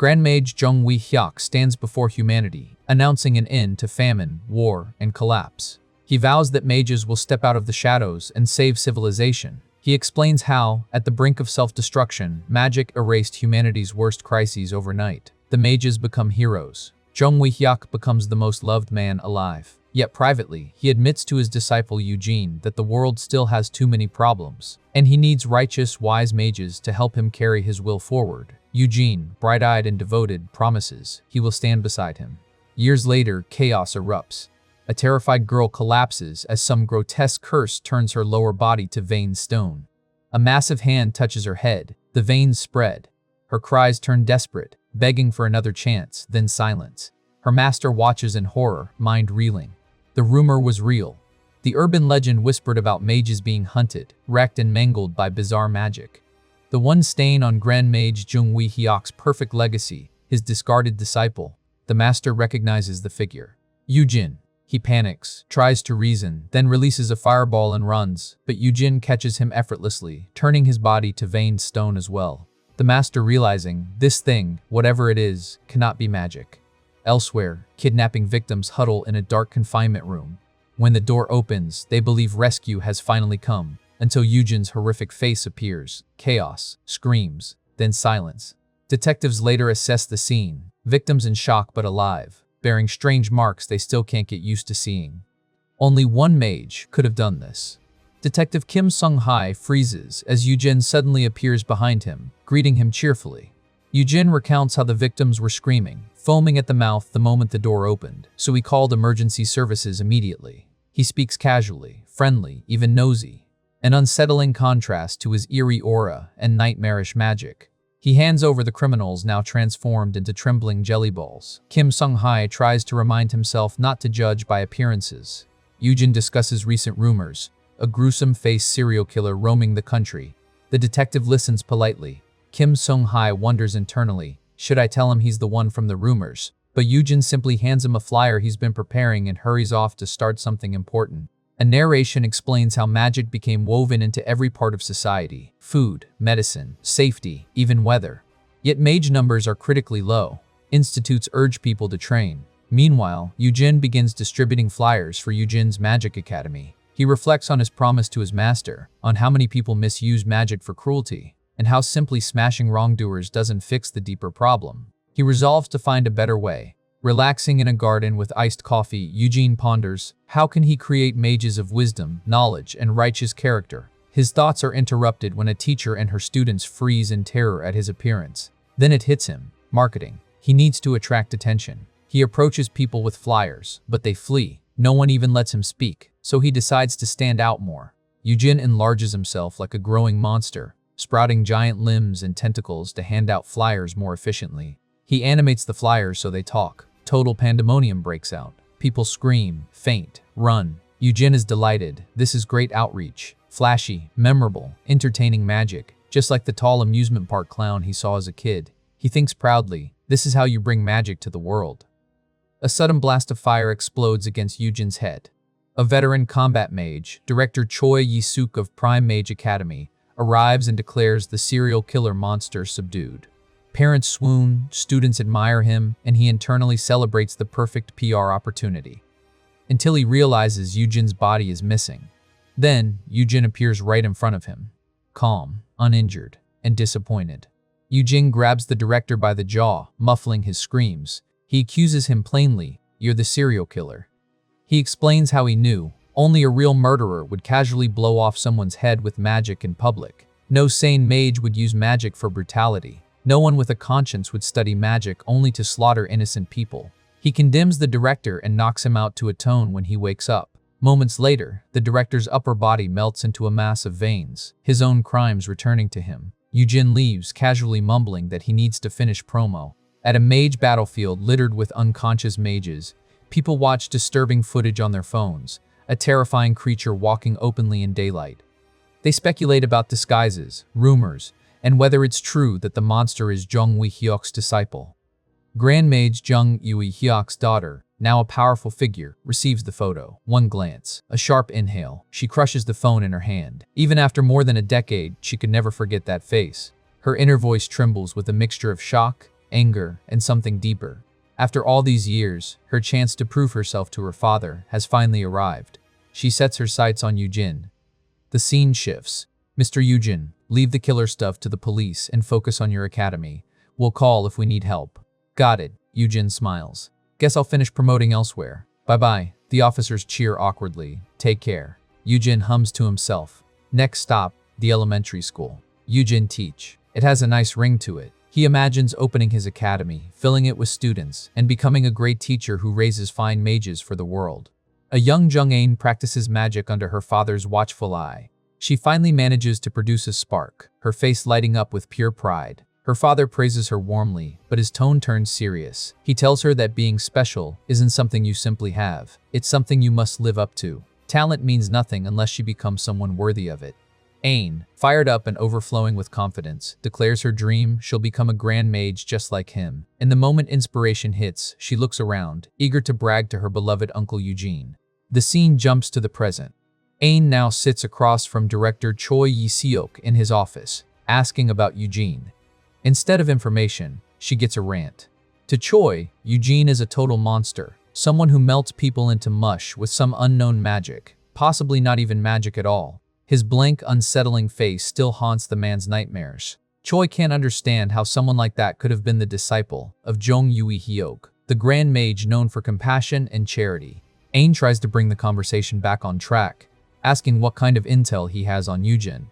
Grand Mage Jung Wee-hyuk stands before humanity, announcing an end to famine, war, and collapse. He vows that mages will step out of the shadows and save civilization. He explains how, at the brink of self-destruction, magic erased humanity's worst crises overnight. The mages become heroes. Jung Wee-hyuk becomes the most loved man alive. Yet privately, he admits to his disciple Eugene that the world still has too many problems, and he needs righteous, wise mages to help him carry his will forward. Eugene, bright-eyed and devoted, promises he will stand beside him. Years later, chaos erupts. A terrified girl collapses as some grotesque curse turns her lower body to veined stone. A massive hand touches her head. The veins spread. Her cries turn desperate, begging for another chance, then silence. Her master watches in horror, mind reeling. The rumor was real. The urban legend whispered about mages being hunted, wrecked and mangled by bizarre magic. The one stain on Grand Mage Jung Wee-hyuk's perfect legacy, his discarded disciple. The master recognizes the figure. Eugene. He panics, tries to reason, then releases a fireball and runs, but Eugene catches him effortlessly, turning his body to veined stone as well. The master realizing, this thing, whatever it is, cannot be magic. Elsewhere, kidnapping victims huddle in a dark confinement room. When the door opens, they believe rescue has finally come, until Eugene's horrific face appears. Chaos, screams, then silence. Detectives later assess the scene, victims in shock but alive, bearing strange marks they still can't get used to seeing. Only one mage could have done this. Detective Kim Sung-hae freezes as Eugene suddenly appears behind him, greeting him cheerfully. Eugene recounts how the victims were screaming, foaming at the mouth the moment the door opened, so he called emergency services immediately. He speaks casually, friendly, even nosy, an unsettling contrast to his eerie aura and nightmarish magic. He hands over the criminals now transformed into trembling jelly balls. Kim Sung-hae tries to remind himself not to judge by appearances. Eugene discusses recent rumors, a gruesome-faced serial killer roaming the country. The detective listens politely. Kim Sung-hae wonders internally, should I tell him he's the one from the rumors? But Eugene simply hands him a flyer he's been preparing and hurries off to start something important. A narration explains how magic became woven into every part of society: food, medicine, safety, even weather. Yet mage numbers are critically low. Institutes urge people to train. Meanwhile, Eugene begins distributing flyers for Eugene's Magic Academy. He reflects on his promise to his master, on how many people misuse magic for cruelty, and how simply smashing wrongdoers doesn't fix the deeper problem. He resolves to find a better way. Relaxing in a garden with iced coffee, Eugene ponders, how can he create mages of wisdom, knowledge, and righteous character? His thoughts are interrupted when a teacher and her students freeze in terror at his appearance. Then it hits him: marketing. He needs to attract attention. He approaches people with flyers, but they flee. No one even lets him speak, so he decides to stand out more. Eugene enlarges himself like a growing monster, sprouting giant limbs and tentacles to hand out flyers more efficiently. He animates the flyers so they talk. Total pandemonium breaks out. People scream, faint, run. Eugene is delighted. This is great outreach. Flashy, memorable, entertaining magic, just like the tall amusement park clown he saw as a kid. He thinks proudly, this is how you bring magic to the world. A sudden blast of fire explodes against Eugene's head. A veteran combat mage, Director Choi Yi-suk of Prime Mage Academy, arrives and declares the serial killer monster subdued. Parents swoon, students admire him, and he internally celebrates the perfect PR opportunity. Until he realizes Eugene's body is missing. Then, Eugene appears right in front of him. Calm, uninjured, and disappointed. Eugene grabs the director by the jaw, muffling his screams. He accuses him plainly, "You're the serial killer." He explains how he knew. Only a real murderer would casually blow off someone's head with magic in public. No sane mage would use magic for brutality. No one with a conscience would study magic only to slaughter innocent people. He condemns the director and knocks him out to atone when he wakes up. Moments later, the director's upper body melts into a mass of veins, his own crimes returning to him. Eugene leaves, casually mumbling that he needs to finish promo. At a mage battlefield littered with unconscious mages, people watch disturbing footage on their phones, a terrifying creature walking openly in daylight. They speculate about disguises, rumors, and whether it's true that the monster is Jung Wee-hyuk's disciple. Grand Mage Jung Wee-hyuk's daughter, now a powerful figure, receives the photo. One glance, a sharp inhale, she crushes the phone in her hand. Even after more than a decade, she could never forget that face. Her inner voice trembles with a mixture of shock anger, and something deeper. After all these years, her chance to prove herself to her father has finally arrived. She sets her sights on Yujin. The scene shifts. Mr. Yujin, leave the killer stuff to the police and focus on your academy. We'll call if we need help. Got it, Yujin smiles. Guess I'll finish promoting elsewhere. Bye-bye. The officers cheer awkwardly. Take care. Yujin hums to himself. Next stop, the elementary school. Yujin teach. It has a nice ring to it. He imagines opening his academy, filling it with students, and becoming a great teacher who raises fine mages for the world. A young Jung-ain practices magic under her father's watchful eye. She finally manages to produce a spark, her face lighting up with pure pride. Her father praises her warmly, but his tone turns serious. He tells her that being special isn't something you simply have. It's something you must live up to. Talent means nothing unless she becomes someone worthy of it. Ain, fired up and overflowing with confidence, declares her dream she'll become a grand mage just like him. In the moment inspiration hits, she looks around, eager to brag to her beloved Uncle Eugene. The scene jumps to the present. Ain now sits across from director Choi Yi-seok in his office, asking about Eugene. Instead of information, she gets a rant. To Choi, Eugene is a total monster, someone who melts people into mush with some unknown magic, possibly not even magic at all. His blank, unsettling face still haunts the man's nightmares. Choi can't understand how someone like that could have been the disciple of Jong Yui-hyuk, the grand mage known for compassion and charity. Ain tries to bring the conversation back on track, asking what kind of intel he has on Eugene.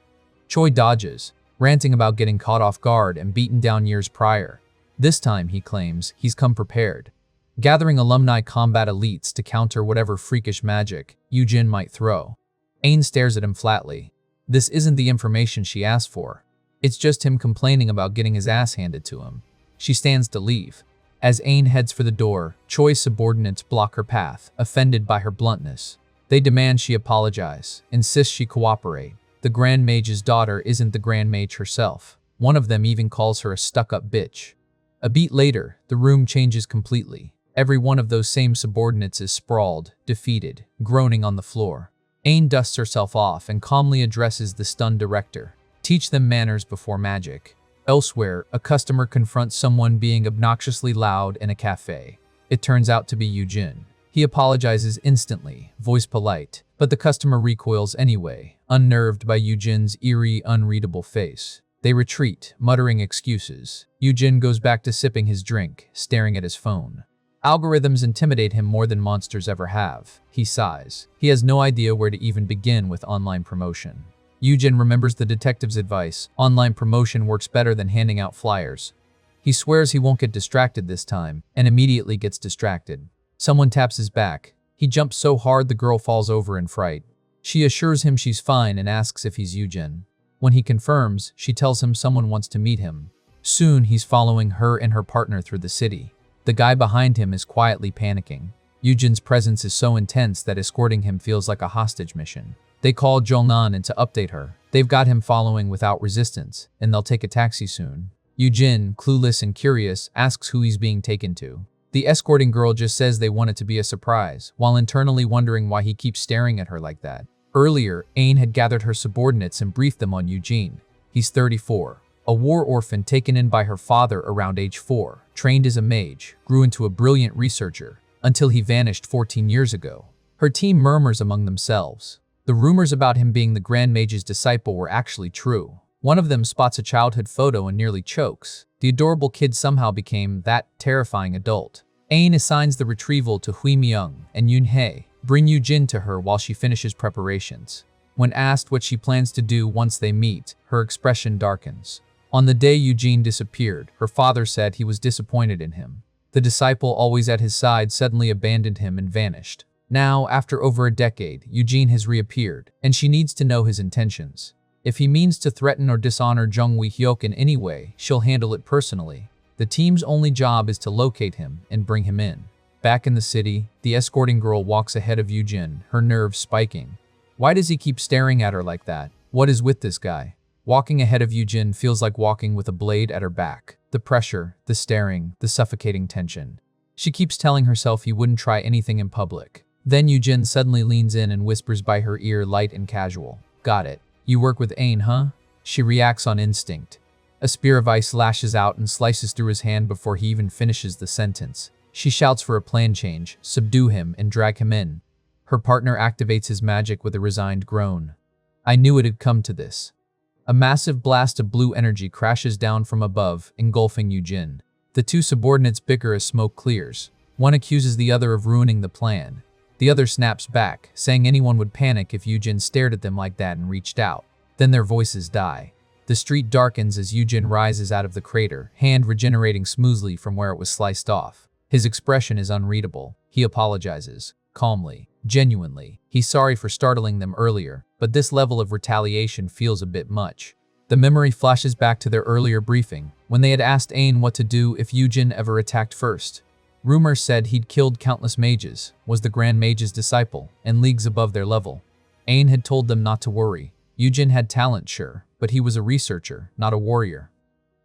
Choi dodges, ranting about getting caught off guard and beaten down years prior. This time, he claims, he's come prepared, gathering alumni combat elites to counter whatever freakish magic Eugene might throw. Ain stares at him flatly. This isn't the information she asked for. It's just him complaining about getting his ass handed to him. She stands to leave. As Ain heads for the door, Choi's subordinates block her path, offended by her bluntness. They demand she apologize, insist she cooperate. The Grand Mage's daughter isn't the Grand Mage herself. One of them even calls her a stuck-up bitch. A beat later, the room changes completely. Every one of those same subordinates is sprawled, defeated, groaning on the floor. Ain dusts herself off and calmly addresses the stunned director. Teach them manners before magic. Elsewhere, a customer confronts someone being obnoxiously loud in a cafe. It turns out to be Eugene. He apologizes instantly, voice polite, but the customer recoils anyway, unnerved by Eugene's eerie, unreadable face. They retreat, muttering excuses. Eugene goes back to sipping his drink, staring at his phone. Algorithms intimidate him more than monsters ever have. He sighs. He has no idea where to even begin with online promotion. Eugene remembers the detective's advice. Online promotion works better than handing out flyers. He swears he won't get distracted this time, and immediately gets distracted. Someone taps his back. He jumps so hard the girl falls over in fright. She assures him she's fine and asks if he's Eugene. When he confirms, she tells him someone wants to meet him. Soon, he's following her and her partner through the city. The guy behind him is quietly panicking. Eugene's presence is so intense that escorting him feels like a hostage mission. They call Jolnan in to update her. They've got him following without resistance, and they'll take a taxi soon. Eugene, clueless and curious, asks who he's being taken to. The escorting girl just says they want it to be a surprise, while internally wondering why he keeps staring at her like that. Earlier, Ain had gathered her subordinates and briefed them on Eugene. He's 34. A war orphan taken in by her father around age 4, trained as a mage, grew into a brilliant researcher, until he vanished 14 years ago. Her team murmurs among themselves. The rumors about him being the Grand Mage's disciple were actually true. One of them spots a childhood photo and nearly chokes. The adorable kid somehow became that terrifying adult. Ain assigns the retrieval to Hui Myung and Yoon Hae. Bring Eugene to her while she finishes preparations. When asked what she plans to do once they meet, her expression darkens. On the day Eugene disappeared, her father said he was disappointed in him. The disciple always at his side suddenly abandoned him and vanished. Now, after over a decade, Eugene has reappeared, and she needs to know his intentions. If he means to threaten or dishonor Jung Wi-hyuk in any way, she'll handle it personally. The team's only job is to locate him and bring him in. Back in the city, the escorting girl walks ahead of Eugene, her nerves spiking. Why does he keep staring at her like that? What is with this guy? Walking ahead of Eugene feels like walking with a blade at her back. The pressure, the staring, the suffocating tension. She keeps telling herself he wouldn't try anything in public. Then Eugene suddenly leans in and whispers by her ear, light and casual. Got it. You work with Ain, huh? She reacts on instinct. A spear of ice lashes out and slices through his hand before he even finishes the sentence. She shouts for a plan change, subdue him, and drag him in. Her partner activates his magic with a resigned groan. I knew it had come to this. A massive blast of blue energy crashes down from above, engulfing Yujin. The two subordinates bicker as smoke clears. One accuses the other of ruining the plan. The other snaps back, saying anyone would panic if Yujin stared at them like that and reached out. Then their voices die. The street darkens as Yujin rises out of the crater, hand regenerating smoothly from where it was sliced off. His expression is unreadable. He apologizes, calmly, genuinely. He's sorry for startling them earlier, but this level of retaliation feels a bit much. The memory flashes back to their earlier briefing, when they had asked Ain what to do if Yujin ever attacked first. Rumor said he'd killed countless mages, was the Grand Mage's disciple, and leagues above their level. Ain had told them not to worry. Yujin had talent, sure, but he was a researcher, not a warrior.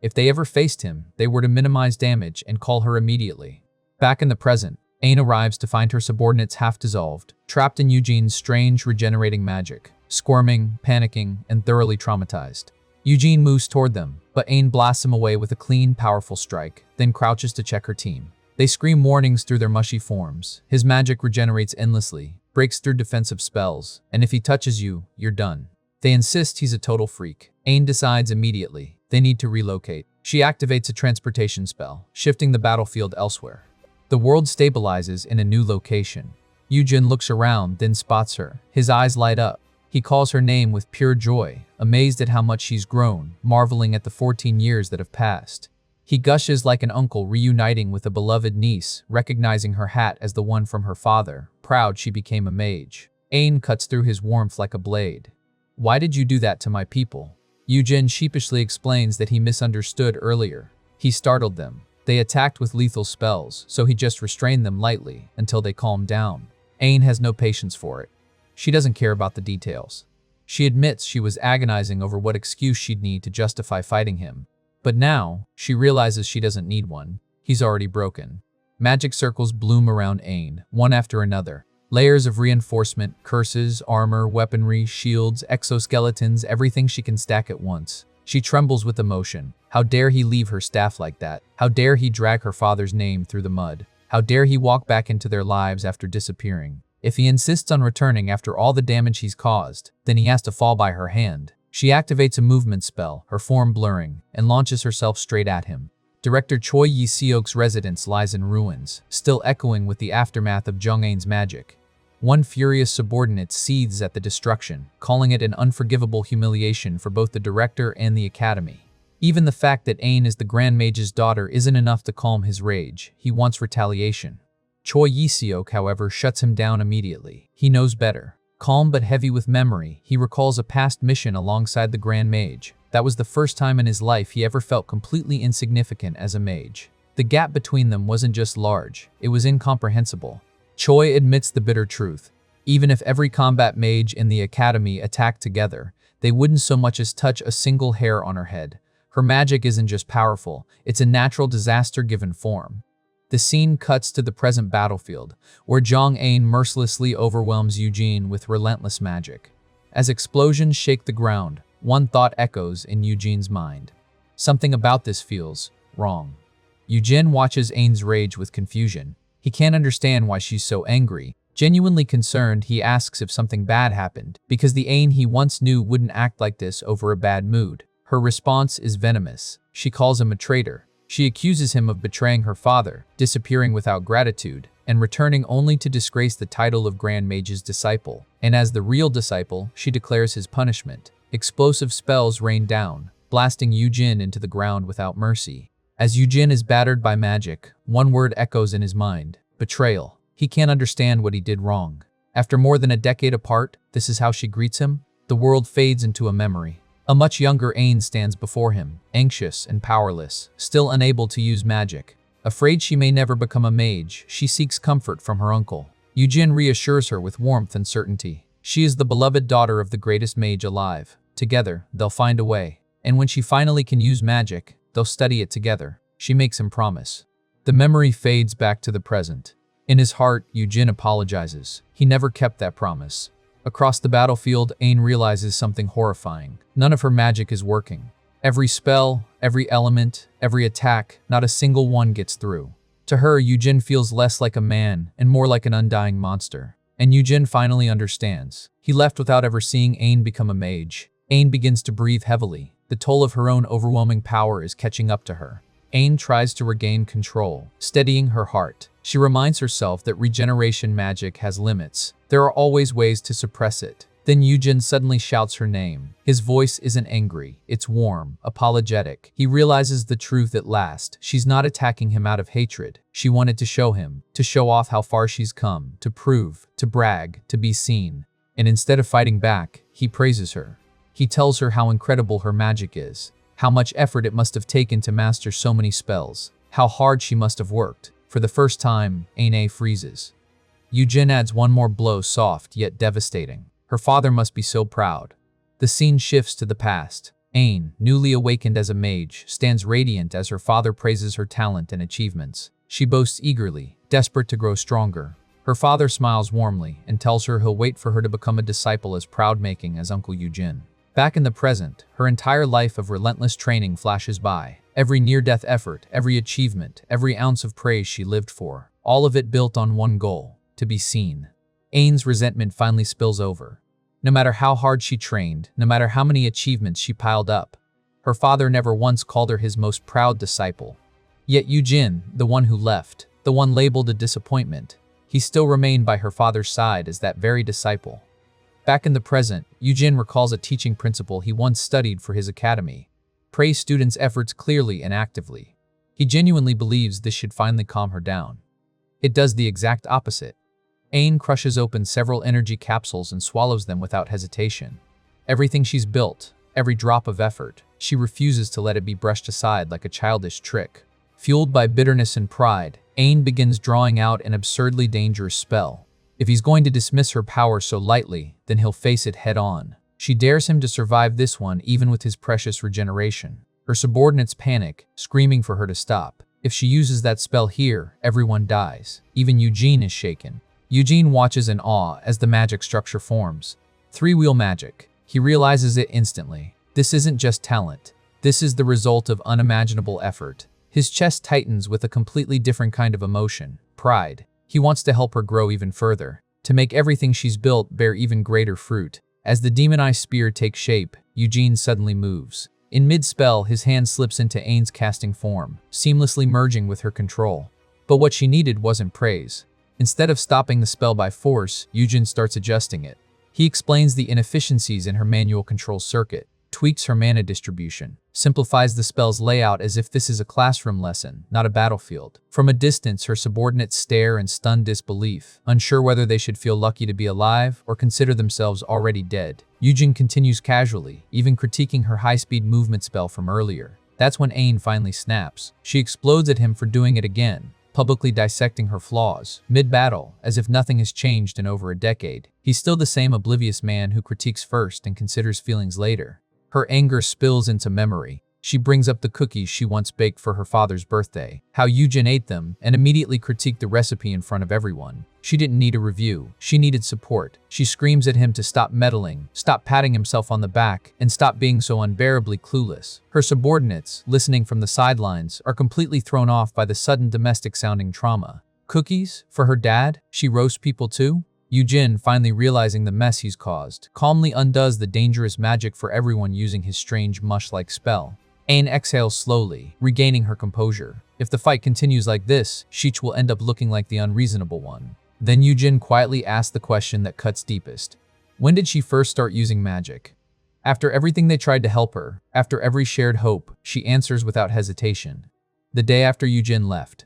If they ever faced him, they were to minimize damage and call her immediately. Back in the present, Ain arrives to find her subordinates half dissolved, trapped in Eugene's strange regenerating magic, squirming, panicking, and thoroughly traumatized. Eugene moves toward them, but Ain blasts him away with a clean, powerful strike, then crouches to check her team. They scream warnings through their mushy forms. His magic regenerates endlessly, breaks through defensive spells, and if he touches you, you're done. They insist he's a total freak. Ain decides immediately they need to relocate. She activates a transportation spell, shifting the battlefield elsewhere. The world stabilizes in a new location. Yujin looks around, then spots her. His eyes light up. He calls her name with pure joy, amazed at how much she's grown, marveling at the 14 years that have passed. He gushes like an uncle reuniting with a beloved niece, recognizing her hat as the one from her father, proud she became a mage. Ain cuts through his warmth like a blade. Why did you do that to my people? Yujin sheepishly explains that he misunderstood earlier. He startled them. They attacked with lethal spells, so he just restrained them lightly until they calmed down. Ain has no patience for it. She doesn't care about the details. She admits she was agonizing over what excuse she'd need to justify fighting him. But now, she realizes she doesn't need one. He's already broken. Magic circles bloom around Ain, one after another. Layers of reinforcement, curses, armor, weaponry, shields, exoskeletons, everything she can stack at once. She trembles with emotion. How dare he leave her staff like that? How dare he drag her father's name through the mud? How dare he walk back into their lives after disappearing? If he insists on returning after all the damage he's caused, then he has to fall by her hand. She activates a movement spell, her form blurring, and launches herself straight at him. Director Choi Yi-seok's residence lies in ruins, still echoing with the aftermath of Jung-ain's magic. One furious subordinate seethes at the destruction, calling it an unforgivable humiliation for both the director and the academy. Even the fact that Ain is the Grand Mage's daughter isn't enough to calm his rage. He wants retaliation. Choi Yi-seok, however, shuts him down immediately. He knows better. Calm but heavy with memory, he recalls a past mission alongside the Grand Mage. That was the first time in his life he ever felt completely insignificant as a mage. The gap between them wasn't just large, it was incomprehensible. Choi admits the bitter truth. Even if every combat mage in the academy attacked together, they wouldn't so much as touch a single hair on her head. Her magic isn't just powerful, it's a natural disaster given form. The scene cuts to the present battlefield, where Jung-ain mercilessly overwhelms Eugene with relentless magic. As explosions shake the ground, one thought echoes in Eugene's mind. Something about this feels wrong. Eugene watches Ain's rage with confusion. He can't understand why she's so angry. Genuinely concerned, he asks if something bad happened, because the Ain he once knew wouldn't act like this over a bad mood. Her response is venomous. She calls him a traitor. She accuses him of betraying her father, disappearing without gratitude, and returning only to disgrace the title of Grand Mage's disciple. And as the real disciple, she declares his punishment. Explosive spells rain down, blasting Eugene into the ground without mercy. As Eugene is battered by magic, one word echoes in his mind: betrayal. He can't understand what he did wrong. After more than a decade apart, this is how she greets him? The world fades into a memory. A much younger Ain stands before him, anxious and powerless, still unable to use magic. Afraid she may never become a mage, she seeks comfort from her uncle. Eugene reassures her with warmth and certainty. She is the beloved daughter of the greatest mage alive. Together, they'll find a way. And when she finally can use magic, they'll study it together. She makes him promise. The memory fades back to the present. In his heart, Eugene apologizes. He never kept that promise. Across the battlefield, Ain realizes something horrifying. None of her magic is working. Every spell, Every element, every attack, not a single one gets through. To her, Yujin feels less like a man and more like an undying monster. And Yujin finally understands. He left without ever seeing Ain become a mage. Ain begins to breathe heavily. The toll of her own overwhelming power is catching up to her. Ain tries to regain control, steadying her heart. She reminds herself that regeneration magic has limits. There are always ways to suppress it. Then Yujin suddenly shouts her name. His voice isn't angry, it's warm, apologetic. He realizes the truth at last. She's not attacking him out of hatred. She wanted to show him, to show off how far she's come, to prove, to brag, to be seen. And instead of fighting back, he praises her. He tells her how incredible her magic is, how much effort it must have taken to master so many spells, how hard she must have worked. For the first time, Aine freezes. Yujin adds one more blow, soft yet devastating. Her father must be so proud. The scene shifts to the past. Ain, newly awakened as a mage, stands radiant as her father praises her talent and achievements. She boasts eagerly, desperate to grow stronger. Her father smiles warmly and tells her he'll wait for her to become a disciple as proud-making as Uncle Yujin. Back in the present, her entire life of relentless training flashes by. Every near-death effort, every achievement, every ounce of praise she lived for, all of it built on one goal, to be seen. Ain's resentment finally spills over. No matter how hard she trained, no matter how many achievements she piled up, her father never once called her his most proud disciple. Yet Yujin, the one who left, the one labeled a disappointment, he still remained by her father's side as that very disciple. Back in the present, Yujin recalls a teaching principle he once studied for his academy. Praise students' efforts clearly and actively. He genuinely believes this should finally calm her down. It does the exact opposite. Ain crushes open several energy capsules and swallows them without hesitation. Everything she's built, every drop of effort, she refuses to let it be brushed aside like a childish trick. Fueled by bitterness and pride, Ain begins drawing out an absurdly dangerous spell. If he's going to dismiss her power so lightly, then he'll face it head-on. She dares him to survive this one even with his precious regeneration. Her subordinates panic, screaming for her to stop. If she uses that spell here, everyone dies. Even Eugene is shaken. Eugene watches in awe as the magic structure forms. Three-wheel magic. He realizes it instantly. This isn't just talent. This is the result of unimaginable effort. His chest tightens with a completely different kind of emotion, pride. He wants to help her grow even further, to make everything she's built bear even greater fruit. As the demonized spear takes shape, Eugene suddenly moves. In mid-spell, his hand slips into Ain's casting form, seamlessly merging with her control. But what she needed wasn't praise. Instead of stopping the spell by force, Eugene starts adjusting it. He explains the inefficiencies in her manual control circuit, tweaks her mana distribution, simplifies the spell's layout as if this is a classroom lesson, not a battlefield. From a distance, her subordinates stare in stunned disbelief, unsure whether they should feel lucky to be alive or consider themselves already dead. Eugene continues casually, even critiquing her high-speed movement spell from earlier. That's when Ain finally snaps. She explodes at him for doing it again, publicly dissecting her flaws, mid-battle, as if nothing has changed in over a decade. He's still the same oblivious man who critiques first and considers feelings later. Her anger spills into memory. She brings up the cookies she once baked for her father's birthday, how Eugene ate them, and immediately critiqued the recipe in front of everyone. She didn't need a review. She needed support. She screams at him to stop meddling, stop patting himself on the back, and stop being so unbearably clueless. Her subordinates, listening from the sidelines, are completely thrown off by the sudden domestic-sounding trauma. Cookies? For her dad? She roasts people too? Eugene, finally realizing the mess he's caused, calmly undoes the dangerous magic for everyone using his strange mush-like spell. Ain exhales slowly, regaining her composure. If the fight continues like this, Sheech will end up looking like the unreasonable one. Then Eugene quietly asks the question that cuts deepest. When did she first start using magic? After everything they tried to help her, after every shared hope, she answers without hesitation. The day after Eugene left.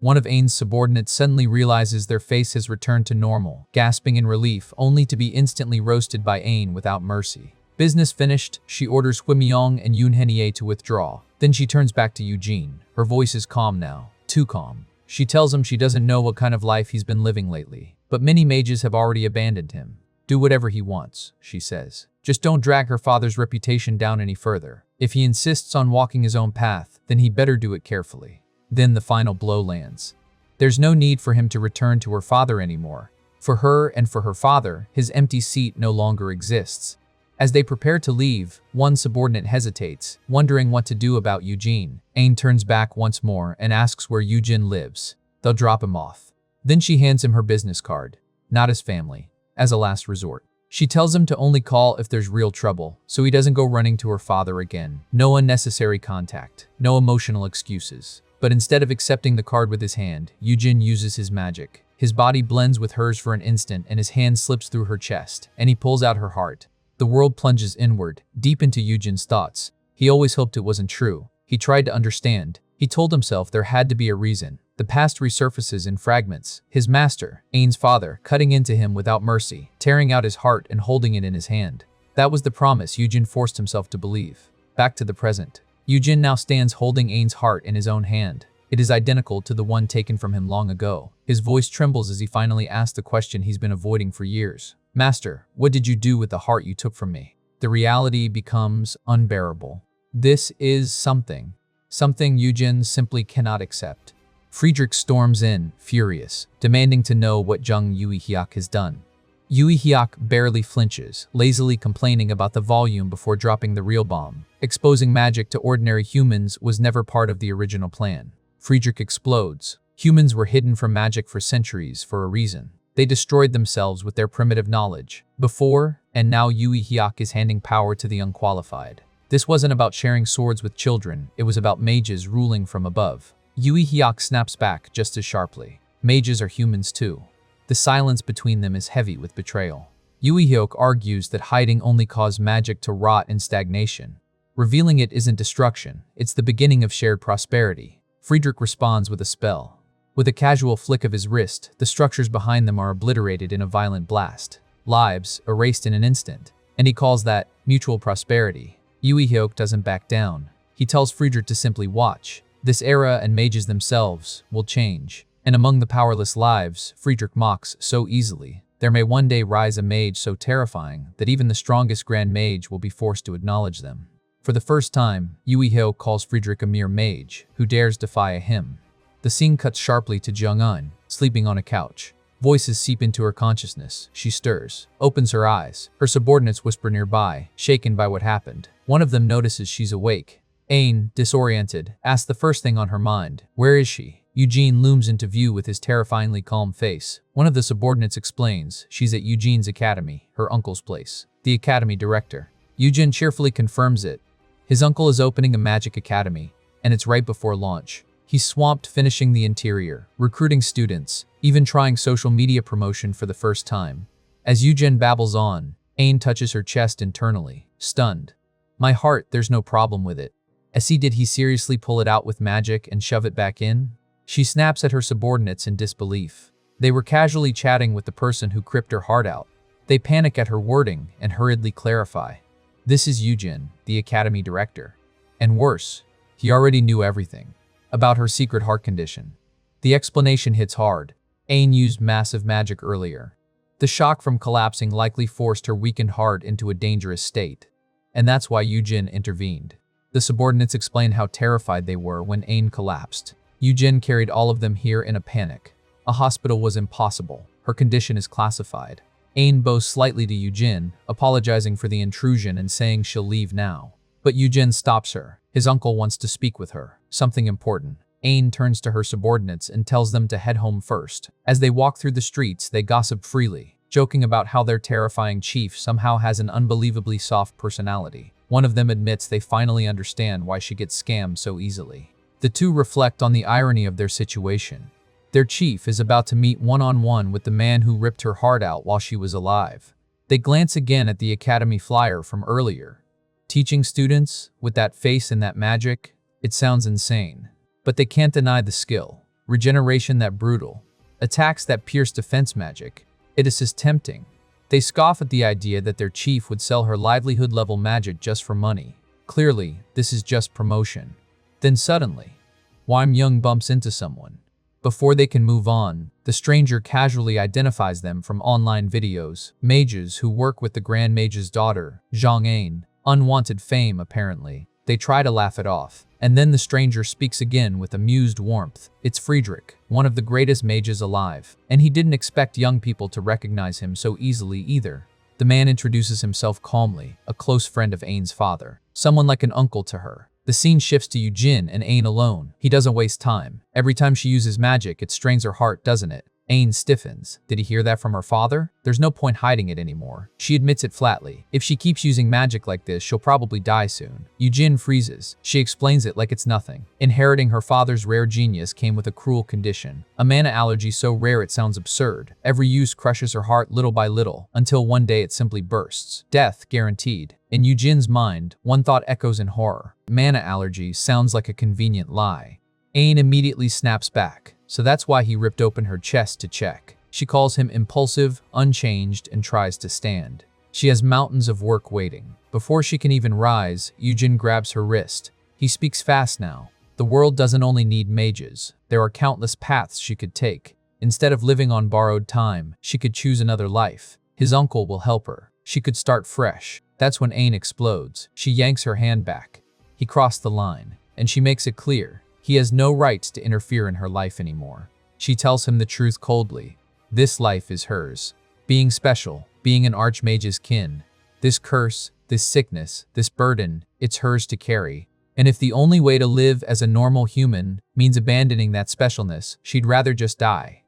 One of Ain's subordinates suddenly realizes their face has returned to normal, gasping in relief, only to be instantly roasted by Ain without mercy. Business finished, she orders Huimyong and Yunhenie to withdraw. Then she turns back to Eugene. Her voice is calm now, too calm. She tells him she doesn't know what kind of life he's been living lately, but many mages have already abandoned him. Do whatever he wants, she says. Just don't drag her father's reputation down any further. If he insists on walking his own path, then he better do it carefully. Then the final blow lands. There's no need for him to return to her father anymore. For her and for her father, his empty seat no longer exists. As they prepare to leave, one subordinate hesitates, wondering what to do about Eugene. Ain turns back once more and asks where Eugene lives. They'll drop him off. Then she hands him her business card, not his family, as a last resort. She tells him to only call if there's real trouble, so he doesn't go running to her father again. No unnecessary contact, no emotional excuses. But instead of accepting the card with his hand, Eugene uses his magic. His body blends with hers for an instant and his hand slips through her chest, and he pulls out her heart. The world plunges inward, deep into Eugene's thoughts. He always hoped it wasn't true. He tried to understand. He told himself there had to be a reason. The past resurfaces in fragments. His master, Ain's father, cutting into him without mercy, tearing out his heart and holding it in his hand. That was the promise Eugene forced himself to believe. Back to the present. Eugene now stands holding Ain's heart in his own hand. It is identical to the one taken from him long ago. His voice trembles as he finally asks the question he's been avoiding for years. Master, what did you do with the heart you took from me? The reality becomes unbearable. This is something Eugene simply cannot accept. Friedrich storms in, furious, demanding to know what Jung Yui-hyuk has done. Yui-hyuk barely flinches, lazily complaining about the volume before dropping the real bomb. Exposing magic to ordinary humans was never part of the original plan. Friedrich explodes. Humans were hidden from magic for centuries for a reason. They destroyed themselves with their primitive knowledge. Before, and now Yui-hyuk is handing power to the unqualified. This wasn't about sharing swords with children, it was about mages ruling from above. Yui-hyuk snaps back just as sharply. Mages are humans too. The silence between them is heavy with betrayal. Yui-hyuk argues that hiding only caused magic to rot in stagnation. Revealing it isn't destruction, it's the beginning of shared prosperity. Friedrich responds with a spell. With a casual flick of his wrist, the structures behind them are obliterated in a violent blast. Lives erased in an instant. And he calls that mutual prosperity. Yui-hyuk doesn't back down. He tells Friedrich to simply watch. This era and mages themselves will change. And among the powerless lives Friedrich mocks so easily, there may one day rise a mage so terrifying that even the strongest grand mage will be forced to acknowledge them. For the first time, Yui-hyuk calls Friedrich a mere mage who dares defy him. The scene cuts sharply to Jung-un, sleeping on a couch. Voices seep into her consciousness. She stirs, opens her eyes. Her subordinates whisper nearby, shaken by what happened. One of them notices she's awake. Ain, disoriented, asks the first thing on her mind. Where is she? Eugene looms into view with his terrifyingly calm face. One of the subordinates explains she's at Eugene's academy, her uncle's place. The academy director. Eugene cheerfully confirms it. His uncle is opening a magic academy, and it's right before launch. He's swamped finishing the interior, recruiting students, even trying social media promotion for the first time. As Eugene babbles on, Ain touches her chest internally, stunned. My heart, there's no problem with it. Did he seriously pull it out with magic and shove it back in? She snaps at her subordinates in disbelief. They were casually chatting with the person who cripped her heart out. They panic at her wording and hurriedly clarify. This is Eugene, the academy director. And worse, he already knew everything about her secret heart condition. The explanation hits hard. Ain used massive magic earlier. The shock from collapsing likely forced her weakened heart into a dangerous state. And that's why Eugene intervened. The subordinates explain how terrified they were when Ain collapsed. Eugene carried all of them here in a panic. A hospital was impossible. Her condition is classified. Ain bows slightly to Eugene, apologizing for the intrusion and saying she'll leave now. But Eugene stops her. His uncle wants to speak with her. Something important. Ain turns to her subordinates and tells them to head home first. As they walk through the streets, they gossip freely, joking about how their terrifying chief somehow has an unbelievably soft personality. One of them admits they finally understand why she gets scammed so easily. The two reflect on the irony of their situation. Their chief is about to meet one-on-one with the man who ripped her heart out while she was alive. They glance again at the academy flyer from earlier. Teaching students, with that face and that magic, it sounds insane. But they can't deny the skill. Regeneration that brutal. Attacks that pierce defense magic. It is as tempting. They scoff at the idea that their chief would sell her livelihood-level magic just for money. Clearly, this is just promotion. Then suddenly, Wim Young bumps into someone. Before they can move on, the stranger casually identifies them from online videos. Mages who work with the Grand Mage's daughter, Zhang Ain. Unwanted fame, apparently. They try to laugh it off. And then the stranger speaks again with amused warmth. It's Friedrich, one of the greatest mages alive. And he didn't expect young people to recognize him so easily either. The man introduces himself calmly, a close friend of Ain's father, someone like an uncle to her. The scene shifts to Eugene and Ain alone. He doesn't waste time. Every time she uses magic, it strains her heart, doesn't it? Ain stiffens. Did he hear that from her father? There's no point hiding it anymore. She admits it flatly. If she keeps using magic like this, she'll probably die soon. Eugene freezes. She explains it like it's nothing. Inheriting her father's rare genius came with a cruel condition. A mana allergy so rare it sounds absurd. Every use crushes her heart little by little, until one day it simply bursts. Death guaranteed. In Eugene's mind, one thought echoes in horror. Mana allergy sounds like a convenient lie. Ain immediately snaps back. So that's why he ripped open her chest to check. She calls him impulsive, unchanged, and tries to stand. She has mountains of work waiting. Before she can even rise, Eugene grabs her wrist. He speaks fast now. The world doesn't only need mages. There are countless paths she could take. Instead of living on borrowed time, she could choose another life. His uncle will help her. She could start fresh. That's when Ain explodes. She yanks her hand back. He crossed the line, and she makes it clear. He has no right to interfere in her life anymore. She tells him the truth coldly. This life is hers. Being special, being an Archmage's kin. This curse, this sickness, this burden, it's hers to carry. And if the only way to live as a normal human means abandoning that specialness, she'd rather just die.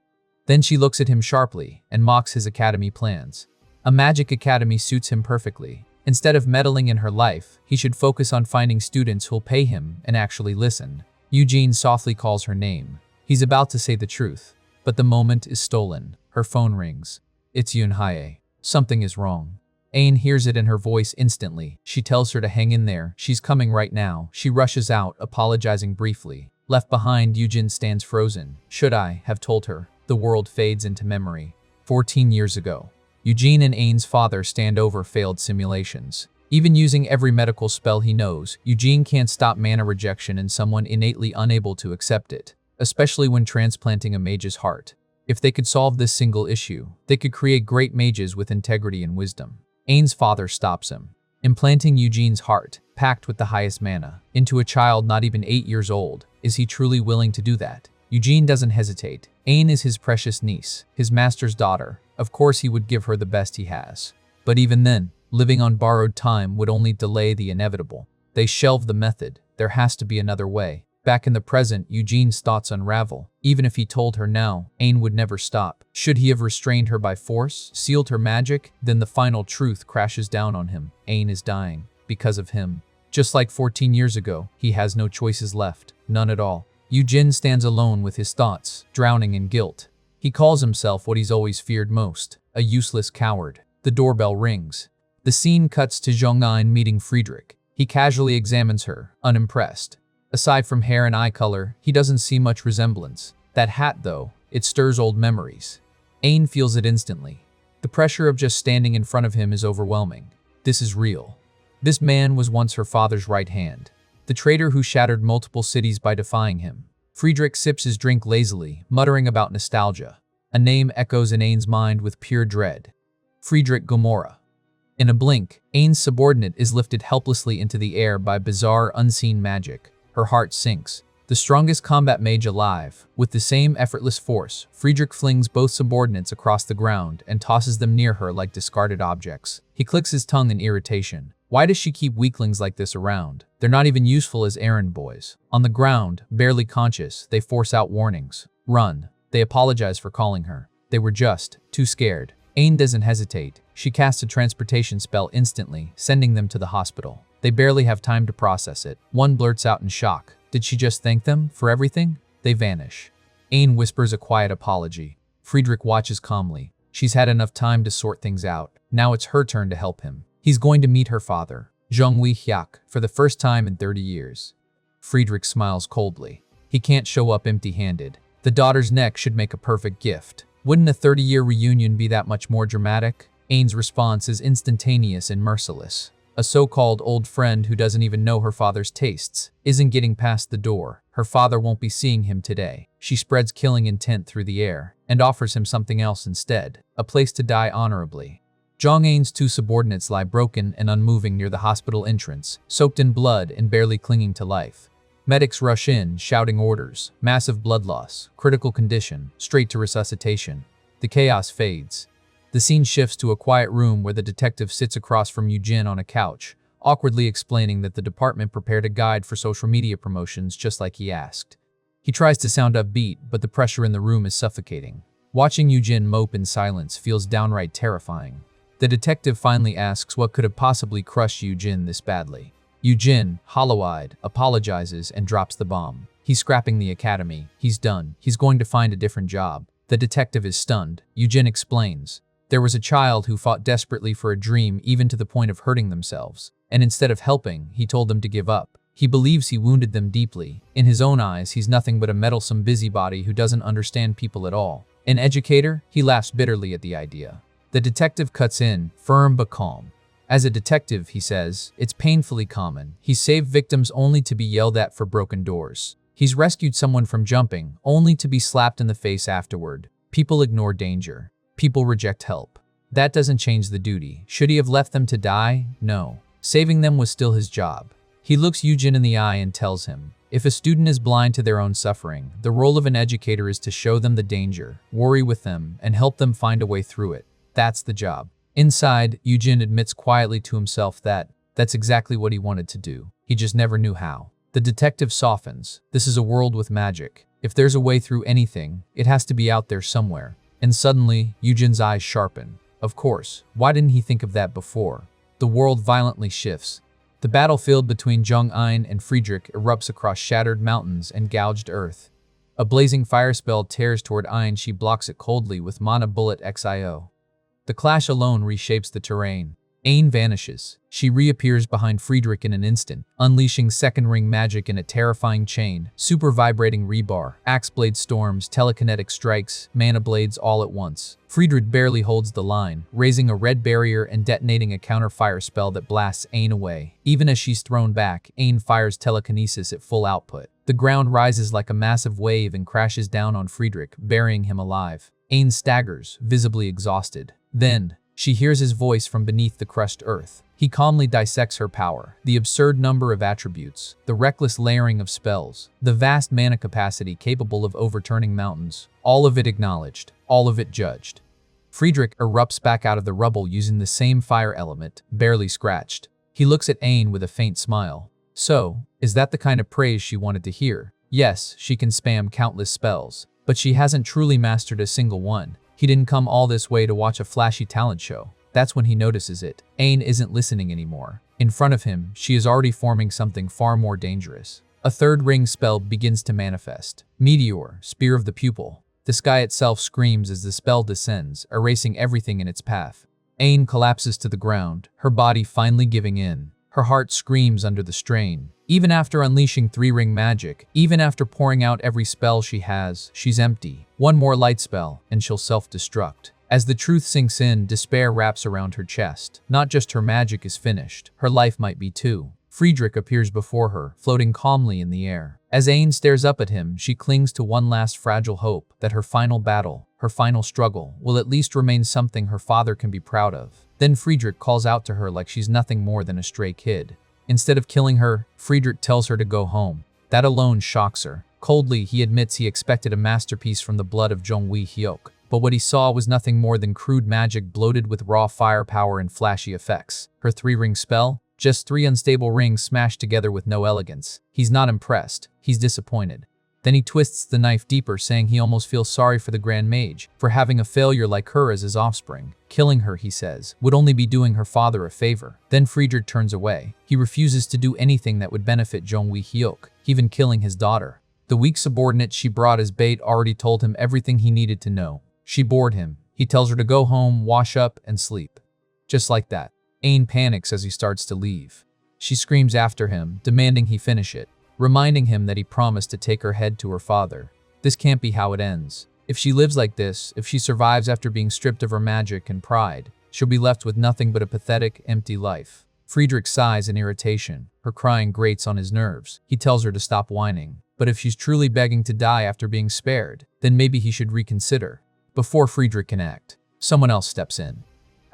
Then she looks at him sharply and mocks his academy plans. A magic academy suits him perfectly. Instead of meddling in her life, he should focus on finding students who'll pay him and actually listen. Eugene softly calls her name. He's about to say the truth, but the moment is stolen. Her phone rings. It's Yunhae. Something is wrong. Ain hears it in her voice instantly. She tells her to hang in there. She's coming right now. She rushes out, apologizing briefly. Left behind, Eugene stands frozen. Should I have told her? The world fades into memory. 14 years ago. Eugene and Ain's father stand over failed simulations. Even using every medical spell he knows, Eugene can't stop mana rejection in someone innately unable to accept it, especially when transplanting a mage's heart. If they could solve this single issue, they could create great mages with integrity and wisdom. Ain's father stops him. Implanting Eugene's heart, packed with the highest mana, into a child not even 8 years old, is he truly willing to do that? Eugene doesn't hesitate. Ain is his precious niece, his master's daughter. Of course he would give her the best he has. But even then, living on borrowed time would only delay the inevitable. They shelve the method. There has to be another way. Back in the present, Eugene's thoughts unravel. Even if he told her now, Ain would never stop. Should he have restrained her by force, sealed her magic? Then the final truth crashes down on him. Ain is dying. Because of him. Just like 14 years ago, he has no choices left. None at all. Eugene stands alone with his thoughts, drowning in guilt. He calls himself what he's always feared most, a useless coward. The doorbell rings. The scene cuts to Zhong'an meeting Friedrich. He casually examines her, unimpressed. Aside from hair and eye color, he doesn't see much resemblance. That hat, though, it stirs old memories. Ain feels it instantly. The pressure of just standing in front of him is overwhelming. This is real. This man was once her father's right hand. The traitor who shattered multiple cities by defying him. Friedrich sips his drink lazily, muttering about nostalgia. A name echoes in Ain's mind with pure dread. Friedrich Gomorrah. In a blink, Ain's subordinate is lifted helplessly into the air by bizarre, unseen magic. Her heart sinks. The strongest combat mage alive. With the same effortless force, Friedrich flings both subordinates across the ground and tosses them near her like discarded objects. He clicks his tongue in irritation. Why does she keep weaklings like this around? They're not even useful as errand boys. On the ground, barely conscious, they force out warnings. Run. They apologize for calling her. They were just too scared. Ain doesn't hesitate. She casts a transportation spell instantly, sending them to the hospital. They barely have time to process it. One blurts out in shock. Did she just thank them for everything? They vanish. Ain whispers a quiet apology. Friedrich watches calmly. She's had enough time to sort things out. Now it's her turn to help him. He's going to meet her father, Zhong Wei-hyuk, for the first time in 30 years. Friedrich smiles coldly. He can't show up empty-handed. The daughter's neck should make a perfect gift. Wouldn't a 30-year reunion be that much more dramatic? Ain's response is instantaneous and merciless. A so-called old friend who doesn't even know her father's tastes isn't getting past the door. Her father won't be seeing him today. She spreads killing intent through the air and offers him something else instead, a place to die honorably. Zhong Ain's two subordinates lie broken and unmoving near the hospital entrance, soaked in blood and barely clinging to life. Medics rush in, shouting orders. Massive blood loss, critical condition, straight to resuscitation. The chaos fades. The scene shifts to a quiet room where the detective sits across from Eugene on a couch, awkwardly explaining that the department prepared a guide for social media promotions just like he asked. He tries to sound upbeat, but the pressure in the room is suffocating. Watching Eugene mope in silence feels downright terrifying. The detective finally asks what could have possibly crushed Eugene this badly. Eugene, hollow-eyed, apologizes and drops the bomb. He's scrapping the academy. He's done. He's going to find a different job. The detective is stunned. Eugene explains. There was a child who fought desperately for a dream even to the point of hurting themselves. And instead of helping, he told them to give up. He believes he wounded them deeply. In his own eyes, he's nothing but a meddlesome busybody who doesn't understand people at all. An educator? He laughs bitterly at the idea. The detective cuts in, firm but calm. As a detective, he says, it's painfully common. He's saved victims only to be yelled at for broken doors. He's rescued someone from jumping, only to be slapped in the face afterward. People ignore danger. People reject help. That doesn't change the duty. Should he have left them to die? No. Saving them was still his job. He looks Eugene in the eye and tells him, if a student is blind to their own suffering, the role of an educator is to show them the danger, worry with them, and help them find a way through it. That's the job. Inside, Eugene admits quietly to himself that that's exactly what he wanted to do. He just never knew how. The detective softens. This is a world with magic. If there's a way through anything, it has to be out there somewhere. And suddenly, Eugene's eyes sharpen. Of course, why didn't he think of that before? The world violently shifts. The battlefield between Jung-ein and Friedrich erupts across shattered mountains and gouged earth. A blazing fire spell tears toward Ein. She blocks it coldly with Mana Bullet XIO. The clash alone reshapes the terrain. Ein vanishes. She reappears behind Friedrich in an instant, unleashing second ring magic in a terrifying chain, super vibrating rebar, axe blade storms, telekinetic strikes, mana blades all at once. Friedrich barely holds the line, raising a red barrier and detonating a counter-fire spell that blasts Ein away. Even as she's thrown back, Ein fires telekinesis at full output. The ground rises like a massive wave and crashes down on Friedrich, burying him alive. Ein staggers, visibly exhausted. Then, she hears his voice from beneath the crushed earth. He calmly dissects her power, the absurd number of attributes, the reckless layering of spells, the vast mana capacity capable of overturning mountains, all of it acknowledged, all of it judged. Friedrich erupts back out of the rubble using the same fire element, barely scratched. He looks at Ein with a faint smile. So, is that the kind of praise she wanted to hear? Yes, she can spam countless spells, but she hasn't truly mastered a single one. He didn't come all this way to watch a flashy talent show. That's when he notices it. Ein isn't listening anymore. In front of him, she is already forming something far more dangerous. A third ring spell begins to manifest. Meteor, Spear of the Pupil. The sky itself screams as the spell descends, erasing everything in its path. Ein collapses to the ground, her body finally giving in. Her heart screams under the strain. Even after unleashing 3-ring magic, even after pouring out every spell she has, she's empty. One more light spell, and she'll self-destruct. As the truth sinks in, despair wraps around her chest. Not just her magic is finished, her life might be too. Friedrich appears before her, floating calmly in the air. As Ein stares up at him, she clings to one last fragile hope that her final battle, her final struggle, will at least remain something her father can be proud of. Then Friedrich calls out to her like she's nothing more than a stray kid. Instead of killing her, Friedrich tells her to go home. That alone shocks her. Coldly, he admits he expected a masterpiece from the blood of Jong-wee Hyuk, but what he saw was nothing more than crude magic bloated with raw firepower and flashy effects. Her 3-ring spell? Just 3 unstable rings smashed together with no elegance. He's not impressed. He's disappointed. Then he twists the knife deeper, saying he almost feels sorry for the Grand Mage for having a failure like her as his offspring. Killing her, he says, would only be doing her father a favor. Then Friedrich turns away. He refuses to do anything that would benefit Jong-wee Hyuk, even killing his daughter. The weak subordinate she brought as bait already told him everything he needed to know. She bored him. He tells her to go home, wash up, and sleep. Just like that. Ein panics as he starts to leave. She screams after him, demanding he finish it, reminding him that he promised to take her head to her father. This can't be how it ends. If she lives like this, if she survives after being stripped of her magic and pride, she'll be left with nothing but a pathetic, empty life. Friedrich sighs in irritation. Her crying grates on his nerves. He tells her to stop whining. But if she's truly begging to die after being spared, then maybe he should reconsider. Before Friedrich can act, someone else steps in.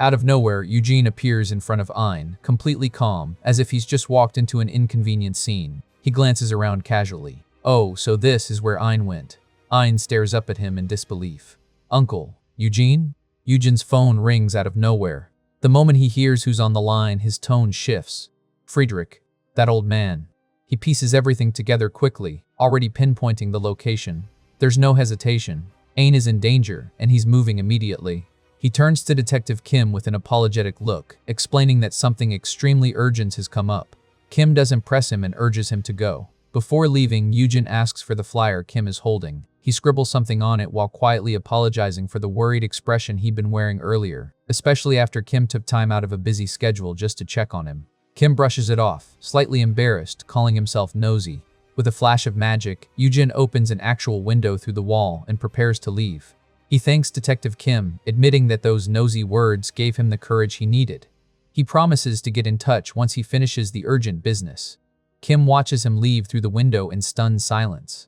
Out of nowhere, Eugene appears in front of Ein, completely calm, as if he's just walked into an inconvenient scene. He glances around casually. Oh, so this is where Ein went. Ein stares up at him in disbelief. Uncle, Eugene? Eugen's phone rings out of nowhere. The moment he hears who's on the line, his tone shifts. Friedrich, that old man. He pieces everything together quickly, already pinpointing the location. There's no hesitation. Ain is in danger, and he's moving immediately. He turns to Detective Kim with an apologetic look, explaining that something extremely urgent has come up. Kim doesn't press him and urges him to go. Before leaving, Eugen asks for the flyer Kim is holding. He scribbles something on it while quietly apologizing for the worried expression he'd been wearing earlier, especially after Kim took time out of a busy schedule just to check on him. Kim brushes it off, slightly embarrassed, calling himself nosy. With a flash of magic, Eugen opens an actual window through the wall and prepares to leave. He thanks Detective Kim, admitting that those nosy words gave him the courage he needed. He promises to get in touch once he finishes the urgent business. Kim watches him leave through the window in stunned silence.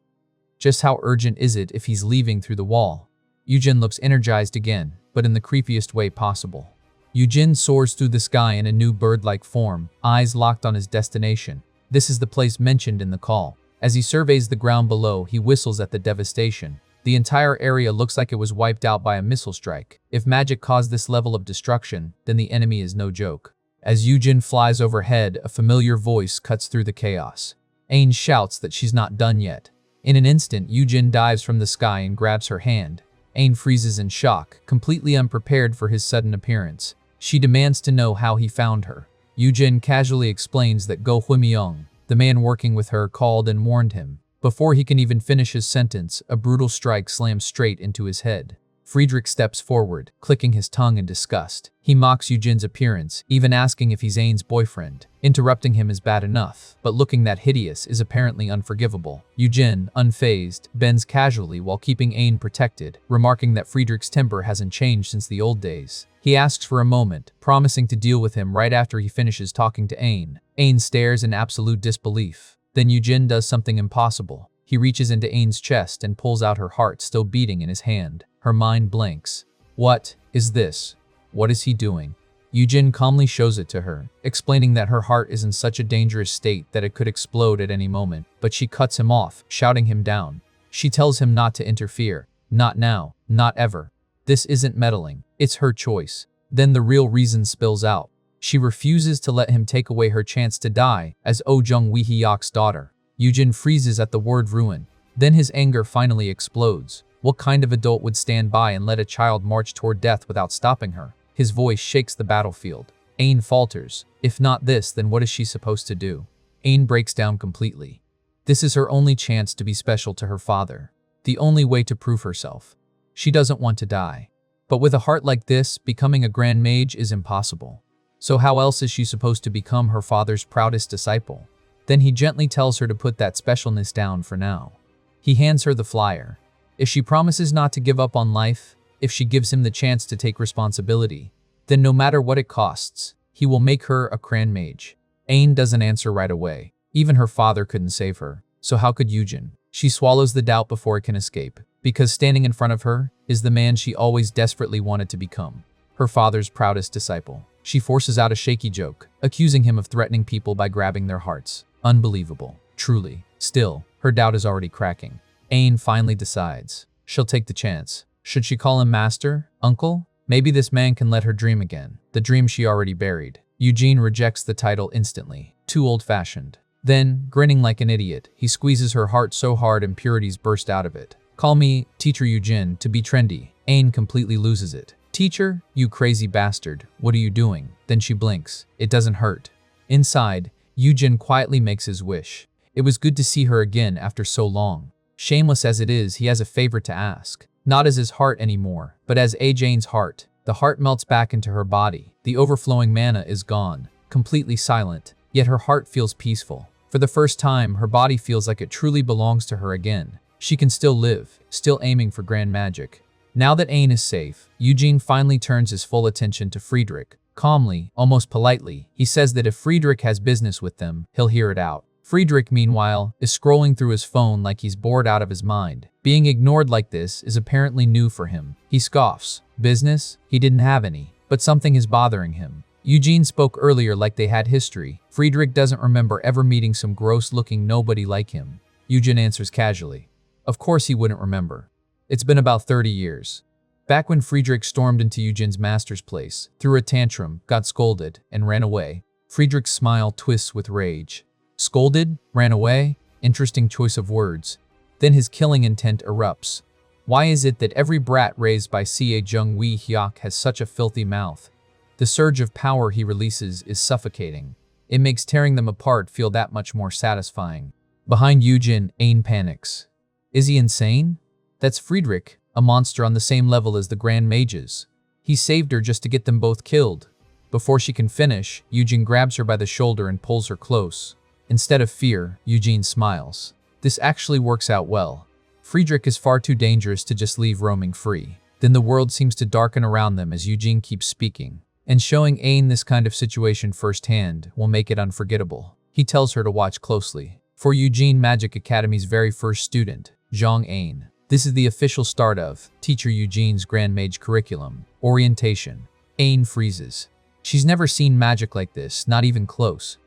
Just how urgent is it if he's leaving through the wall? Eugen looks energized again, but in the creepiest way possible. Eugen soars through the sky in a new bird-like form, eyes locked on his destination. This is the place mentioned in the call. As he surveys the ground below, he whistles at the devastation. The entire area looks like it was wiped out by a missile strike. If magic caused this level of destruction, then the enemy is no joke. As Eugen flies overhead, a familiar voice cuts through the chaos. Ain shouts that she's not done yet. In an instant, Eugen dives from the sky and grabs her hand. Ain freezes in shock, completely unprepared for his sudden appearance. She demands to know how he found her. Eugen casually explains that Go Huimyong, the man working with her, called and warned him. Before he can even finish his sentence, a brutal strike slams straight into his head. Friedrich steps forward, clicking his tongue in disgust. He mocks Eugen's appearance, even asking if he's Ain's boyfriend. Interrupting him is bad enough, but looking that hideous is apparently unforgivable. Eugen, unfazed, bends casually while keeping Ain protected, remarking that Friedrich's temper hasn't changed since the old days. He asks for a moment, promising to deal with him right after he finishes talking to Ain. Ain stares in absolute disbelief. Then Eugen does something impossible. He reaches into Ain's chest and pulls out her heart still beating in his hand. Her mind blanks. What is this? What is he doing? Eugen calmly shows it to her, explaining that her heart is in such a dangerous state that it could explode at any moment, but she cuts him off, shouting him down. She tells him not to interfere. Not now, not ever. This isn't meddling, it's her choice. Then the real reason spills out. She refuses to let him take away her chance to die as Oh Jung-Wi-Hyok's daughter. Eugen freezes at the word ruin. Then his anger finally explodes. What kind of adult would stand by and let a child march toward death without stopping her? His voice shakes the battlefield. Ain falters. If not this, then what is she supposed to do? Ain breaks down completely. This is her only chance to be special to her father. The only way to prove herself. She doesn't want to die. But with a heart like this, becoming a grand mage is impossible. So how else is she supposed to become her father's proudest disciple? Then he gently tells her to put that specialness down for now. He hands her the flyer. If she promises not to give up on life, if she gives him the chance to take responsibility, then no matter what it costs, he will make her a grand mage. Ain doesn't answer right away. Even her father couldn't save her. So how could Eugen? She swallows the doubt before it can escape, because standing in front of her is the man she always desperately wanted to become, her father's proudest disciple. She forces out a shaky joke, accusing him of threatening people by grabbing their hearts. Unbelievable, truly. Still, her doubt is already cracking. Ain finally decides. She'll take the chance. Should she call him master? Uncle? Maybe this man can let her dream again. The dream she already buried. Eugen rejects the title instantly. Too old-fashioned. Then, grinning like an idiot, he squeezes her heart so hard impurities burst out of it. Call me Teacher Eugen to be trendy. Ain completely loses it. Teacher? You crazy bastard. What are you doing? Then she blinks. It doesn't hurt. Inside, Eugen quietly makes his wish. It was good to see her again after so long. Shameless as it is, he has a favor to ask. Not as his heart anymore, but as Jane's heart. The heart melts back into her body. The overflowing mana is gone, completely silent, yet her heart feels peaceful. For the first time, her body feels like it truly belongs to her again. She can still live, still aiming for grand magic. Now that Ain is safe, Eugen finally turns his full attention to Friedrich. Calmly, almost politely, he says that if Friedrich has business with them, he'll hear it out. Friedrich, meanwhile, is scrolling through his phone like he's bored out of his mind. Being ignored like this is apparently new for him. He scoffs. Business? He didn't have any. But something is bothering him. Eugen spoke earlier like they had history. Friedrich doesn't remember ever meeting some gross-looking nobody like him. Eugen answers casually. Of course he wouldn't remember. It's been about 30 years. Back when Friedrich stormed into Eugen's master's place, threw a tantrum, got scolded, and ran away, Friedrich's smile twists with rage. Scolded? Ran away? Interesting choice of words. Then his killing intent erupts. Why is it that every brat raised by Ca Jung Wee Hyuk has such a filthy mouth? The surge of power he releases is suffocating. It makes tearing them apart feel that much more satisfying. Behind Eugen, Ain panics. Is he insane? That's Friedrich, a monster on the same level as the Grand Mages. He saved her just to get them both killed. Before she can finish, Eugen grabs her by the shoulder and pulls her close. Instead of fear, Eugene smiles. This actually works out well. Friedrich is far too dangerous to just leave roaming free. Then the world seems to darken around them as Eugene keeps speaking. And showing Ain this kind of situation firsthand will make it unforgettable. He tells her to watch closely. For Eugene Magic Academy's very first student, Zhang Ain. This is the official start of Teacher Eugene's Grand Mage Curriculum. Orientation. Ain freezes. She's never seen magic like this, not even close.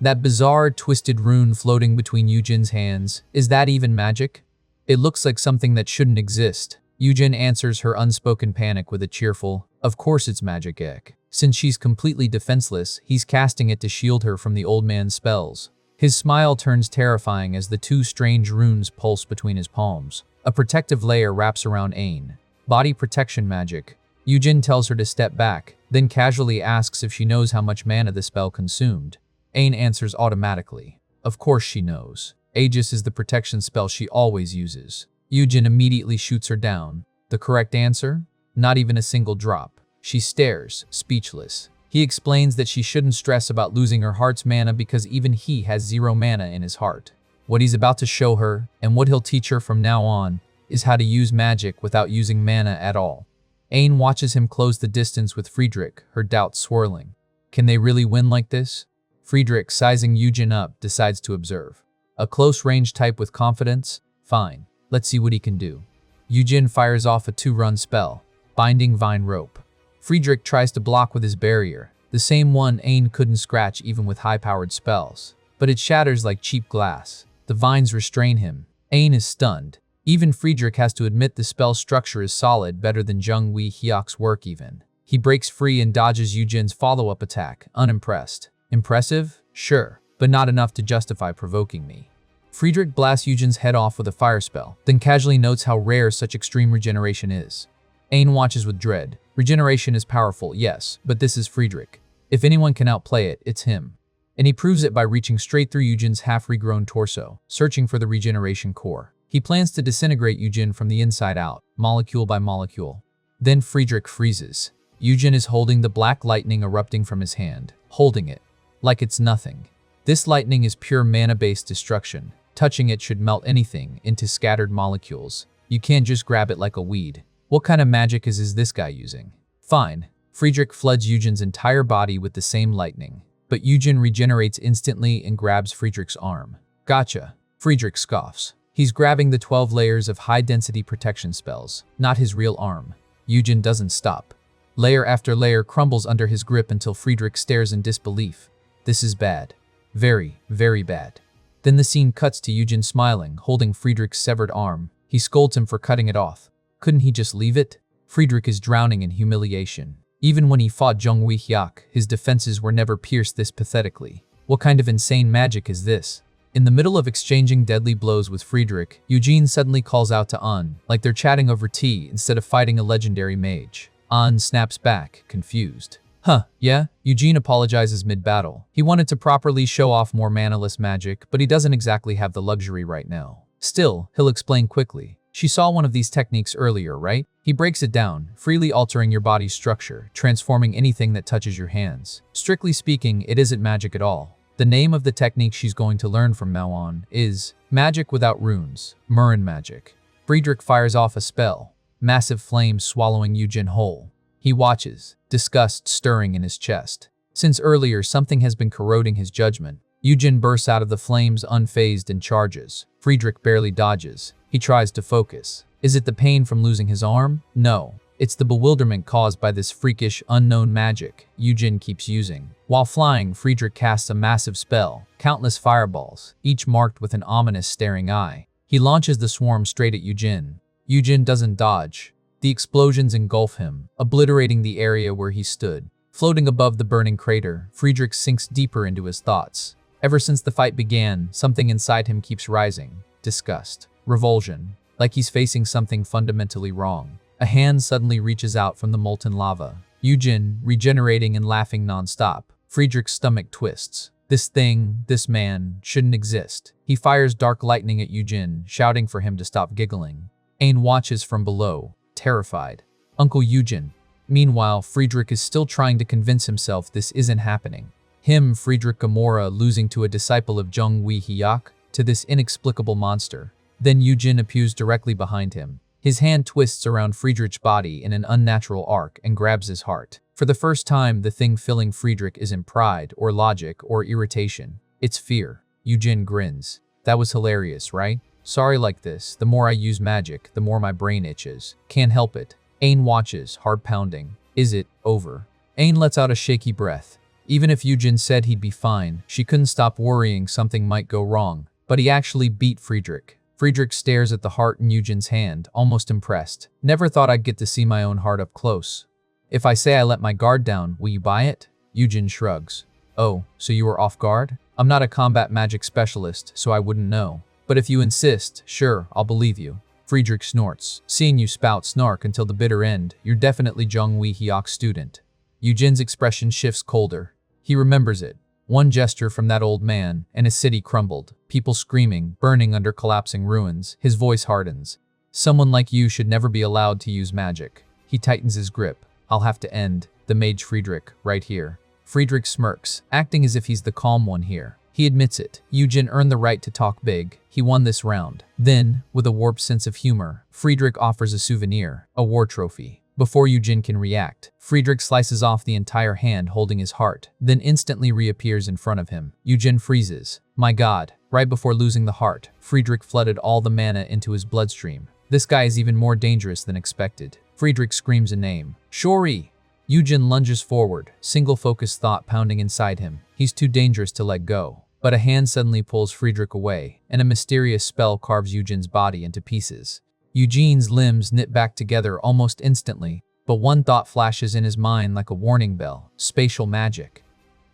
That bizarre, twisted rune floating between Eugene's hands, is that even magic? It looks like something that shouldn't exist. Eugen answers her unspoken panic with a cheerful, "Of course it's magic, Ek." Since she's completely defenseless, he's casting it to shield her from the old man's spells. His smile turns terrifying as the two strange runes pulse between his palms. A protective layer wraps around Ain. Body protection magic. Eugen tells her to step back, then casually asks if she knows how much mana the spell consumed. Ain answers automatically. Of course she knows. Aegis is the protection spell she always uses. Eugen immediately shoots her down. The correct answer? Not even a single drop. She stares, speechless. He explains that she shouldn't stress about losing her heart's mana because even he has 0 mana in his heart. What he's about to show her, and what he'll teach her from now on, is how to use magic without using mana at all. Ain watches him close the distance with Friedrich, her doubts swirling. Can they really win like this? Friedrich, sizing Eugen up, decides to observe. A close-range type with confidence? Fine. Let's see what he can do. Eugen fires off a 2-run spell, Binding Vine Rope. Friedrich tries to block with his barrier, the same one Ain couldn't scratch even with high-powered spells. But it shatters like cheap glass. The vines restrain him. Ain is stunned. Even Friedrich has to admit the spell structure is solid, better than Jung Wee Hyuk's work even. He breaks free and dodges Eugen's follow-up attack, unimpressed. Impressive? Sure, but not enough to justify provoking me. Friedrich blasts Eugen's head off with a fire spell, then casually notes how rare such extreme regeneration is. Ain watches with dread. Regeneration is powerful, yes, but this is Friedrich. If anyone can outplay it, it's him. And he proves it by reaching straight through Eugen's half-regrown torso, searching for the regeneration core. He plans to disintegrate Eugen from the inside out, molecule by molecule. Then Friedrich freezes. Eugen is holding the black lightning erupting from his hand, holding it like it's nothing. This lightning is pure mana-based destruction. Touching it should melt anything into scattered molecules. You can't just grab it like a weed. What kind of magic is this guy using? Fine. Friedrich floods Eugen's entire body with the same lightning. But Eugen regenerates instantly and grabs Friedrich's arm. Gotcha. Friedrich scoffs. He's grabbing the 12 layers of high-density protection spells, not his real arm. Eugen doesn't stop. Layer after layer crumbles under his grip until Friedrich stares in disbelief. This is bad. Very, very bad. Then the scene cuts to Eugen smiling, holding Friedrich's severed arm. He scolds him for cutting it off. Couldn't he just leave it? Friedrich is drowning in humiliation. Even when he fought Jung Wee Hyuk, his defenses were never pierced this pathetically. What kind of insane magic is this? In the middle of exchanging deadly blows with Friedrich, Eugene suddenly calls out to An, like they're chatting over tea instead of fighting a legendary mage. An snaps back, confused. Huh, yeah? Eugene apologizes mid-battle. He wanted to properly show off more manaless magic, but he doesn't exactly have the luxury right now. Still, he'll explain quickly. She saw one of these techniques earlier, right? He breaks it down, freely altering your body's structure, transforming anything that touches your hands. Strictly speaking, it isn't magic at all. The name of the technique she's going to learn from now on is Magic Without Runes, Murin Magic. Friedrich fires off a spell, massive flames swallowing Eugen whole. He watches, disgust stirring in his chest. Since earlier something has been corroding his judgment, Eugen bursts out of the flames unfazed and charges. Friedrich barely dodges. He tries to focus. Is it the pain from losing his arm? No. It's the bewilderment caused by this freakish, unknown magic Eugen keeps using. While flying, Friedrich casts a massive spell, countless fireballs, each marked with an ominous staring eye. He launches the swarm straight at Eugen. Eugen doesn't dodge. The explosions engulf him, obliterating the area where he stood. Floating above the burning crater, Friedrich sinks deeper into his thoughts. Ever since the fight began, something inside him keeps rising. Disgust. Revulsion. Like he's facing something fundamentally wrong. A hand suddenly reaches out from the molten lava. Eugen, regenerating and laughing nonstop. Friedrich's stomach twists. This thing, this man, shouldn't exist. He fires dark lightning at Eugen, shouting for him to stop giggling. Ain watches from below, terrified. Uncle Eugen. Meanwhile, Friedrich is still trying to convince himself this isn't happening. Him, Friedrich Gamora, losing to a disciple of Jung Wei Hyuk, to this inexplicable monster. Then Eugen appears directly behind him. His hand twists around Friedrich's body in an unnatural arc and grabs his heart. For the first time, the thing filling Friedrich isn't pride, or logic, or irritation. It's fear. Eugen grins. That was hilarious, right? Sorry, like this. The more I use magic, the more my brain itches. Can't help it. Ain watches, heart pounding. Is it over? Ain lets out a shaky breath. Even if Eugen said he'd be fine, she couldn't stop worrying something might go wrong. But he actually beat Friedrich. Friedrich stares at the heart in Eugen's hand, almost impressed. Never thought I'd get to see my own heart up close. If I say I let my guard down, will you buy it? Eugen shrugs. Oh, so you were off guard? I'm not a combat magic specialist, so I wouldn't know. But if you insist, sure, I'll believe you. Friedrich snorts. Seeing you spout snark until the bitter end, you're definitely Jung Wei Hyuk's student. Eugen's expression shifts colder. He remembers it. One gesture from that old man, and his city crumbled. People screaming, burning under collapsing ruins. His voice hardens. Someone like you should never be allowed to use magic. He tightens his grip. I'll have to end the mage Friedrich right here. Friedrich smirks, acting as if he's the calm one here. He admits it. Eugen earned the right to talk big. He won this round. Then, with a warped sense of humor, Friedrich offers a souvenir, a war trophy. Before Eugen can react, Friedrich slices off the entire hand holding his heart, then instantly reappears in front of him. Eugen freezes. My God, right before losing the heart, Friedrich flooded all the mana into his bloodstream. This guy is even more dangerous than expected. Friedrich screams a name. Shori! Eugen lunges forward, single-focused thought pounding inside him. He's too dangerous to let go. But a hand suddenly pulls Friedrich away, and a mysterious spell carves Eugen's body into pieces. Eugene's limbs knit back together almost instantly, but one thought flashes in his mind like a warning bell. Spatial magic.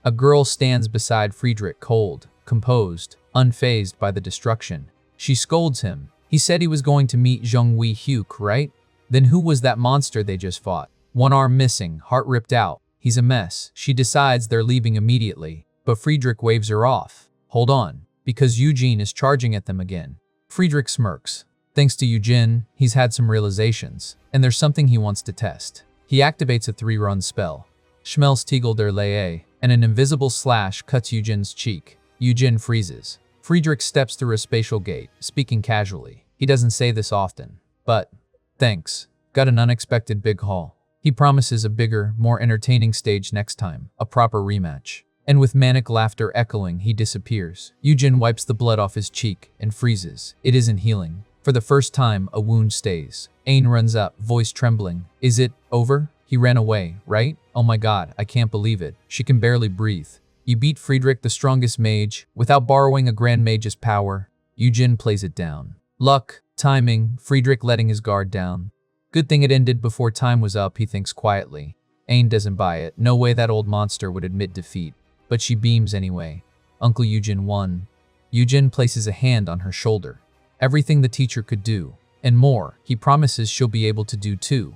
A girl stands beside Friedrich, cold, composed, unfazed by the destruction. She scolds him. He said he was going to meet Jung Wei Hyuk, right? Then who was that monster they just fought? One arm missing, heart ripped out. He's a mess. She decides they're leaving immediately, but Friedrich waves her off. Hold on, because Eugene is charging at them again. Friedrich smirks. Thanks to Eugen, he's had some realizations, and there's something he wants to test. He activates a 3-run spell. Schmelztiegel der Laie, and an invisible slash cuts Eugen's cheek. Eugen freezes. Friedrich steps through a spatial gate, speaking casually. He doesn't say this often, but thanks. Got an unexpected big haul. He promises a bigger, more entertaining stage next time, a proper rematch. And with manic laughter echoing, he disappears. Eugen wipes the blood off his cheek and freezes. It isn't healing. For the first time, a wound stays. Ain runs up, voice trembling. Is it over? He ran away, right? Oh my God, I can't believe it. She can barely breathe. You beat Friedrich, the strongest mage, without borrowing a grand mage's power. Eugen plays it down. Luck, timing, Friedrich letting his guard down. Good thing it ended before time was up, he thinks quietly. Ain doesn't buy it. No way that old monster would admit defeat. But she beams anyway. Uncle Eugen won. Eugen places a hand on her shoulder. Everything the teacher could do, and more, he promises she'll be able to do too.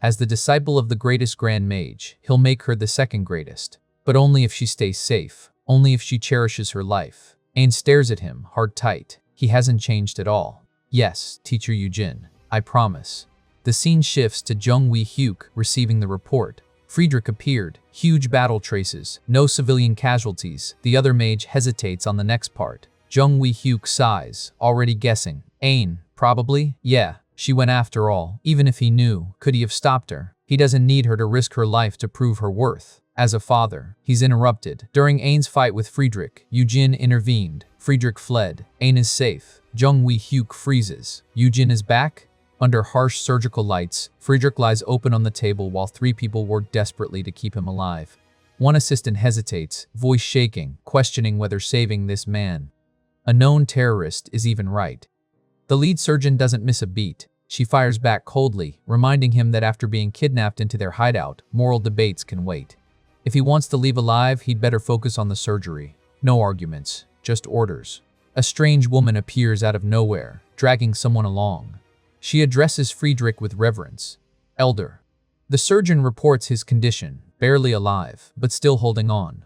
As the disciple of the greatest grand mage, he'll make her the second greatest. But only if she stays safe, only if she cherishes her life. Ain stares at him, heart tight. He hasn't changed at all. Yes, Teacher Eugen, I promise. The scene shifts to Jung Wei Hyuk receiving the report. Friedrich appeared, huge battle traces, no civilian casualties. The other mage hesitates on the next part. Jung Wei Hyuk sighs, already guessing. Ain, probably? Yeah, she went after all. Even if he knew, could he have stopped her? He doesn't need her to risk her life to prove her worth. As a father, he's interrupted. During Ain's fight with Friedrich, Eugen intervened. Friedrich fled. Ain is safe. Jung Wei Hyuk freezes. Eugen is back? Under harsh surgical lights, Friedrich lies open on the table while 3 people work desperately to keep him alive. One assistant hesitates, voice shaking, questioning whether saving this man, a known terrorist, is even right. The lead surgeon doesn't miss a beat. She fires back coldly, reminding him that after being kidnapped into their hideout, moral debates can wait. If he wants to leave alive, he'd better focus on the surgery. No arguments, just orders. A strange woman appears out of nowhere, dragging someone along. She addresses Friedrich with reverence. Elder. The surgeon reports his condition, barely alive, but still holding on.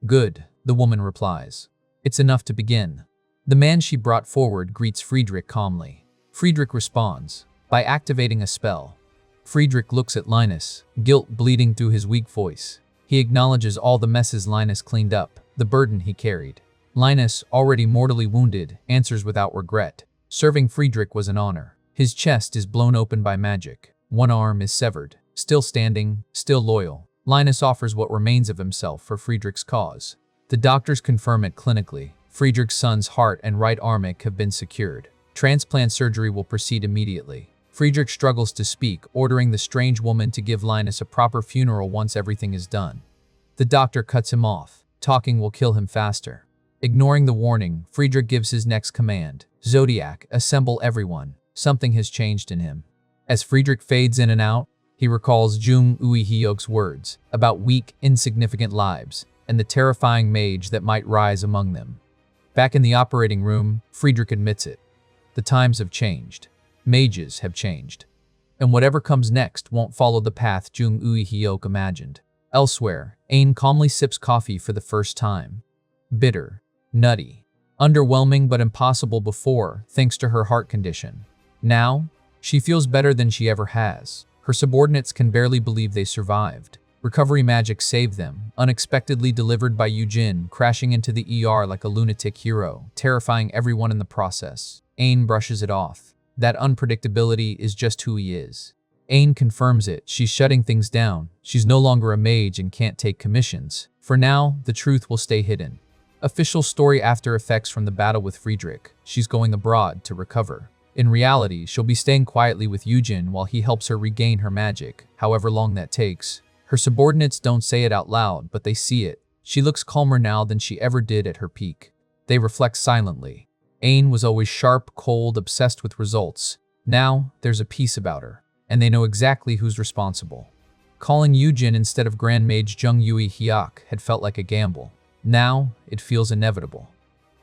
Good, the woman replies. It's enough to begin. The man she brought forward greets Friedrich calmly. Friedrich responds by activating a spell. Friedrich looks at Linus, guilt bleeding through his weak voice. He acknowledges all the messes Linus cleaned up, the burden he carried. Linus, already mortally wounded, answers without regret. Serving Friedrich was an honor. His chest is blown open by magic. One arm is severed. Still standing, still loyal. Linus offers what remains of himself for Friedrich's cause. The doctors confirm it clinically. Friedrich's son's heart and right arm have been secured. Transplant surgery will proceed immediately. Friedrich struggles to speak, ordering the strange woman to give Linus a proper funeral once everything is done. The doctor cuts him off. Talking will kill him faster. Ignoring the warning, Friedrich gives his next command. Zodiac, assemble everyone. Something has changed in him. As Friedrich fades in and out, he recalls Jung Uihyok's words about weak, insignificant lives and the terrifying mage that might rise among them. Back in the operating room, Friedrich admits it. The times have changed. Mages have changed. And whatever comes next won't follow the path Jung Uihyok imagined. Elsewhere, Ain calmly sips coffee for the first time. Bitter, nutty, underwhelming but impossible before, thanks to her heart condition. Now, she feels better than she ever has. Her subordinates can barely believe they survived. Recovery magic saved them, unexpectedly delivered by Eugene, crashing into the ER like a lunatic hero, terrifying everyone in the process. Ain brushes it off. That unpredictability is just who he is. Ain confirms it. She's shutting things down. She's no longer a mage and can't take commissions. For now, the truth will stay hidden. Official story after effects from the battle with Friedrich. She's going abroad to recover. In reality, she'll be staying quietly with Eugen while he helps her regain her magic, however long that takes. Her subordinates don't say it out loud, but they see it. She looks calmer now than she ever did at her peak. They reflect silently. Ain was always sharp, cold, obsessed with results. Now, there's a peace about her, and they know exactly who's responsible. Calling Eugen instead of Grand Mage Jung Uihyok had felt like a gamble. Now, it feels inevitable.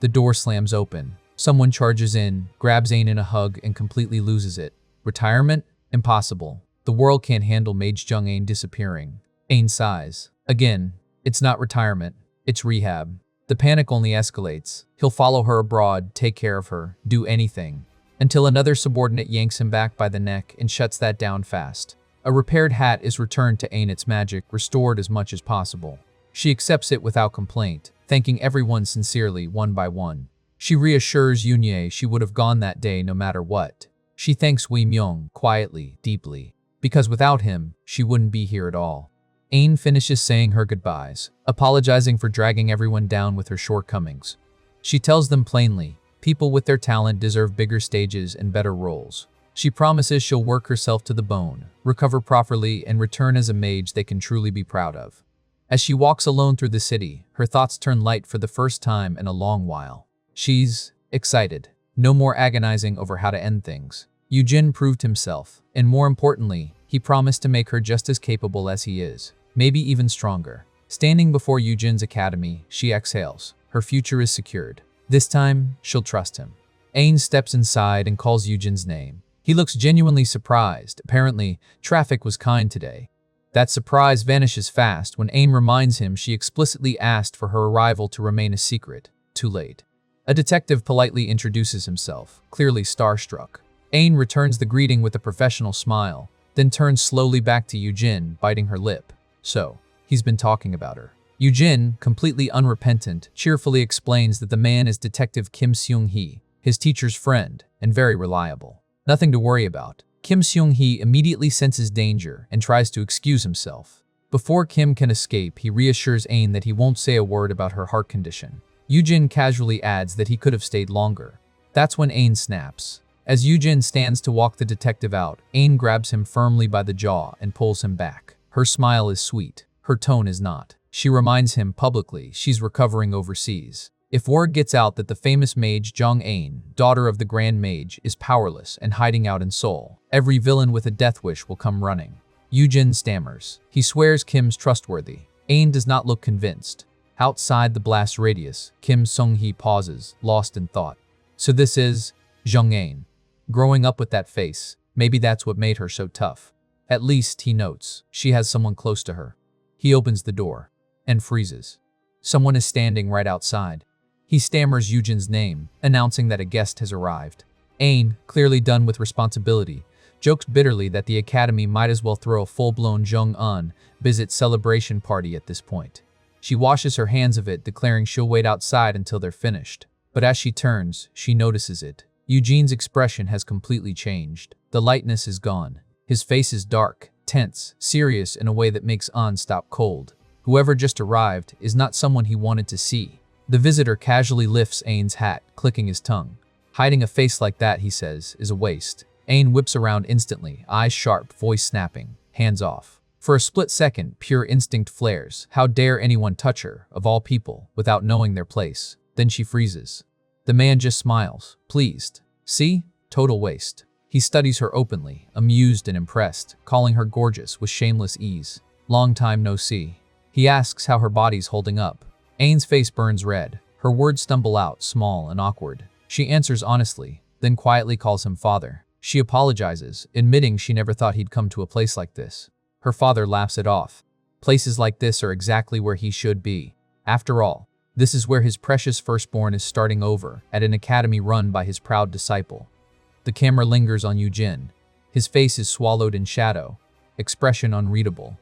The door slams open. Someone charges in, grabs Ain in a hug, and completely loses it. Retirement? Impossible. The world can't handle Mage Jung Ain disappearing. Ain sighs. Again, it's not retirement, it's rehab. The panic only escalates. He'll follow her abroad, take care of her, do anything. Until another subordinate yanks him back by the neck and shuts that down fast. A repaired hat is returned to Ain, its magic restored as much as possible. She accepts it without complaint, thanking everyone sincerely one by one. She reassures Yunye she would have gone that day no matter what. She thanks Wei Myung quietly, deeply, because without him, she wouldn't be here at all. Ain finishes saying her goodbyes, apologizing for dragging everyone down with her shortcomings. She tells them plainly, people with their talent deserve bigger stages and better roles. She promises she'll work herself to the bone, recover properly, and return as a mage they can truly be proud of. As she walks alone through the city, her thoughts turn light for the first time in a long while. She's excited. No more agonizing over how to end things. Eugen proved himself, and more importantly, he promised to make her just as capable as he is, maybe even stronger. Standing before Eugen's academy, she exhales. Her future is secured. This time, she'll trust him. Ain steps inside and calls Eugen's name. He looks genuinely surprised. Apparently, traffic was kind today. That surprise vanishes fast when Ain reminds him she explicitly asked for her arrival to remain a secret. Too late. A detective politely introduces himself, clearly starstruck. Ain returns the greeting with a professional smile, then turns slowly back to Eugen, biting her lip. So, he's been talking about her. Eugen, completely unrepentant, cheerfully explains that the man is Detective Kim Seung-hee, his teacher's friend, and very reliable. Nothing to worry about. Kim Seung-hee immediately senses danger and tries to excuse himself. Before Kim can escape, he reassures Ain that he won't say a word about her heart condition. Eugen casually adds that he could have stayed longer. That's when Ain snaps. As Eugen stands to walk the detective out, Ain grabs him firmly by the jaw and pulls him back. Her smile is sweet. Her tone is not. She reminds him publicly she's recovering overseas. If word gets out that the famous mage to18, daughter of the Grand Mage, is powerless and hiding out in Seoul, every villain with a death wish will come running. Yoo-jin stammers. He swears Kim's trustworthy. To18 does not look convinced. Outside the blast radius, Kim Sung-hee pauses, lost in thought. So this is to18. Growing up with that face, maybe that's what made her so tough. At least, he notes, she has someone close to her. He opens the door and freezes. Someone is standing right outside. He stammers Yoo-jin's name, announcing that a guest has arrived. To18, clearly done with responsibility, jokes bitterly that the academy might as well throw a full-blown Jung-un visit celebration party at this point. She washes her hands of it, declaring she'll wait outside until they're finished. But as she turns, she notices it. Eugene's expression has completely changed. The lightness is gone. His face is dark, tense, serious in a way that makes An stop cold. Whoever just arrived is not someone he wanted to see. The visitor casually lifts To18's hat, clicking his tongue. Hiding a face like that, he says, is a waste. To18 whips around instantly, eyes sharp, voice snapping, hands off. For a split second, pure instinct flares. How dare anyone touch her, of all people, without knowing their place? Then she freezes. The man just smiles, pleased. See? Total waste. He studies her openly, amused and impressed, calling her gorgeous with shameless ease. Long time no see. He asks how her body's holding up. To18's face burns red. Her words stumble out, small and awkward. She answers honestly, then quietly calls him father. She apologizes, admitting she never thought he'd come to a place like this. Her father laughs it off. Places like this are exactly where he should be. After all, this is where his precious firstborn is starting over, at an academy run by his proud disciple. The camera lingers on Yoo-jin. His face is swallowed in shadow, expression unreadable.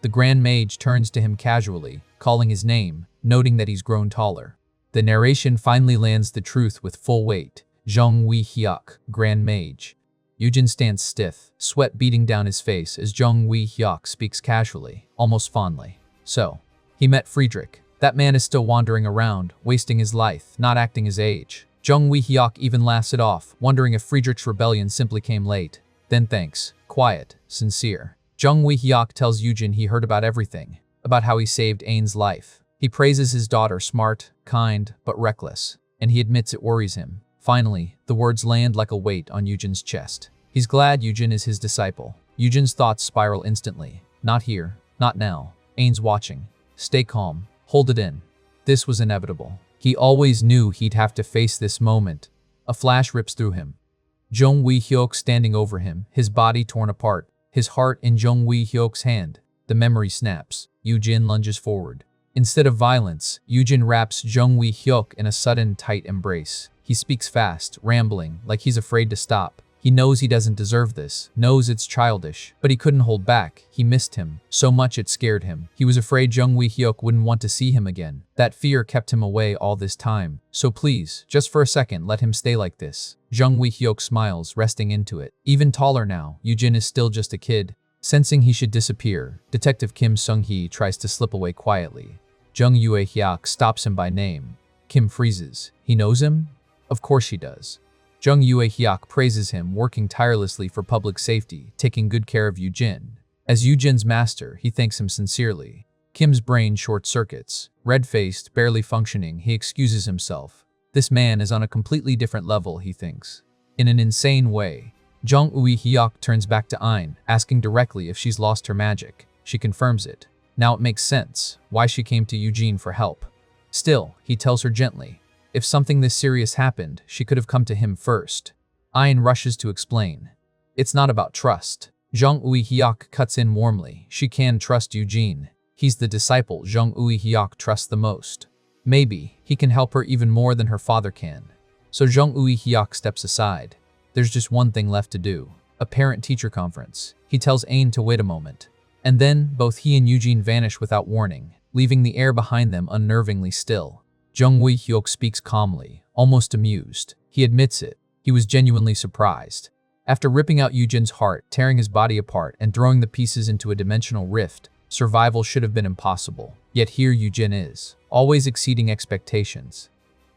The Grand Mage turns to him casually, calling his name, noting that he's grown taller. The narration finally lands the truth with full weight. Jung Wee-hyuk, Grand Mage. Yoo-jin stands stiff, sweat beating down his face as Jung Wee-hyuk speaks casually, almost fondly. So, he met Friedrich. That man is still wandering around, wasting his life, not acting his age. Jung Wee-hyuk even laughs it off, wondering if Friedrich's rebellion simply came late. Then thanks, quiet, sincere. Jung Wee-hyuk tells Yoo-jin he heard about everything, about how he saved To18's life. He praises his daughter, smart, kind, but reckless, and he admits it worries him. Finally, the words land like a weight on Yoo-jin's chest. He's glad Yoo-jin is his disciple. Yoo-jin's thoughts spiral instantly. Not here, not now. To18's watching. Stay calm, hold it in. This was inevitable. He always knew he'd have to face this moment. A flash rips through him. Jung Wee-hyuk standing over him, his body torn apart, his heart in Jung Wee-hyuk's hand. The memory snaps. Yoo-jin lunges forward. Instead of violence, Yoo-jin wraps Jung Wee-hyuk in a sudden, tight embrace. He speaks fast, rambling, like he's afraid to stop. He knows he doesn't deserve this, knows it's childish, but he couldn't hold back. He missed him. So much it scared him. He was afraid Jung Wee-hyuk wouldn't want to see him again. That fear kept him away all this time. So please, just for a second, let him stay like this. Jung Wee-hyuk smiles, resting into it. Even taller now, Yoo-jin is still just a kid. Sensing he should disappear, Detective Kim Sung-hee tries to slip away quietly. Jung Wee-hyuk stops him by name. Kim freezes. He knows him? Of course he does. Jung Wee-hyuk praises him, working tirelessly for public safety, taking good care of Yoo-jin. As Yoo-jin's master, he thanks him sincerely. Kim's brain short-circuits. Red-faced, barely functioning, he excuses himself. This man is on a completely different level, he thinks. In an insane way. Jung Wee-hyuk turns back to To18, asking directly if she's lost her magic. She confirms it. Now it makes sense why she came to Yoo-jin for help. Still, he tells her gently, if something this serious happened, she could have come to him first. To18 rushes to explain. It's not about trust. Jung Wee-hyuk cuts in warmly. She can trust Yoo-jin. He's the disciple Jung Wee-hyuk trusts the most. Maybe he can help her even more than her father can. So Jung Wee-hyuk steps aside. There's just one thing left to do. A parent-teacher conference. He tells To18 to wait a moment. And then, both he and Yoo-jin vanish without warning, leaving the air behind them unnervingly still. Jung Wee-hyuk speaks calmly, almost amused. He admits it. He was genuinely surprised. After ripping out Yoo-jin's heart, tearing his body apart, and throwing the pieces into a dimensional rift, survival should have been impossible. Yet here Yoo-jin is, always exceeding expectations.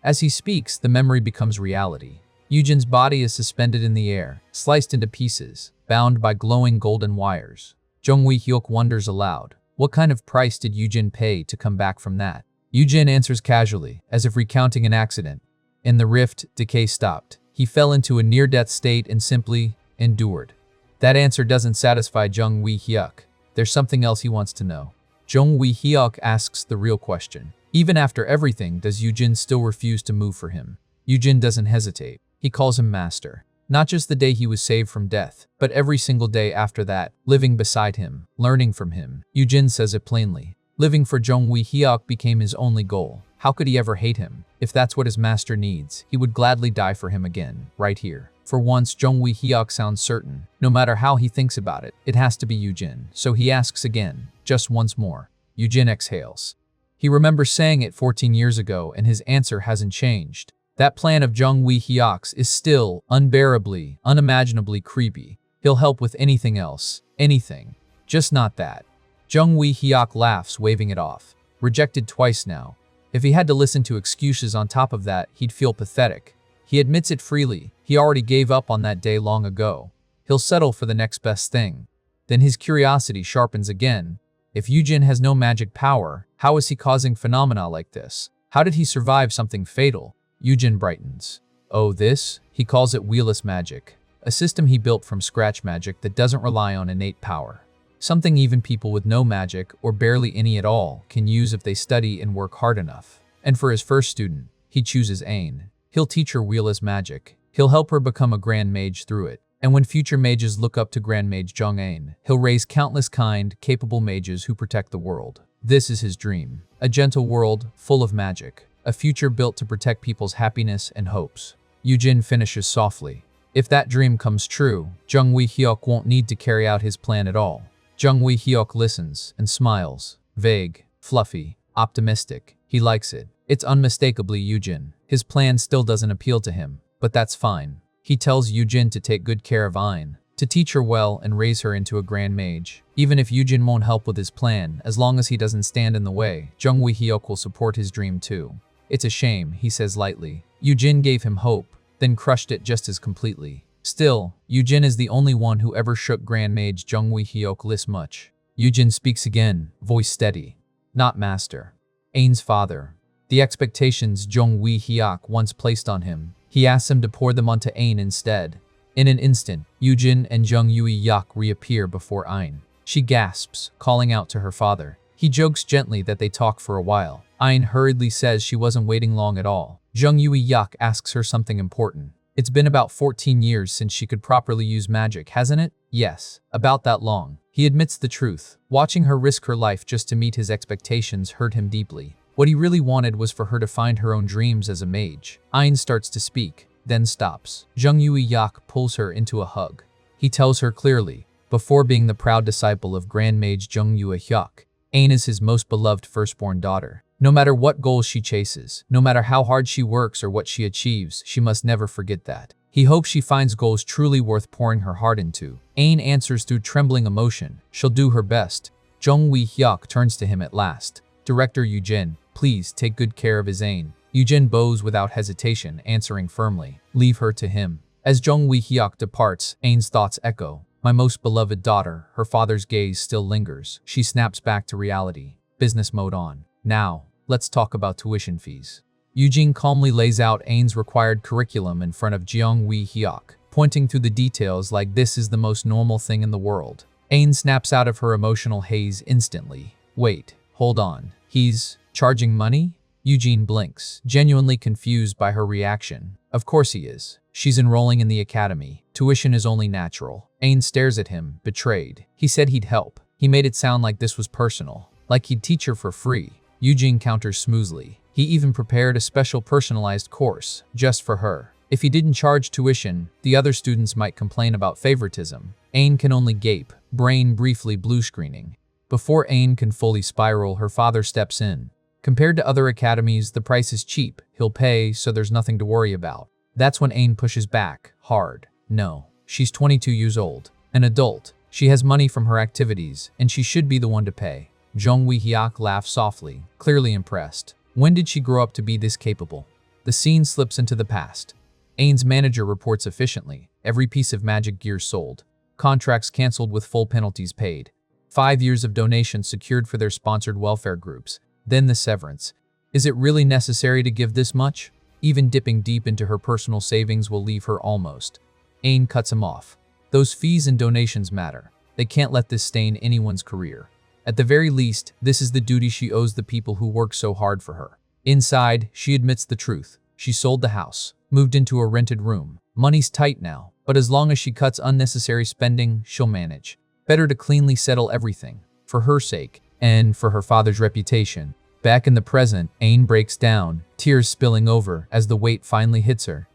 As he speaks, the memory becomes reality. Yoo-jin's body is suspended in the air, sliced into pieces, bound by glowing golden wires. Jung Wee-hyuk wonders aloud, what kind of price did Yoo-jin pay to come back from that? Yujin answers casually, as if recounting an accident. In the rift, decay stopped. He fell into a near-death state and simply endured. That answer doesn't satisfy Jung Wee-hyuk. There's something else he wants to know. Jung Wee-hyuk asks the real question. Even after everything, does Yujin still refuse to move for him? Yujin doesn't hesitate. He calls him master. Not just the day he was saved from death, but every single day after that, living beside him, learning from him. Yujin says it plainly. Living for Jung Wee-hyuk became his only goal. How could he ever hate him? If that's what his master needs, he would gladly die for him again, right here. For once, Jung Wee-hyuk sounds certain. No matter how he thinks about it, it has to be Yujin. So he asks again, just once more. Yujin exhales. He remembers saying it 14 years ago, and his answer hasn't changed. That plan of Jung Wee-hyuk's is still unbearably, unimaginably creepy. He'll help with anything else. Anything. Just not that. Jung Wee-hyuk laughs, waving it off. Rejected twice now. If he had to listen to excuses on top of that, he'd feel pathetic. He admits it freely. He already gave up on that day long ago. He'll settle for the next best thing. Then his curiosity sharpens again. If Yujin has no magic power, how is he causing phenomena like this? How did he survive something fatal? Yujin brightens. Oh, this? He calls it wheelless magic. A system he built from scratch magic that doesn't rely on innate power. Something even people with no magic, or barely any at all, can use if they study and work hard enough. And for his first student, he chooses Ain. He'll teach her wheelless magic. He'll help her become a Grand Mage through it. And when future mages look up to Grand Mage Jung Ain, he'll raise countless kind, capable mages who protect the world. This is his dream. A gentle world, full of magic. A future built to protect people's happiness and hopes. Yujin finishes softly. If that dream comes true, Jung Wee-hyuk won't need to carry out his plan at all. Jung Wee-hyuk listens and smiles. Vague, fluffy, optimistic. He likes it. It's unmistakably Yujin. His plan still doesn't appeal to him, but that's fine. He tells Yujin to take good care of Ain, to teach her well and raise her into a Grand Mage. Even if Yujin won't help with his plan, as long as he doesn't stand in the way, Jung Wee-hyuk will support his dream too. It's a shame, he says lightly. Yujin gave him hope, then crushed it just as completely. Still, Yujin is the only one who ever shook Grand Mage Jung Wee-hyuk this much. Yujin speaks again, voice steady. Not master. Ain's father. The expectations Jung Wee-hyuk once placed on him, he asks him to pour them onto Ain instead. In an instant, Yujin and Jung Wee-hyuk reappear before Ain. She gasps, calling out to her father. He jokes gently that they talk for a while. Ain hurriedly says she wasn't waiting long at all. Jung Wee-hyuk asks her something important. It's been about 14 years since she could properly use magic, hasn't it? Yes, about that long. He admits the truth. Watching her risk her life just to meet his expectations hurt him deeply. What he really wanted was for her to find her own dreams as a mage. Ain starts to speak, then stops. Jung Wee-hyuk pulls her into a hug. He tells her clearly, before being the proud disciple of Grand Mage Jung Wee-hyuk, Ain is his most beloved firstborn daughter. No matter what goals she chases, no matter how hard she works or what she achieves, she must never forget that. He hopes she finds goals truly worth pouring her heart into. Ain answers through trembling emotion. She'll do her best. Jung Wee-hyuk turns to him at last. Director Yujin, please take good care of his Ain. Yujin bows without hesitation, answering firmly. Leave her to him. As Jung Wee-hyuk departs, Ain's thoughts echo. My most beloved daughter, her father's gaze still lingers. She snaps back to reality. Business mode on. Now, let's talk about tuition fees. Yujin calmly lays out Ain's required curriculum in front of Jung Wee-hyuk, pointing through the details like this is the most normal thing in the world. Ain snaps out of her emotional haze instantly. Wait, hold on. He's charging money? Yujin blinks, genuinely confused by her reaction. Of course he is. She's enrolling in the academy. Tuition is only natural. Ain stares at him, betrayed. He said he'd help. He made it sound like this was personal, like he'd teach her for free. Yujin counters smoothly. He even prepared a special personalized course, just for her. If he didn't charge tuition, the other students might complain about favoritism. Ain can only gape, brain briefly blue screening. Before Ain can fully spiral, her father steps in. Compared to other academies, the price is cheap. He'll pay, so there's nothing to worry about. That's when Ain pushes back, hard. No, she's 22 years old, an adult. She has money from her activities, and she should be the one to pay. Jung Wee-hyuk laughs softly, clearly impressed. When did she grow up to be this capable? The scene slips into the past. Ain's manager reports efficiently. Every piece of magic gear sold. Contracts canceled with full penalties paid. 5 years of donations secured for their sponsored welfare groups. Then the severance. Is it really necessary to give this much? Even dipping deep into her personal savings will leave her almost. Ain cuts him off. Those fees and donations matter. They can't let this stain anyone's career. At the very least, this is the duty she owes the people who work so hard for her. Inside, she admits the truth. She sold the house, moved into a rented room. Money's tight now, but as long as she cuts unnecessary spending, she'll manage. Better to cleanly settle everything, for her sake, and for her father's reputation. Back in the present, Ain breaks down, tears spilling over as the weight finally hits her.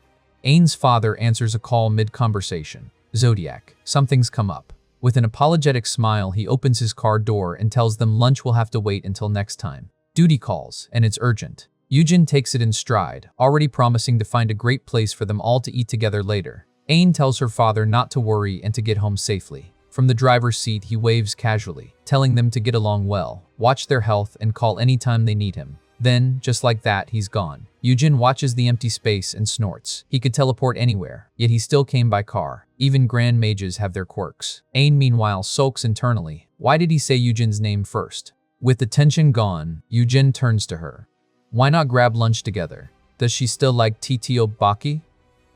Ain's father answers a call mid-conversation. Zodiac, something's come up. With an apologetic smile, he opens his car door and tells them lunch will have to wait until next time. Duty calls, and it's urgent. Yujin takes it in stride, already promising to find a great place for them all to eat together later. Ain tells her father not to worry and to get home safely. From the driver's seat, he waves casually, telling them to get along well, watch their health, and call anytime they need him. Then, just like that, he's gone. Yujin watches the empty space and snorts. He could teleport anywhere, yet he still came by car. Even grand mages have their quirks. Ain, meanwhile, sulks internally. Why did he say Yujin's name first? With the tension gone, Yujin turns to her. Why not grab lunch together? Does she still like to18?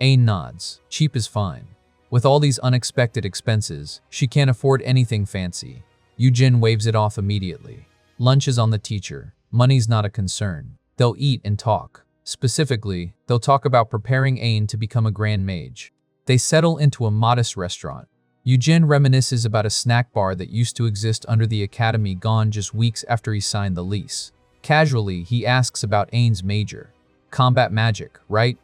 Ain nods. Cheap is fine. With all these unexpected expenses, she can't afford anything fancy. Yujin waves it off immediately. Lunch is on the teacher. Money's not a concern. They'll eat and talk. Specifically, they'll talk about preparing Ain to become a grand mage. They settle into a modest restaurant. Yujin reminisces about a snack bar that used to exist under the academy, gone just weeks after he signed the lease. Casually, he asks about Ain's major. Combat magic, right?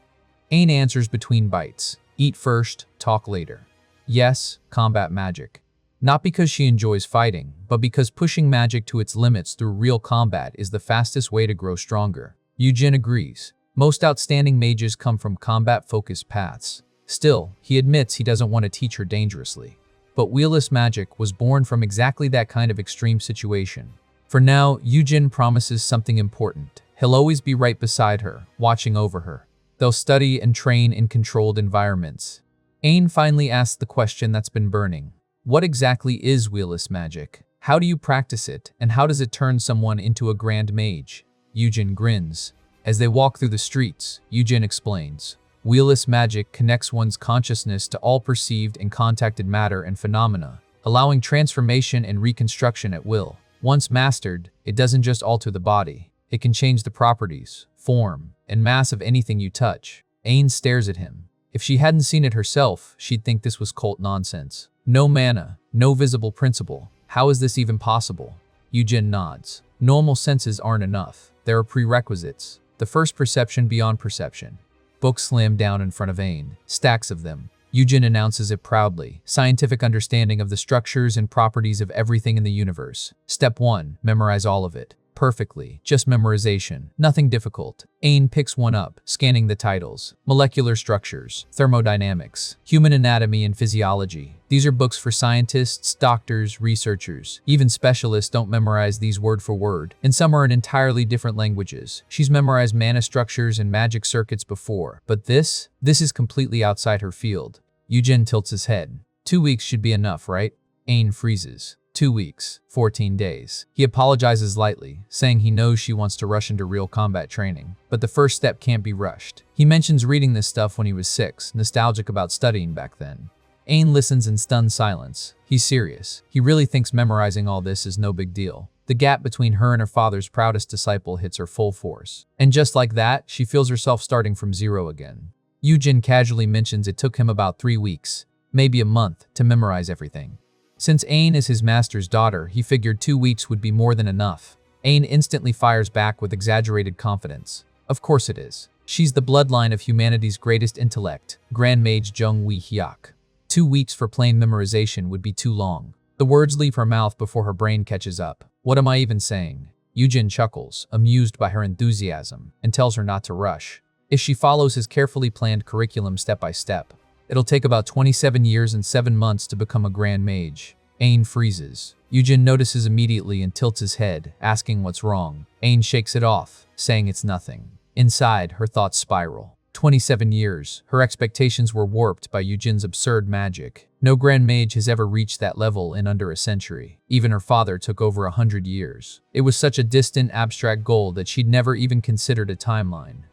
Ain answers between bites. Eat first, talk later. Yes, combat magic. Not because she enjoys fighting, but because pushing magic to its limits through real combat is the fastest way to grow stronger. Yujin agrees. Most outstanding mages come from combat-focused paths. Still, he admits he doesn't want to teach her dangerously. But wheelless magic was born from exactly that kind of extreme situation. For now, Yujin promises something important. He'll always be right beside her, watching over her. They'll study and train in controlled environments. Ain finally asks the question that's been burning. What exactly is wheelless magic? How do you practice it, and how does it turn someone into a grand mage? Yujin grins. As they walk through the streets, Yujin explains. Wheelless magic connects one's consciousness to all perceived and contacted matter and phenomena, allowing transformation and reconstruction at will. Once mastered, it doesn't just alter the body. It can change the properties, form, and mass of anything you touch. Ain stares at him. If she hadn't seen it herself, she'd think this was cult nonsense. No mana, no visible principle. How is this even possible? Yujin nods. Normal senses aren't enough. There are prerequisites. The first, perception beyond perception. Books slam down in front of Ain. Stacks of them. Yujin announces it proudly. Scientific understanding of the structures and properties of everything in the universe. Step 1. Memorize all of it. Perfectly. Just memorization. Nothing difficult. Ain picks one up, scanning the titles. Molecular structures, thermodynamics, human anatomy and physiology. These are books for scientists, doctors, researchers. Even specialists don't memorize these word for word, and some are in entirely different languages. She's memorized mana structures and magic circuits before, but this is completely outside her field. Yujin tilts his head. 2 weeks should be enough, right? Ain freezes. 2 weeks, 14 days. He apologizes lightly, saying he knows she wants to rush into real combat training, but the first step can't be rushed. He mentions reading this stuff when he was 6, nostalgic about studying back then. Ain listens in stunned silence. He's serious. He really thinks memorizing all this is no big deal. The gap between her and her father's proudest disciple hits her full force. And just like that, she feels herself starting from zero again. Yujin casually mentions it took him about 3 weeks, maybe a month, to memorize everything. Since Ain is his master's daughter, he figured 2 weeks would be more than enough. Ain instantly fires back with exaggerated confidence. Of course it is. She's the bloodline of humanity's greatest intellect, Grand Mage Zheng Wei Hyuk. 2 weeks for plain memorization would be too long. The words leave her mouth before her brain catches up. What am I even saying? Yujin chuckles, amused by her enthusiasm, and tells her not to rush. If she follows his carefully planned curriculum step by step, it'll take about 27 years and 7 months to become a grand mage. Ain freezes. Yujin notices immediately and tilts his head, asking what's wrong. Ain shakes it off, saying it's nothing. Inside, her thoughts spiral. 27 years, her expectations were warped by Yujin's absurd magic. No grand mage has ever reached that level in under a century. Even her father took over 100 years. It was such a distant, abstract goal that she'd never even considered a timeline.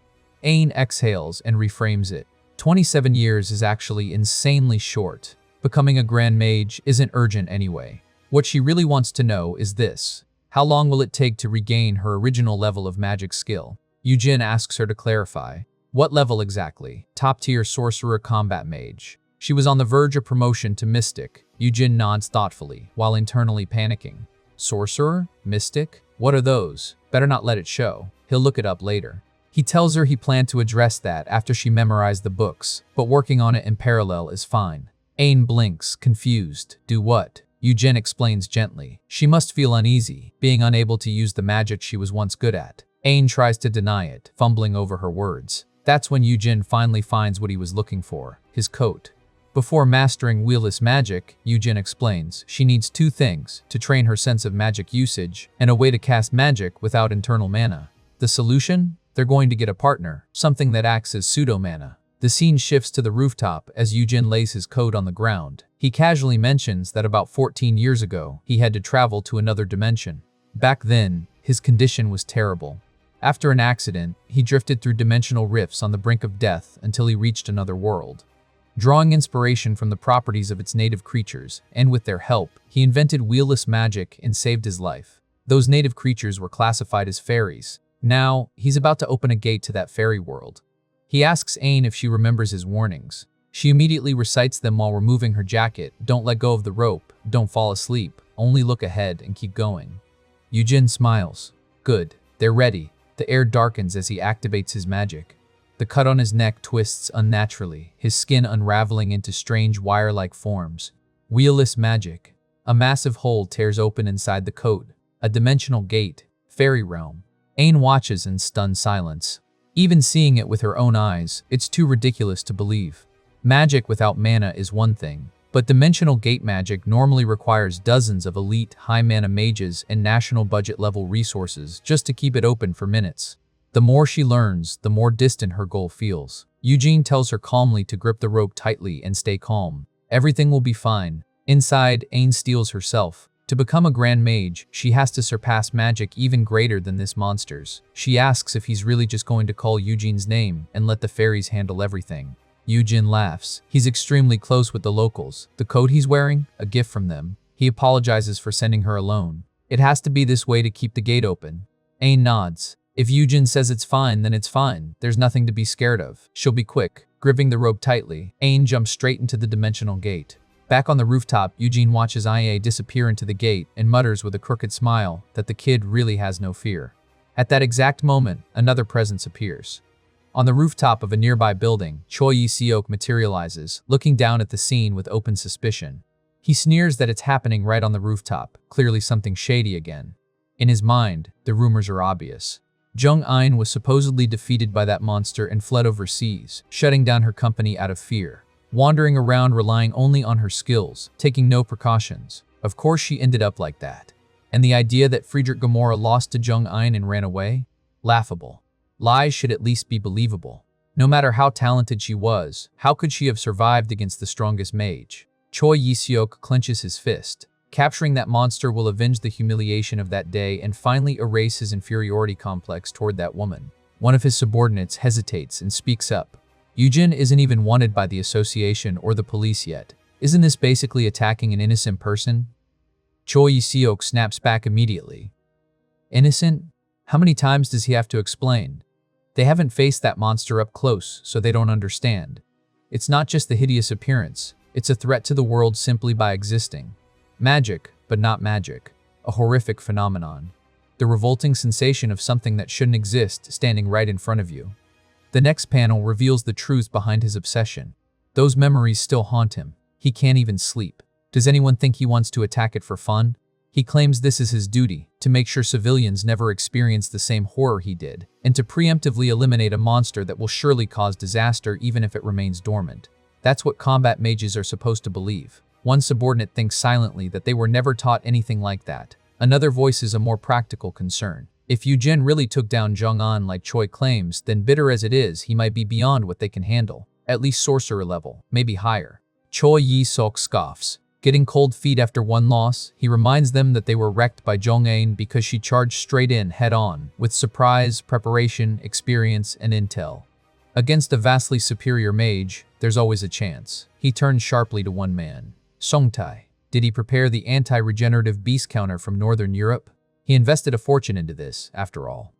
Ain exhales and reframes it. 27 years is actually insanely short. Becoming a grand mage isn't urgent anyway. What she really wants to know is this: how long will it take to regain her original level of magic skill? Yujin asks her to clarify. What level exactly? Top-tier sorcerer combat mage. She was on the verge of promotion to mystic. Yujin nods thoughtfully, while internally panicking. Sorcerer? Mystic? What are those? Better not let it show. He'll look it up later. He tells her he planned to address that after she memorized the books, but working on it in parallel is fine. Ain blinks, confused. Do what? Yujin explains gently. She must feel uneasy, being unable to use the magic she was once good at. Ain tries to deny it, fumbling over her words. That's when Yujin finally finds what he was looking for: his coat. Before mastering wheelless magic, Yujin explains, she needs two things: to train her sense of magic usage, and a way to cast magic without internal mana. The solution? They're going to get a partner, something that acts as pseudo-mana. The scene shifts to the rooftop as Yujin lays his coat on the ground. He casually mentions that about 14 years ago, he had to travel to another dimension. Back then, his condition was terrible. After an accident, he drifted through dimensional rifts on the brink of death until he reached another world. Drawing inspiration from the properties of its native creatures, and with their help, he invented wheelless magic and saved his life. Those native creatures were classified as fairies. Now, he's about to open a gate to that fairy world. He asks Ain if she remembers his warnings. She immediately recites them while removing her jacket. Don't let go of the rope, don't fall asleep, only look ahead and keep going. Yujin smiles. Good, they're ready. The air darkens as he activates his magic. The cut on his neck twists unnaturally, his skin unraveling into strange wire-like forms. Wheelless magic. A massive hole tears open inside the coat. A dimensional gate. Fairy realm. Ain watches in stunned silence. Even seeing it with her own eyes, it's too ridiculous to believe. Magic without mana is one thing, but dimensional gate magic normally requires dozens of elite, high-mana mages and national budget-level resources just to keep it open for minutes. The more she learns, the more distant her goal feels. Yujin tells her calmly to grip the rope tightly and stay calm. Everything will be fine. Inside, Ain steels herself. To become a grand mage, she has to surpass magic even greater than this monster's. She asks if he's really just going to call Yujin's name and let the fairies handle everything. Yujin laughs. He's extremely close with the locals. The coat he's wearing? A gift from them. He apologizes for sending her alone. It has to be this way to keep the gate open. Ain nods. If Yujin says it's fine, then it's fine. There's nothing to be scared of. She'll be quick. Gripping the rope tightly, Ain jumps straight into the dimensional gate. Back on the rooftop, Yujin watches Ia disappear into the gate and mutters with a crooked smile that the kid really has no fear. At that exact moment, another presence appears. On the rooftop of a nearby building, Choi Yi-seok materializes, looking down at the scene with open suspicion. He sneers that it's happening right on the rooftop, clearly something shady again. In his mind, the rumors are obvious. Jung Ein was supposedly defeated by that monster and fled overseas, shutting down her company out of fear. Wandering around relying only on her skills, taking no precautions. Of course she ended up like that. And the idea that Friedrich Gamora lost to Jung Ein and ran away? Laughable. Lies should at least be believable. No matter how talented she was, how could she have survived against the strongest mage? Choi Yi-seok clenches his fist. Capturing that monster will avenge the humiliation of that day and finally erase his inferiority complex toward that woman. One of his subordinates hesitates and speaks up. Yujin isn't even wanted by the association or the police yet. Isn't this basically attacking an innocent person? Choi Yi-seok snaps back immediately. Innocent? How many times does he have to explain? They haven't faced that monster up close, so they don't understand. It's not just the hideous appearance, it's a threat to the world simply by existing. Magic, but not magic. A horrific phenomenon. The revolting sensation of something that shouldn't exist standing right in front of you. The next panel reveals the truth behind his obsession. Those memories still haunt him. He can't even sleep. Does anyone think he wants to attack it for fun? He claims this is his duty, to make sure civilians never experience the same horror he did, and to preemptively eliminate a monster that will surely cause disaster even if it remains dormant. That's what combat mages are supposed to believe. One subordinate thinks silently that they were never taught anything like that. Another voices a more practical concern. If Yujin really took down Zhong-an like Choi claims, then bitter as it is, he might be beyond what they can handle. At least sorcerer level, maybe higher. Choi Yi-sok scoffs. Getting cold feet after one loss, he reminds them that they were wrecked by Zhong-an because she charged straight in head-on, with surprise, preparation, experience, and intel. Against a vastly superior mage, there's always a chance. He turns sharply to one man. Songtai. Did he prepare the anti-regenerative beast counter from Northern Europe? He invested a fortune into this, after all.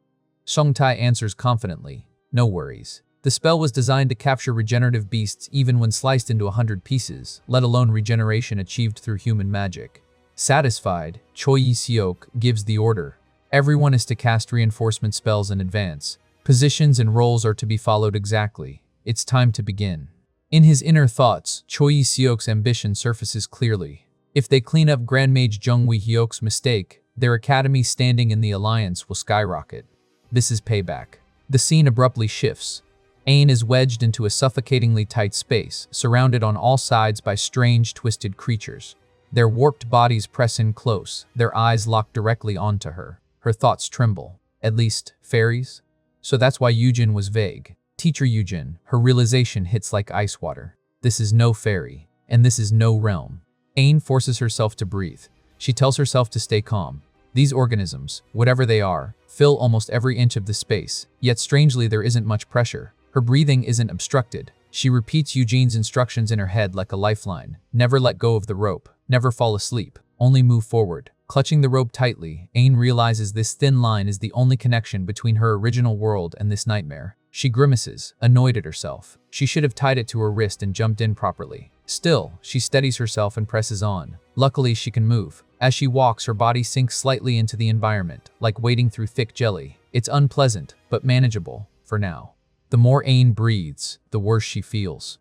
Songtai answers confidently, no worries. The spell was designed to capture regenerative beasts even when sliced into 100 pieces, let alone regeneration achieved through human magic. Satisfied, Choi Yi-seok gives the order. Everyone is to cast reinforcement spells in advance. Positions and roles are to be followed exactly. It's time to begin. In his inner thoughts, Choi Yi-seok's ambition surfaces clearly. If they clean up Grand Mage Jung Wee-hyok's mistake, their academy standing in the alliance will skyrocket. This is payback. The scene abruptly shifts. Ain is wedged into a suffocatingly tight space, surrounded on all sides by strange, twisted creatures. Their warped bodies press in close, their eyes lock directly onto her. Her thoughts tremble. At least, fairies? So that's why Yujin was vague. Teacher Yujin, her realization hits like ice water. This is no fairy, and this is no realm. Ain forces herself to breathe. She tells herself to stay calm. These organisms, whatever they are, fill almost every inch of the space, yet strangely there isn't much pressure. Her breathing isn't obstructed. She repeats Eugene's instructions in her head like a lifeline. Never let go of the rope. Never fall asleep. Only move forward. Clutching the rope tightly, Ain realizes this thin line is the only connection between her original world and this nightmare. She grimaces, annoyed at herself. She should have tied it to her wrist and jumped in properly. Still, she steadies herself and presses on. Luckily, she can move. As she walks, her body sinks slightly into the environment, like wading through thick jelly. It's unpleasant, but manageable, for now. The more Ain breathes, the worse she feels.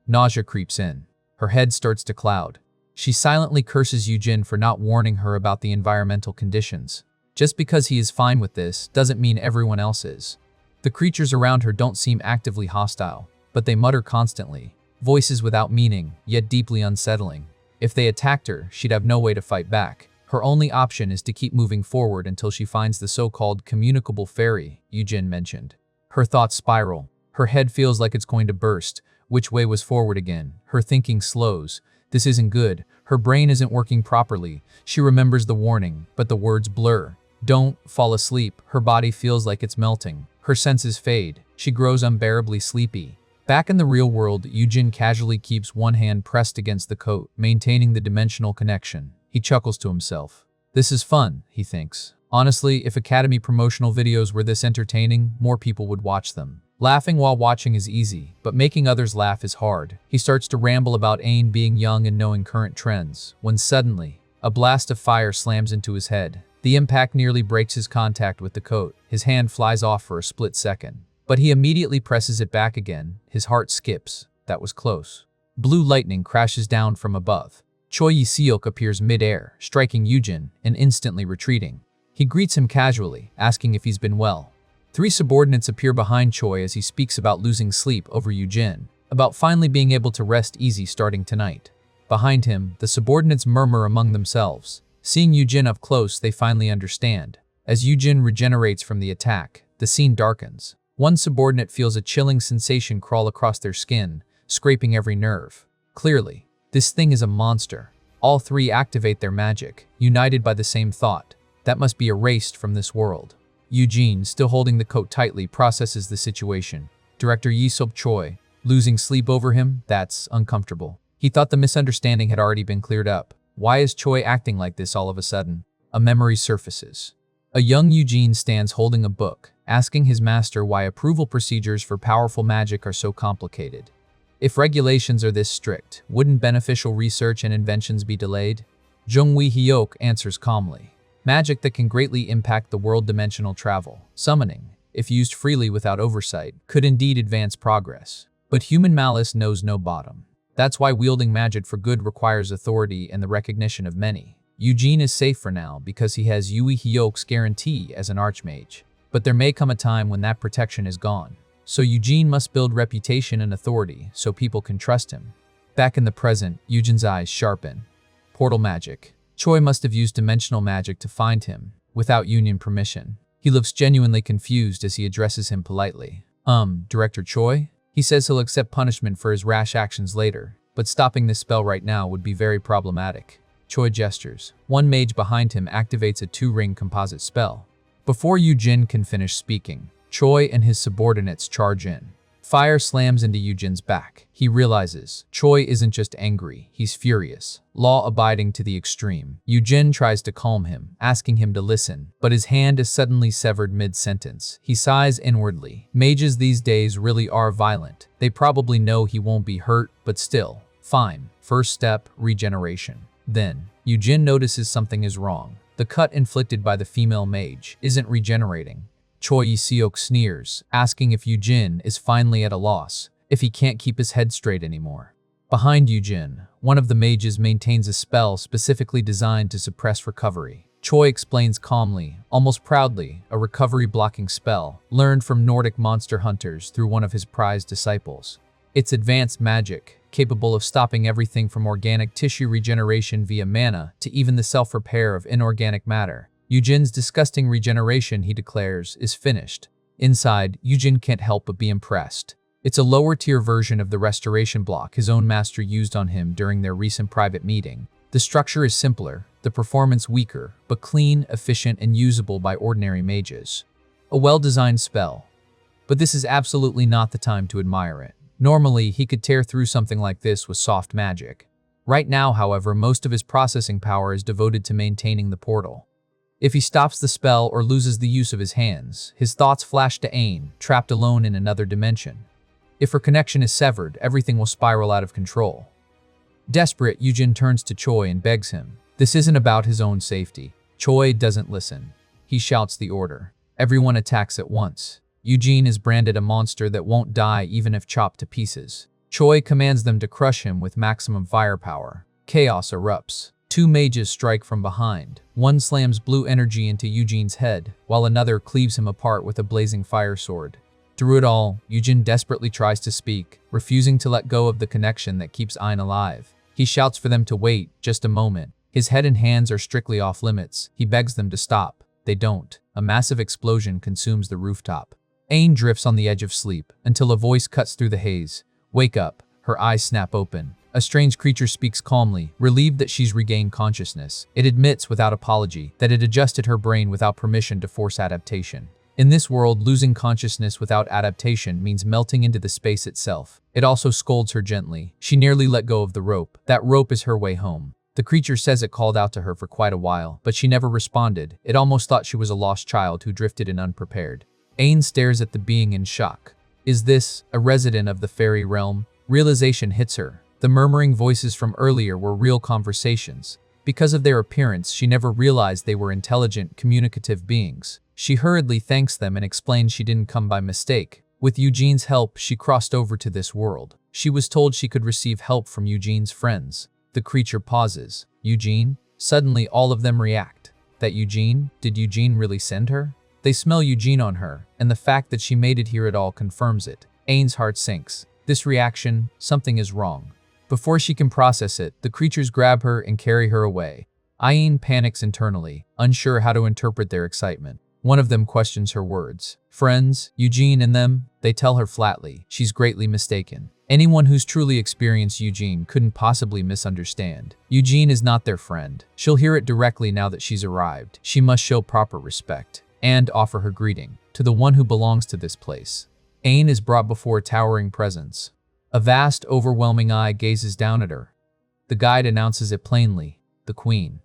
Nausea creeps in. Her head starts to cloud. She silently curses Yujin for not warning her about the environmental conditions. Just because he is fine with this doesn't mean everyone else is. The creatures around her don't seem actively hostile, but they mutter constantly. Voices without meaning, yet deeply unsettling. If they attacked her, she'd have no way to fight back. Her only option is to keep moving forward until she finds the so-called communicable fairy Yujin mentioned. Her thoughts spiral. Her head feels like it's going to burst. Which way was forward again? Her thinking slows. This isn't good. Her brain isn't working properly. She remembers the warning, but the words blur. Don't fall asleep. Her body feels like it's melting. Her senses fade. She grows unbearably sleepy. Back in the real world, Yujin casually keeps one hand pressed against the coat, maintaining the dimensional connection. He chuckles to himself. This is fun, he thinks. Honestly, if Academy promotional videos were this entertaining, more people would watch them. Laughing while watching is easy, but making others laugh is hard. He starts to ramble about Ain being young and knowing current trends, when suddenly, a blast of fire slams into his head. The impact nearly breaks his contact with the coat. His hand flies off for a split second. But he immediately presses it back again. His heart skips. That was close. Blue lightning crashes down from above. Choi Yi-seok appears mid-air, striking Yujin, and instantly retreating. He greets him casually, asking if he's been well. 3 subordinates appear behind Choi as he speaks about losing sleep over Yujin, about finally being able to rest easy starting tonight. Behind him, the subordinates murmur among themselves. Seeing Yujin up close, they finally understand. As Yujin regenerates from the attack, the scene darkens. One subordinate feels a chilling sensation crawl across their skin, scraping every nerve. Clearly, this thing is a monster. All 3 activate their magic, united by the same thought. That must be erased from this world. Eugene, still holding the coat tightly, processes the situation. Director Yi-seok Choi, losing sleep over him? That's uncomfortable. He thought the misunderstanding had already been cleared up. Why is Choi acting like this all of a sudden? A memory surfaces. A young Eugene stands holding a book, asking his master why approval procedures for powerful magic are so complicated. If regulations are this strict, wouldn't beneficial research and inventions be delayed? Jung Wee-hyok answers calmly. Magic that can greatly impact the world dimensional travel. Summoning, if used freely without oversight, could indeed advance progress. But human malice knows no bottom. That's why wielding magic for good requires authority and the recognition of many. Eugene is safe for now because he has Yui Hyok's guarantee as an Archmage. But there may come a time when that protection is gone. So Eugene must build reputation and authority so people can trust him. Back in the present, Eugene's eyes sharpen. Portal magic. Choi must have used dimensional magic to find him, without Union permission. He looks genuinely confused as he addresses him politely. Director Choi? He says he'll accept punishment for his rash actions later, but stopping this spell right now would be very problematic. Choi gestures. One mage behind him activates a 2-ring composite spell. Before Yujin can finish speaking, Choi and his subordinates charge in. Fire slams into Yujin's back. He realizes Choi isn't just angry, he's furious, law-abiding to the extreme. Yujin tries to calm him, asking him to listen, but his hand is suddenly severed mid-sentence. He sighs inwardly. Mages these days really are violent. They probably know he won't be hurt, but still. Fine. First step, regeneration. Then, Yujin notices something is wrong. The cut inflicted by the female mage isn't regenerating. Choi Seok sneers, asking if Yujin is finally at a loss, if he can't keep his head straight anymore. Behind Yujin, one of the mages maintains a spell specifically designed to suppress recovery. Choi explains calmly, almost proudly, a recovery-blocking spell, learned from Nordic monster hunters through one of his prized disciples. It's advanced magic, capable of stopping everything from organic tissue regeneration via mana to even the self-repair of inorganic matter. Yujin's disgusting regeneration, he declares, is finished. Inside, Yujin can't help but be impressed. It's a lower-tier version of the restoration block his own master used on him during their recent private meeting. The structure is simpler, the performance weaker, but clean, efficient, and usable by ordinary mages. A well-designed spell. But this is absolutely not the time to admire it. Normally, he could tear through something like this with soft magic. Right now, however, most of his processing power is devoted to maintaining the portal. If he stops the spell or loses the use of his hands, his thoughts flash to Ain, trapped alone in another dimension. If her connection is severed, everything will spiral out of control. Desperate, Yujin turns to Choi and begs him. This isn't about his own safety. Choi doesn't listen. He shouts the order. Everyone attacks at once. Yujin is branded a monster that won't die even if chopped to pieces. Choi commands them to crush him with maximum firepower. Chaos erupts. 2 mages strike from behind. One slams blue energy into Yujin's head, while another cleaves him apart with a blazing fire sword. Through it all, Yujin desperately tries to speak, refusing to let go of the connection that keeps Ain alive. He shouts for them to wait, just a moment. His head and hands are strictly off limits. He begs them to stop. They don't. A massive explosion consumes the rooftop. Ain drifts on the edge of sleep, until a voice cuts through the haze. Wake up. Her eyes snap open. A strange creature speaks calmly, relieved that she's regained consciousness. It admits without apology that it adjusted her brain without permission to force adaptation. In this world, losing consciousness without adaptation means melting into the space itself. It also scolds her gently. She nearly let go of the rope. That rope is her way home. The creature says it called out to her for quite a while, but she never responded. It almost thought she was a lost child who drifted in unprepared. Ain stares at the being in shock. Is this a resident of the fairy realm? Realization hits her. The murmuring voices from earlier were real conversations. Because of their appearance, she never realized they were intelligent, communicative beings. She hurriedly thanks them and explains she didn't come by mistake. With Eugene's help, she crossed over to this world. She was told she could receive help from Eugene's friends. The creature pauses. Eugene? Suddenly, all of them react. That Eugene? Did Eugene really send her? They smell Eugene on her, and the fact that she made it here at all confirms it. Ain's heart sinks. This reaction, something is wrong. Before she can process it, the creatures grab her and carry her away. Ain panics internally, unsure how to interpret their excitement. One of them questions her words. Friends, Eugene and them, they tell her flatly. She's greatly mistaken. Anyone who's truly experienced Eugene couldn't possibly misunderstand. Eugene is not their friend. She'll hear it directly now that she's arrived. She must show proper respect and offer her greeting to the one who belongs to this place. Ain is brought before a towering presence. A vast, overwhelming eye gazes down at her. The guide announces it plainly. The Queen.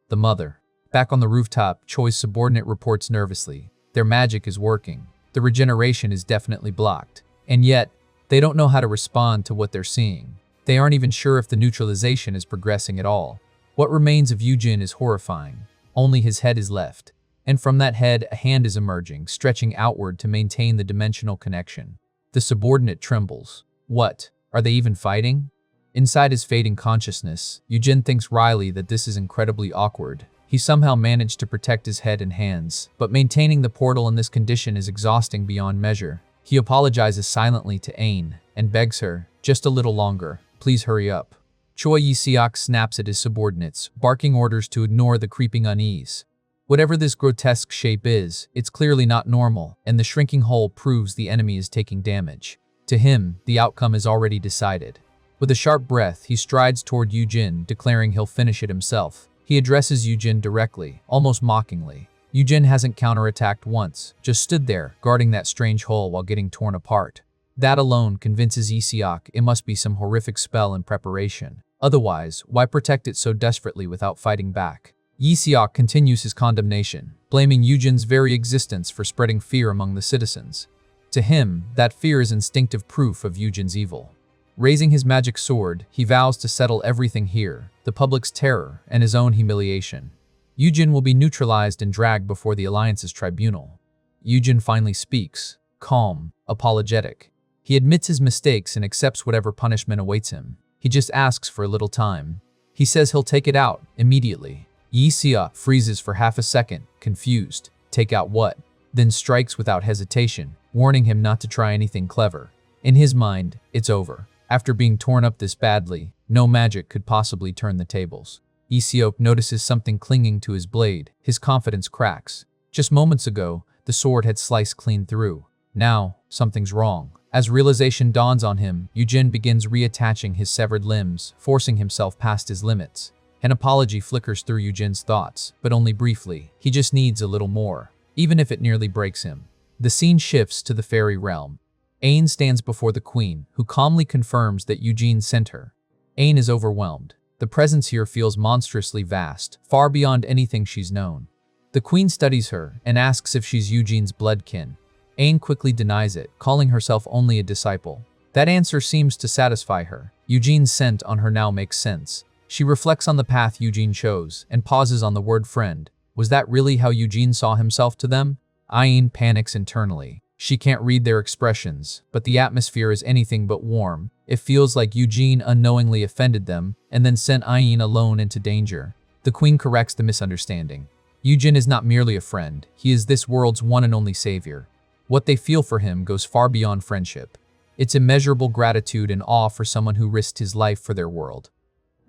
The Mother. Back on the rooftop, Choi's subordinate reports nervously. Their magic is working. The regeneration is definitely blocked. And yet, they don't know how to respond to what they're seeing. They aren't even sure if the neutralization is progressing at all. What remains of Eugene is horrifying. Only his head is left. And from that head, a hand is emerging, stretching outward to maintain the dimensional connection. The subordinate trembles. What? Are they even fighting? Inside his fading consciousness, Eugene thinks wryly that this is incredibly awkward. He somehow managed to protect his head and hands, but maintaining the portal in this condition is exhausting beyond measure. He apologizes silently to Ain and begs her, just a little longer, please hurry up. Choi Yi-seok snaps at his subordinates, barking orders to ignore the creeping unease. Whatever this grotesque shape is, it's clearly not normal, and the shrinking hole proves the enemy is taking damage. To him, the outcome is already decided. With a sharp breath, he strides toward Yujin, declaring he'll finish it himself. He addresses Yujin directly, almost mockingly. Yujin hasn't counterattacked once, just stood there, guarding that strange hole while getting torn apart. That alone convinces Isiok it must be some horrific spell in preparation. Otherwise, why protect it so desperately without fighting back? Isiok continues his condemnation, blaming Yujin's very existence for spreading fear among the citizens. To him, that fear is instinctive proof of Yujin's evil. Raising his magic sword, he vows to settle everything here, the public's terror and his own humiliation. Yujin will be neutralized and dragged before the Alliance's tribunal. Yujin finally speaks, calm, apologetic. He admits his mistakes and accepts whatever punishment awaits him. He just asks for a little time. He says he'll take it out, immediately. Yixia freezes for half a second, confused. Take out what? Then strikes without hesitation, warning him not to try anything clever. In his mind, it's over. After being torn up this badly, no magic could possibly turn the tables. Isiok notices something clinging to his blade. His confidence cracks. Just moments ago, the sword had sliced clean through. Now, something's wrong. As realization dawns on him, Yujin begins reattaching his severed limbs, forcing himself past his limits. An apology flickers through Yujin's thoughts, but only briefly. He just needs a little more, even if it nearly breaks him. The scene shifts to the fairy realm. Ain stands before the queen, who calmly confirms that Yujin sent her. Ain is overwhelmed. The presence here feels monstrously vast, far beyond anything she's known. The queen studies her and asks if she's Yujin's bloodkin. Ain quickly denies it, calling herself only a disciple. That answer seems to satisfy her. Yujin's scent on her now makes sense. She reflects on the path Yujin chose and pauses on the word friend. Was that really how Yujin saw himself to them? Ain panics internally. She can't read their expressions, but the atmosphere is anything but warm. It feels like Yujin unknowingly offended them and then sent Ain alone into danger. The queen corrects the misunderstanding. Yujin is not merely a friend, he is this world's one and only savior. What they feel for him goes far beyond friendship. It's immeasurable gratitude and awe for someone who risked his life for their world.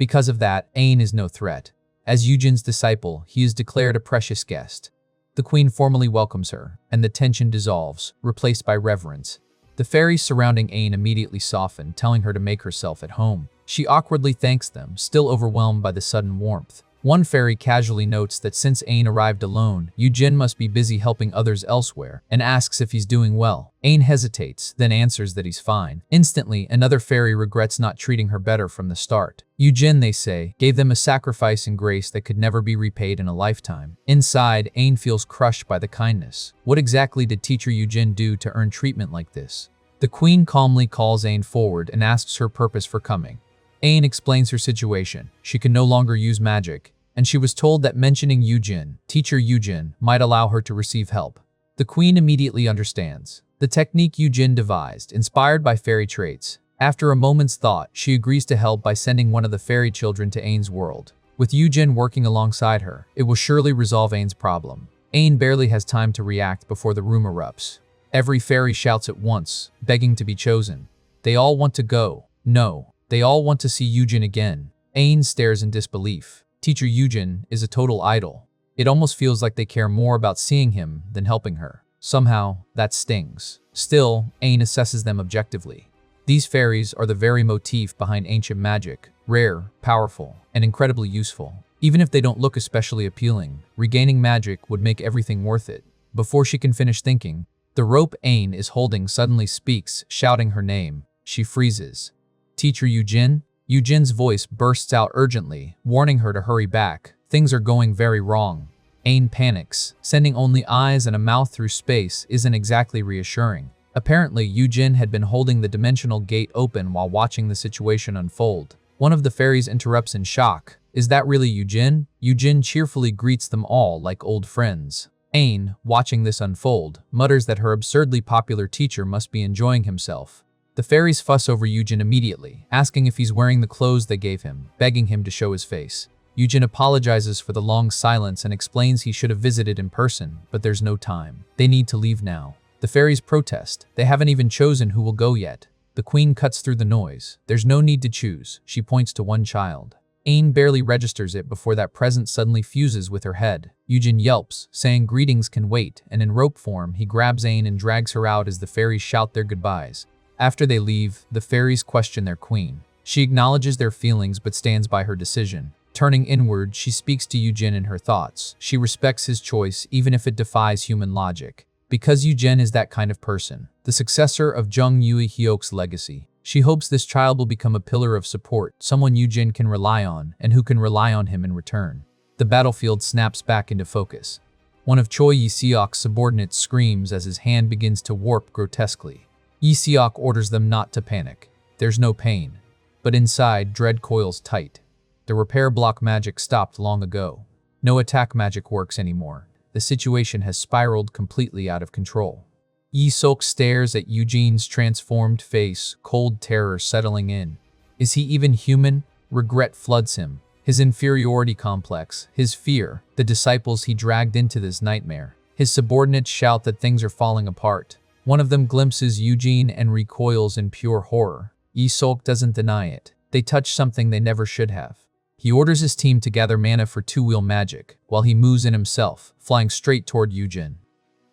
Because of that, Ain is no threat. As Yujin's disciple, he is declared a precious guest. The queen formally welcomes her, and the tension dissolves, replaced by reverence. The fairies surrounding Ain immediately soften, telling her to make herself at home. She awkwardly thanks them, still overwhelmed by the sudden warmth. One fairy casually notes that since Ain arrived alone, Yujin must be busy helping others elsewhere, and asks if he's doing well. Ain hesitates, then answers that he's fine. Instantly, another fairy regrets not treating her better from the start. Yujin, they say, gave them a sacrifice and grace that could never be repaid in a lifetime. Inside, Ain feels crushed by the kindness. What exactly did teacher Yujin do to earn treatment like this? The queen calmly calls Ain forward and asks her purpose for coming. Ain explains her situation. She can no longer use magic, and she was told that mentioning Yujin, teacher Yujin, might allow her to receive help. The queen immediately understands. The technique Yujin devised, inspired by fairy traits. After a moment's thought, she agrees to help by sending one of the fairy children to Ain's world. With Yujin working alongside her, it will surely resolve Ain's problem. Ain barely has time to react before the room erupts. Every fairy shouts at once, begging to be chosen. They all want to go. No. They all want to see Yujin again. Ain stares in disbelief. Teacher Yujin is a total idol. It almost feels like they care more about seeing him than helping her. Somehow, that stings. Still, Ain assesses them objectively. These fairies are the very motif behind ancient magic, rare, powerful, and incredibly useful. Even if they don't look especially appealing, regaining magic would make everything worth it. Before she can finish thinking, the rope Ain is holding suddenly speaks, shouting her name. She freezes. Teacher Yujin? Yujin's voice bursts out urgently, warning her to hurry back. Things are going very wrong. Ain panics. Sending only eyes and a mouth through space isn't exactly reassuring. Apparently, Yujin had been holding the dimensional gate open while watching the situation unfold. One of the fairies interrupts in shock. Is that really Yujin? Yujin cheerfully greets them all like old friends. Ain, watching this unfold, mutters that her absurdly popular teacher must be enjoying himself. The fairies fuss over Yujin immediately, asking if he's wearing the clothes they gave him, begging him to show his face. Yujin apologizes for the long silence and explains he should have visited in person, but there's no time. They need to leave now. The fairies protest. They haven't even chosen who will go yet. The queen cuts through the noise. There's no need to choose. She points to one child. Ain barely registers it before that presence suddenly fuses with her head. Yujin yelps, saying greetings can wait, and in rope form, he grabs Ain and drags her out as the fairies shout their goodbyes. After they leave, the fairies question their queen. She acknowledges their feelings but stands by her decision. Turning inward, she speaks to Yujin in her thoughts. She respects his choice even if it defies human logic. Because Yujin is that kind of person, the successor of Jung Yui Hyok's legacy. She hopes this child will become a pillar of support, someone Yujin can rely on, and who can rely on him in return. The battlefield snaps back into focus. One of Choi Yi-seok's subordinates screams as his hand begins to warp grotesquely. Yi-seok orders them not to panic. There's no pain. But inside, dread coils tight. The repair block magic stopped long ago. No attack magic works anymore. The situation has spiraled completely out of control. Yi-seok stares at Eugene's transformed face, cold terror settling in. Is he even human? Regret floods him. His inferiority complex, his fear, the disciples he dragged into this nightmare. His subordinates shout that things are falling apart. One of them glimpses Eugene and recoils in pure horror. Yi-seok doesn't deny it. They touch something they never should have. He orders his team to gather mana for two-wheel magic, while he moves in himself, flying straight toward Eugene.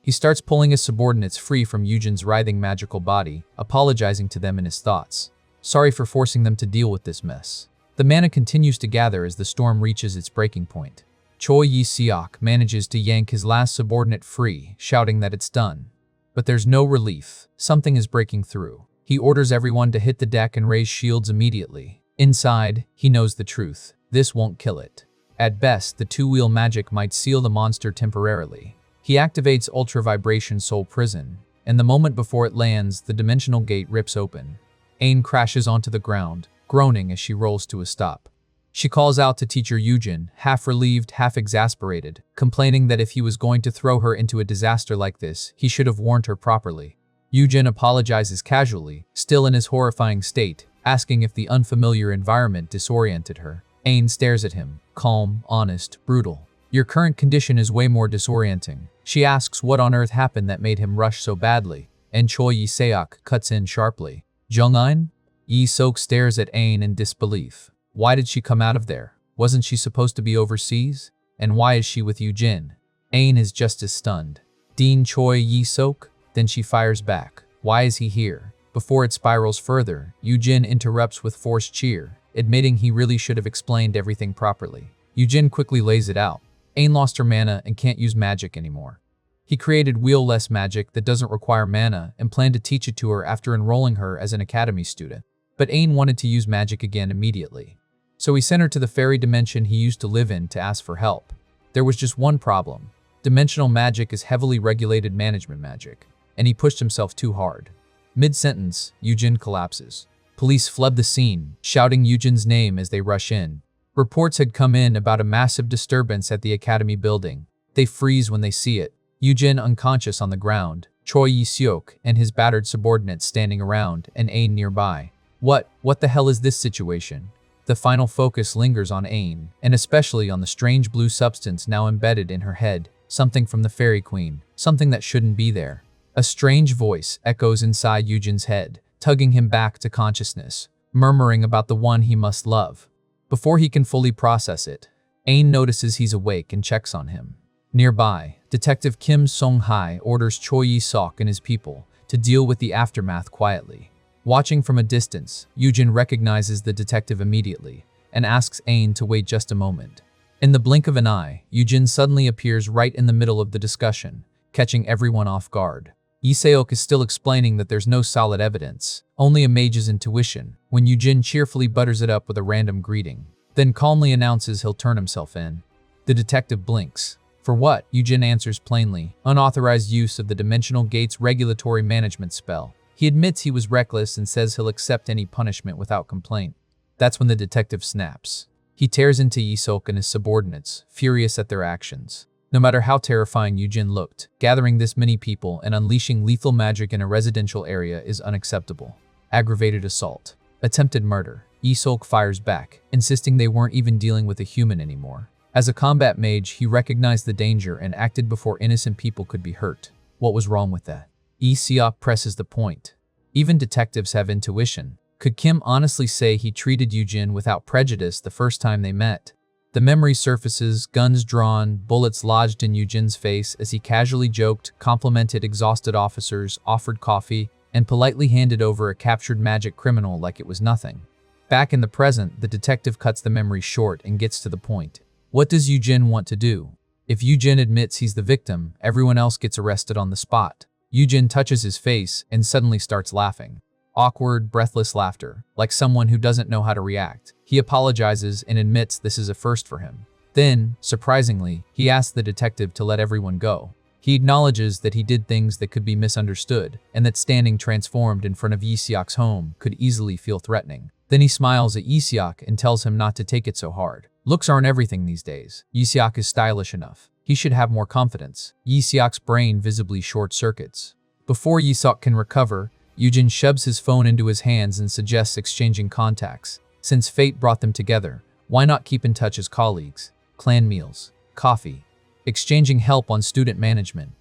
He starts pulling his subordinates free from Eugene's writhing magical body, apologizing to them in his thoughts. Sorry for forcing them to deal with this mess. The mana continues to gather as the storm reaches its breaking point. Choi Yi-seok manages to yank his last subordinate free, shouting that it's done. But there's no relief. Something is breaking through. He orders everyone to hit the deck and raise shields immediately. Inside, he knows the truth. This won't kill it. At best, the two-wheel magic might seal the monster temporarily. He activates Ultra Vibration Soul Prison, and the moment before it lands, the dimensional gate rips open. Ain crashes onto the ground, groaning as she rolls to a stop. She calls out to teacher Eugen, half relieved, half exasperated, complaining that if he was going to throw her into a disaster like this, he should have warned her properly. Eugen apologizes casually, still in his horrifying state, asking if the unfamiliar environment disoriented her. Ain stares at him, calm, honest, brutal. Your current condition is way more disorienting. She asks what on earth happened that made him rush so badly, and Choi Yi-seok cuts in sharply. Jung-ein? Yi-seok stares at Ain in disbelief. Why did she come out of there? Wasn't she supposed to be overseas? And why is she with Eugene? Ain is just as stunned. Dean Choi Yi-seok? Then she fires back. Why is he here? Before it spirals further, Eugene interrupts with forced cheer, admitting he really should have explained everything properly. Eugene quickly lays it out. Ain lost her mana and can't use magic anymore. He created wheel-less magic that doesn't require mana and planned to teach it to her after enrolling her as an academy student. But Ain wanted to use magic again immediately. So he sent her to the fairy dimension he used to live in to ask for help. There was just one problem. Dimensional magic is heavily regulated management magic, and he pushed himself too hard. Mid-sentence, Eugene collapses. Police flood the scene, shouting Eugene's name as they rush in. Reports had come in about a massive disturbance at the academy building. They freeze when they see it. Eugene unconscious on the ground, Choi Yi-seok and his battered subordinates standing around, and Ain nearby. What the hell is this situation? The final focus lingers on Ain, and especially on the strange blue substance now embedded in her head. Something from the fairy queen, something that shouldn't be there. A strange voice echoes inside Eugene's head, tugging him back to consciousness, murmuring about the one he must love. Before he can fully process it, Ain notices he's awake and checks on him. Nearby, Detective Kim Song-hai orders Choi Yi-seok and his people to deal with the aftermath quietly. Watching from a distance, Eugene recognizes the detective immediately and asks Ain to wait just a moment. In the blink of an eye, Eugene suddenly appears right in the middle of the discussion, catching everyone off guard. Yi-seok is still explaining that there's no solid evidence, only a mage's intuition, when Eugene cheerfully butters it up with a random greeting, then calmly announces he'll turn himself in. The detective blinks. For what? Eugene answers plainly, unauthorized use of the Dimensional Gate's regulatory management spell. He admits he was reckless and says he'll accept any punishment without complaint. That's when the detective snaps. He tears into Yi-seok and his subordinates, furious at their actions. No matter how terrifying Eugene looked, gathering this many people and unleashing lethal magic in a residential area is unacceptable. Aggravated assault. Attempted murder. Yi-seok fires back, insisting they weren't even dealing with a human anymore. As a combat mage, he recognized the danger and acted before innocent people could be hurt. What was wrong with that? Yi-seok presses the point. Even detectives have intuition. Could Kim honestly say he treated Yujin without prejudice the first time they met? The memory surfaces, guns drawn, bullets lodged in Yujin's face as he casually joked, complimented exhausted officers, offered coffee, and politely handed over a captured magic criminal like it was nothing. Back in the present, the detective cuts the memory short and gets to the point. What does Yujin want to do? If Yujin admits he's the victim, everyone else gets arrested on the spot. Yujin touches his face and suddenly starts laughing. Awkward, breathless laughter, like someone who doesn't know how to react. He apologizes and admits this is a first for him. Then, surprisingly, he asks the detective to let everyone go. He acknowledges that he did things that could be misunderstood, and that standing transformed in front of Yi-seok's home could easily feel threatening. Then he smiles at Yi-seok and tells him not to take it so hard. Looks aren't everything these days. Yi-seok is stylish enough. He should have more confidence. Yi-seok's brain visibly short-circuits. Before Yi-seok can recover, Yujin shoves his phone into his hands and suggests exchanging contacts. Since fate brought them together, why not keep in touch as colleagues? Clan meals, coffee, exchanging help on student management.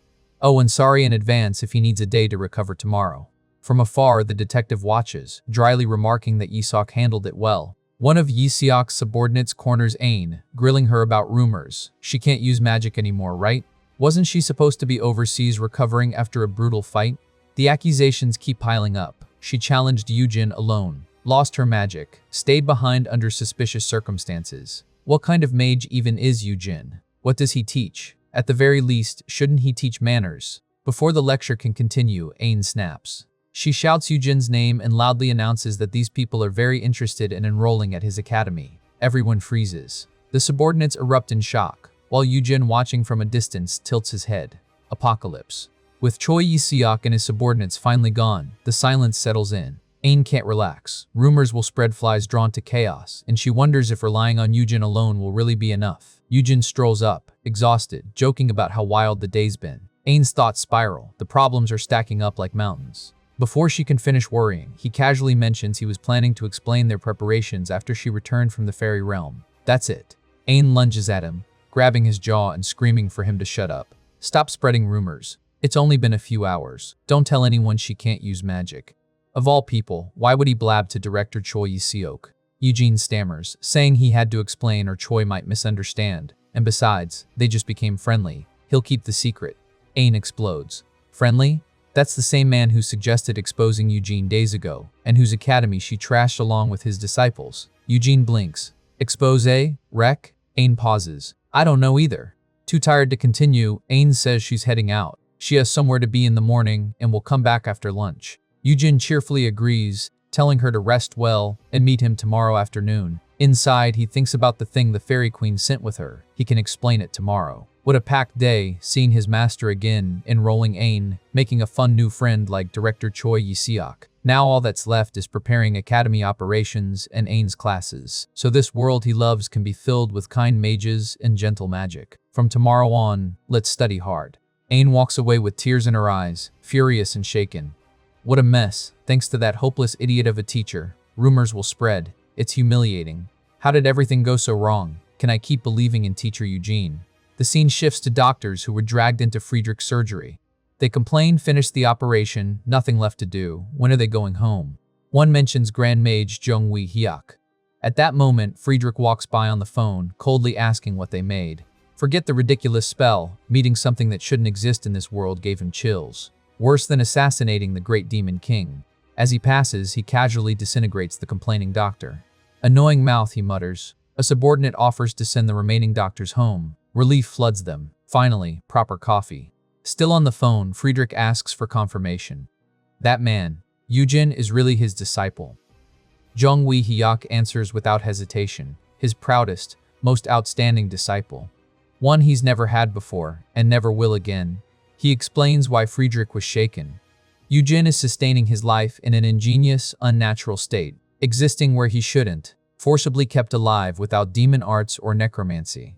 Oh, and sorry in advance if he needs a day to recover tomorrow. From afar, the detective watches, dryly remarking that Yi-seok handled it well. One of Yi-seok's subordinates corners Ain, grilling her about rumors. She can't use magic anymore, right? Wasn't she supposed to be overseas recovering after a brutal fight? The accusations keep piling up. She challenged Yujin alone, lost her magic, stayed behind under suspicious circumstances. What kind of mage even is Yujin? What does he teach? At the very least, shouldn't he teach manners? Before the lecture can continue, Ain snaps. She shouts Yujin's name and loudly announces that these people are very interested in enrolling at his academy. Everyone freezes. The subordinates erupt in shock, while Yujin, watching from a distance, tilts his head. Apocalypse. With Choi Yi-seok and his subordinates finally gone, the silence settles in. Ain can't relax. Rumors will spread, flies drawn to chaos, and she wonders if relying on Yujin alone will really be enough. Yujin strolls up, exhausted, joking about how wild the day's been. Ain's thoughts spiral. The problems are stacking up like mountains. Before she can finish worrying, he casually mentions he was planning to explain their preparations after she returned from the fairy realm. That's it. Ain lunges at him, grabbing his jaw and screaming for him to shut up. Stop spreading rumors. It's only been a few hours. Don't tell anyone she can't use magic. Of all people, why would he blab to Director Choi Yi-seok? Eugene stammers, saying he had to explain or Choi might misunderstand. And besides, they just became friendly. He'll keep the secret. Ain explodes. Friendly? That's the same man who suggested exposing Eugene days ago, and whose academy she trashed along with his disciples. Eugene blinks. Expose? Wreck? Ain pauses. I don't know either. Too tired to continue, Ain says she's heading out. She has somewhere to be in the morning and will come back after lunch. Eugene cheerfully agrees, telling her to rest well and meet him tomorrow afternoon. Inside, he thinks about the thing the Fairy Queen sent with her. He can explain it tomorrow. What a packed day, seeing his master again, enrolling Ain, making a fun new friend like Director Choi Yi-seok. Now all that's left is preparing academy operations and Ain's classes, so this world he loves can be filled with kind mages and gentle magic. From tomorrow on, let's study hard. Ain walks away with tears in her eyes, furious and shaken. What a mess, thanks to that hopeless idiot of a teacher. Rumors will spread. It's humiliating. How did everything go so wrong? Can I keep believing in Teacher Eugene? The scene shifts to doctors who were dragged into Friedrich's surgery. They complain, finished the operation, nothing left to do. When are they going home? One mentions Grand Mage Jung-wee Hyuk. At that moment, Friedrich walks by on the phone, coldly asking what they made. Forget the ridiculous spell. Meeting something that shouldn't exist in this world gave him chills. Worse than assassinating the great demon king. As he passes, he casually disintegrates the complaining doctor. Annoying mouth, he mutters. A subordinate offers to send the remaining doctors home. Relief floods them. Finally, proper coffee. Still on the phone, Friedrich asks for confirmation. That man, Eugene, is really his disciple. Jung-wee Hyuk answers without hesitation. His proudest, most outstanding disciple. One he's never had before, and never will again. He explains why Friedrich was shaken. Eugene is sustaining his life in an ingenious, unnatural state, existing where he shouldn't, forcibly kept alive without demon arts or necromancy.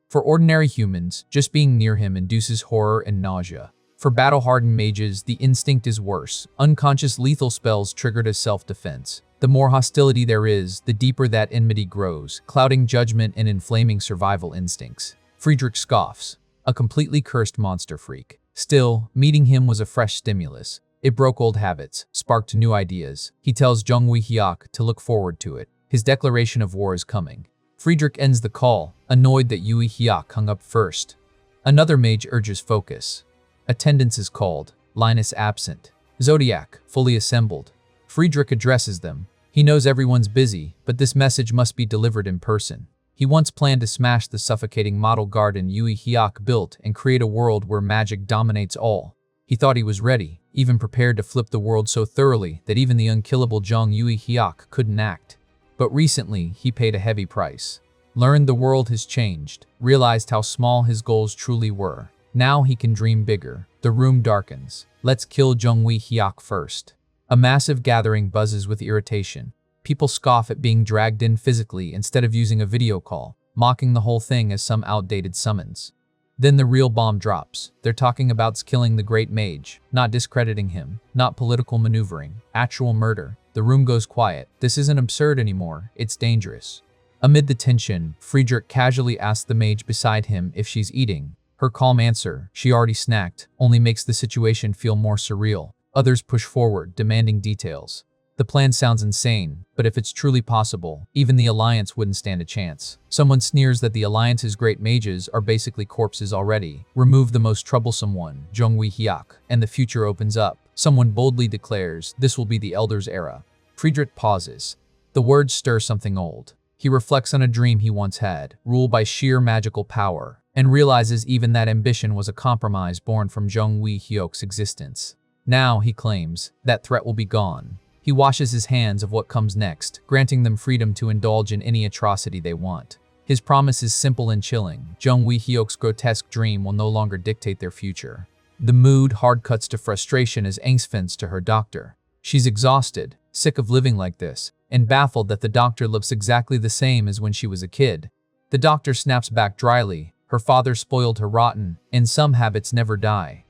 For ordinary humans, just being near him induces horror and nausea. For battle-hardened mages, the instinct is worse. Unconscious lethal spells triggered as self-defense. The more hostility there is, the deeper that enmity grows, clouding judgment and inflaming survival instincts. Friedrich scoffs. A completely cursed monster freak. Still, meeting him was a fresh stimulus. It broke old habits, sparked new ideas. He tells Jung Wee-hyuk to look forward to it. His declaration of war is coming. Friedrich ends the call, annoyed that Yui Hyuk hung up first. Another mage urges focus. Attendance is called. Linus absent. Zodiac, fully assembled. Friedrich addresses them. He knows everyone's busy, but this message must be delivered in person. He once planned to smash the suffocating model garden Yui Hyuk built and create a world where magic dominates all. He thought he was ready, even prepared to flip the world so thoroughly that even the unkillable Jung Yui Hyuk couldn't act. But recently, he paid a heavy price. Learned the world has changed, realized how small his goals truly were. Now he can dream bigger. The room darkens. Let's kill Jung Wee-hyuk first. A massive gathering buzzes with irritation. People scoff at being dragged in physically instead of using a video call, mocking the whole thing as some outdated summons. Then the real bomb drops. They're talking about killing the great mage, not discrediting him, not political maneuvering, actual murder. The room goes quiet. This isn't absurd anymore, it's dangerous. Amid the tension, Friedrich casually asks the mage beside him if she's eating. Her calm answer, she already snacked, only makes the situation feel more surreal. Others push forward, demanding details. The plan sounds insane, but if it's truly possible, even the Alliance wouldn't stand a chance. Someone sneers that the Alliance's great mages are basically corpses already. Remove the most troublesome one, Jung Wee-hyuk, and the future opens up. Someone boldly declares, this will be the Elder's era. Friedrich pauses. The words stir something old. He reflects on a dream he once had, ruled by sheer magical power, and realizes even that ambition was a compromise born from Jung Wee-hyuk's existence. Now, he claims, that threat will be gone. He washes his hands of what comes next, granting them freedom to indulge in any atrocity they want. His promise is simple and chilling. Jung Wee-hyuk's grotesque dream will no longer dictate their future. The mood hard cuts to frustration as Aang vents to her doctor. She's exhausted, sick of living like this, and baffled that the doctor looks exactly the same as when she was a kid. The doctor snaps back dryly. Her father spoiled her rotten, and some habits never die.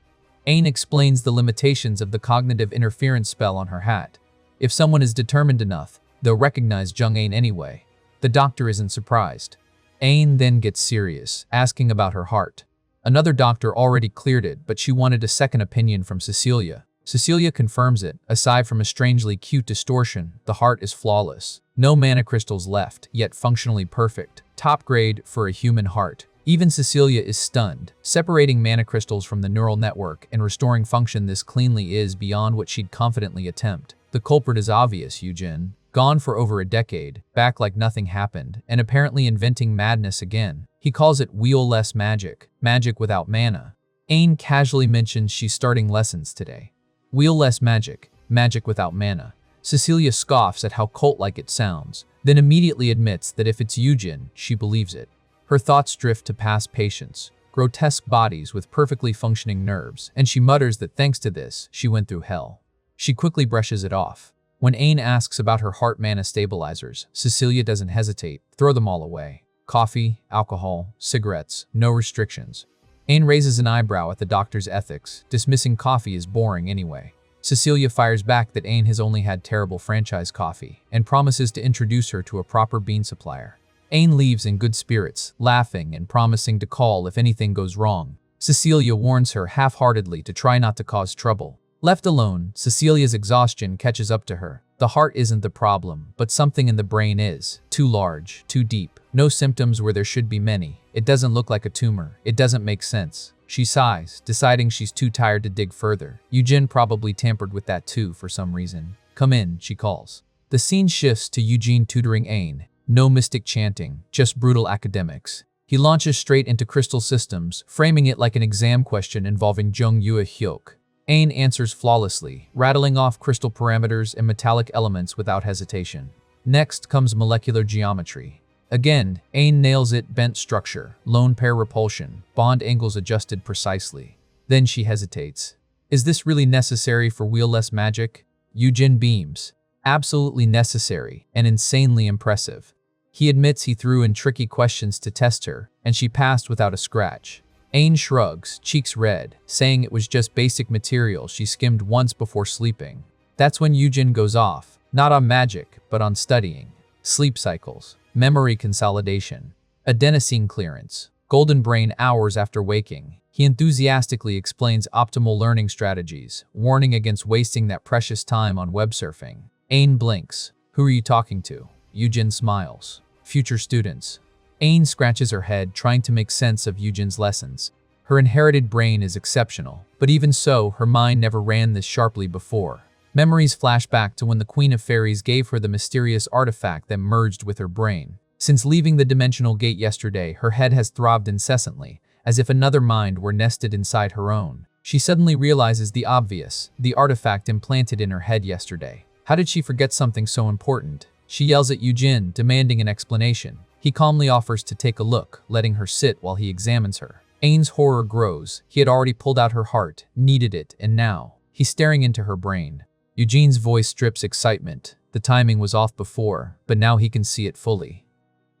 Aang explains the limitations of the cognitive interference spell on her hat. If someone is determined enough, they'll recognize Jung-ain anyway. The doctor isn't surprised. Aang then gets serious, asking about her heart. Another doctor already cleared it, but she wanted a second opinion from Cecilia. Cecilia confirms it. Aside from a strangely cute distortion, the heart is flawless. No mana crystals left, yet functionally perfect. Top grade for a human heart. Even Cecilia is stunned. Separating mana crystals from the neural network and restoring function this cleanly is beyond what she'd confidently attempt. The culprit is obvious, Eugene. Gone for over a decade, back like nothing happened, and apparently inventing madness again. He calls it wheel-less magic, magic without mana. Aang casually mentions she's starting lessons today. Wheel-less magic, magic without mana. Cecilia scoffs at how cult-like it sounds, then immediately admits that if it's Eugene, she believes it. Her thoughts drift to past patients, grotesque bodies with perfectly functioning nerves, and she mutters that thanks to this, she went through hell. She quickly brushes it off. When Aang asks about her heart mana stabilizers, Cecilia doesn't hesitate, throw them all away. Coffee, alcohol, cigarettes, no restrictions. Aang raises an eyebrow at the doctor's ethics, dismissing coffee as boring anyway. Cecilia fires back that Aang has only had terrible franchise coffee, and promises to introduce her to a proper bean supplier. Aang leaves in good spirits, laughing and promising to call if anything goes wrong. Cecilia warns her half-heartedly to try not to cause trouble. Left alone, Cecilia's exhaustion catches up to her. The heart isn't the problem, but something in the brain is. Too large, too deep, no symptoms where there should be many. It doesn't look like a tumor. It doesn't make sense. She sighs, deciding she's too tired to dig further. Eugene probably tampered with that too for some reason. Come in, she calls. The scene shifts to Eugene tutoring Aang. No mystic chanting, just brutal academics. He launches straight into crystal systems, framing it like an exam question involving Jung Wee-hyuk. Aang answers flawlessly, rattling off crystal parameters and metallic elements without hesitation. Next comes molecular geometry. Again, Aang nails it, bent structure, lone pair repulsion, bond angles adjusted precisely. Then she hesitates. Is this really necessary for wheel-less magic? Eugene beams. Absolutely necessary and insanely impressive. He admits he threw in tricky questions to test her, and she passed without a scratch. Aang shrugs, cheeks red, saying it was just basic material she skimmed once before sleeping. That's when Eugene goes off, not on magic, but on studying. Sleep cycles, memory consolidation, adenosine clearance, golden brain hours after waking. He enthusiastically explains optimal learning strategies, warning against wasting that precious time on web surfing. Ain blinks. Who are you talking to? Yujin smiles. Future students. Ain scratches her head, trying to make sense of Yujin's lessons. Her inherited brain is exceptional, but even so, her mind never ran this sharply before. Memories flash back to when the Queen of Fairies gave her the mysterious artifact that merged with her brain. Since leaving the dimensional gate yesterday, her head has throbbed incessantly, as if another mind were nested inside her own. She suddenly realizes the obvious, the artifact implanted in her head yesterday. How did she forget something so important? She yells at Yujin, demanding an explanation. He calmly offers to take a look, letting her sit while he examines her. Ain's horror grows. He had already pulled out her heart, needed it, and now he's staring into her brain. Eugene's voice drips excitement. The timing was off before, but now he can see it fully.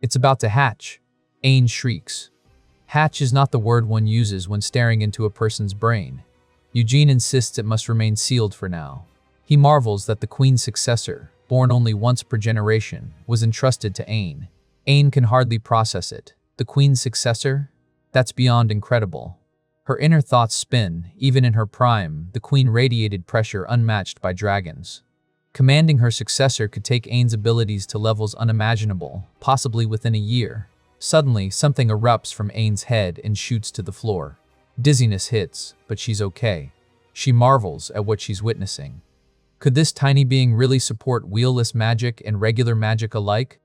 It's about to hatch. Ain shrieks. Hatch is not the word one uses when staring into a person's brain. Eugene insists it must remain sealed for now. He marvels that the Queen's successor, born only once per generation, was entrusted to Ain. Ain can hardly process it. The Queen's successor? That's beyond incredible. Her inner thoughts spin. Even in her prime, the Queen radiated pressure unmatched by dragons. Commanding her successor could take Ain's abilities to levels unimaginable, possibly within a year. Suddenly, something erupts from Ain's head and shoots to the floor. Dizziness hits, but she's okay. She marvels at what she's witnessing. Could this tiny being really support wheelless magic and regular magic alike?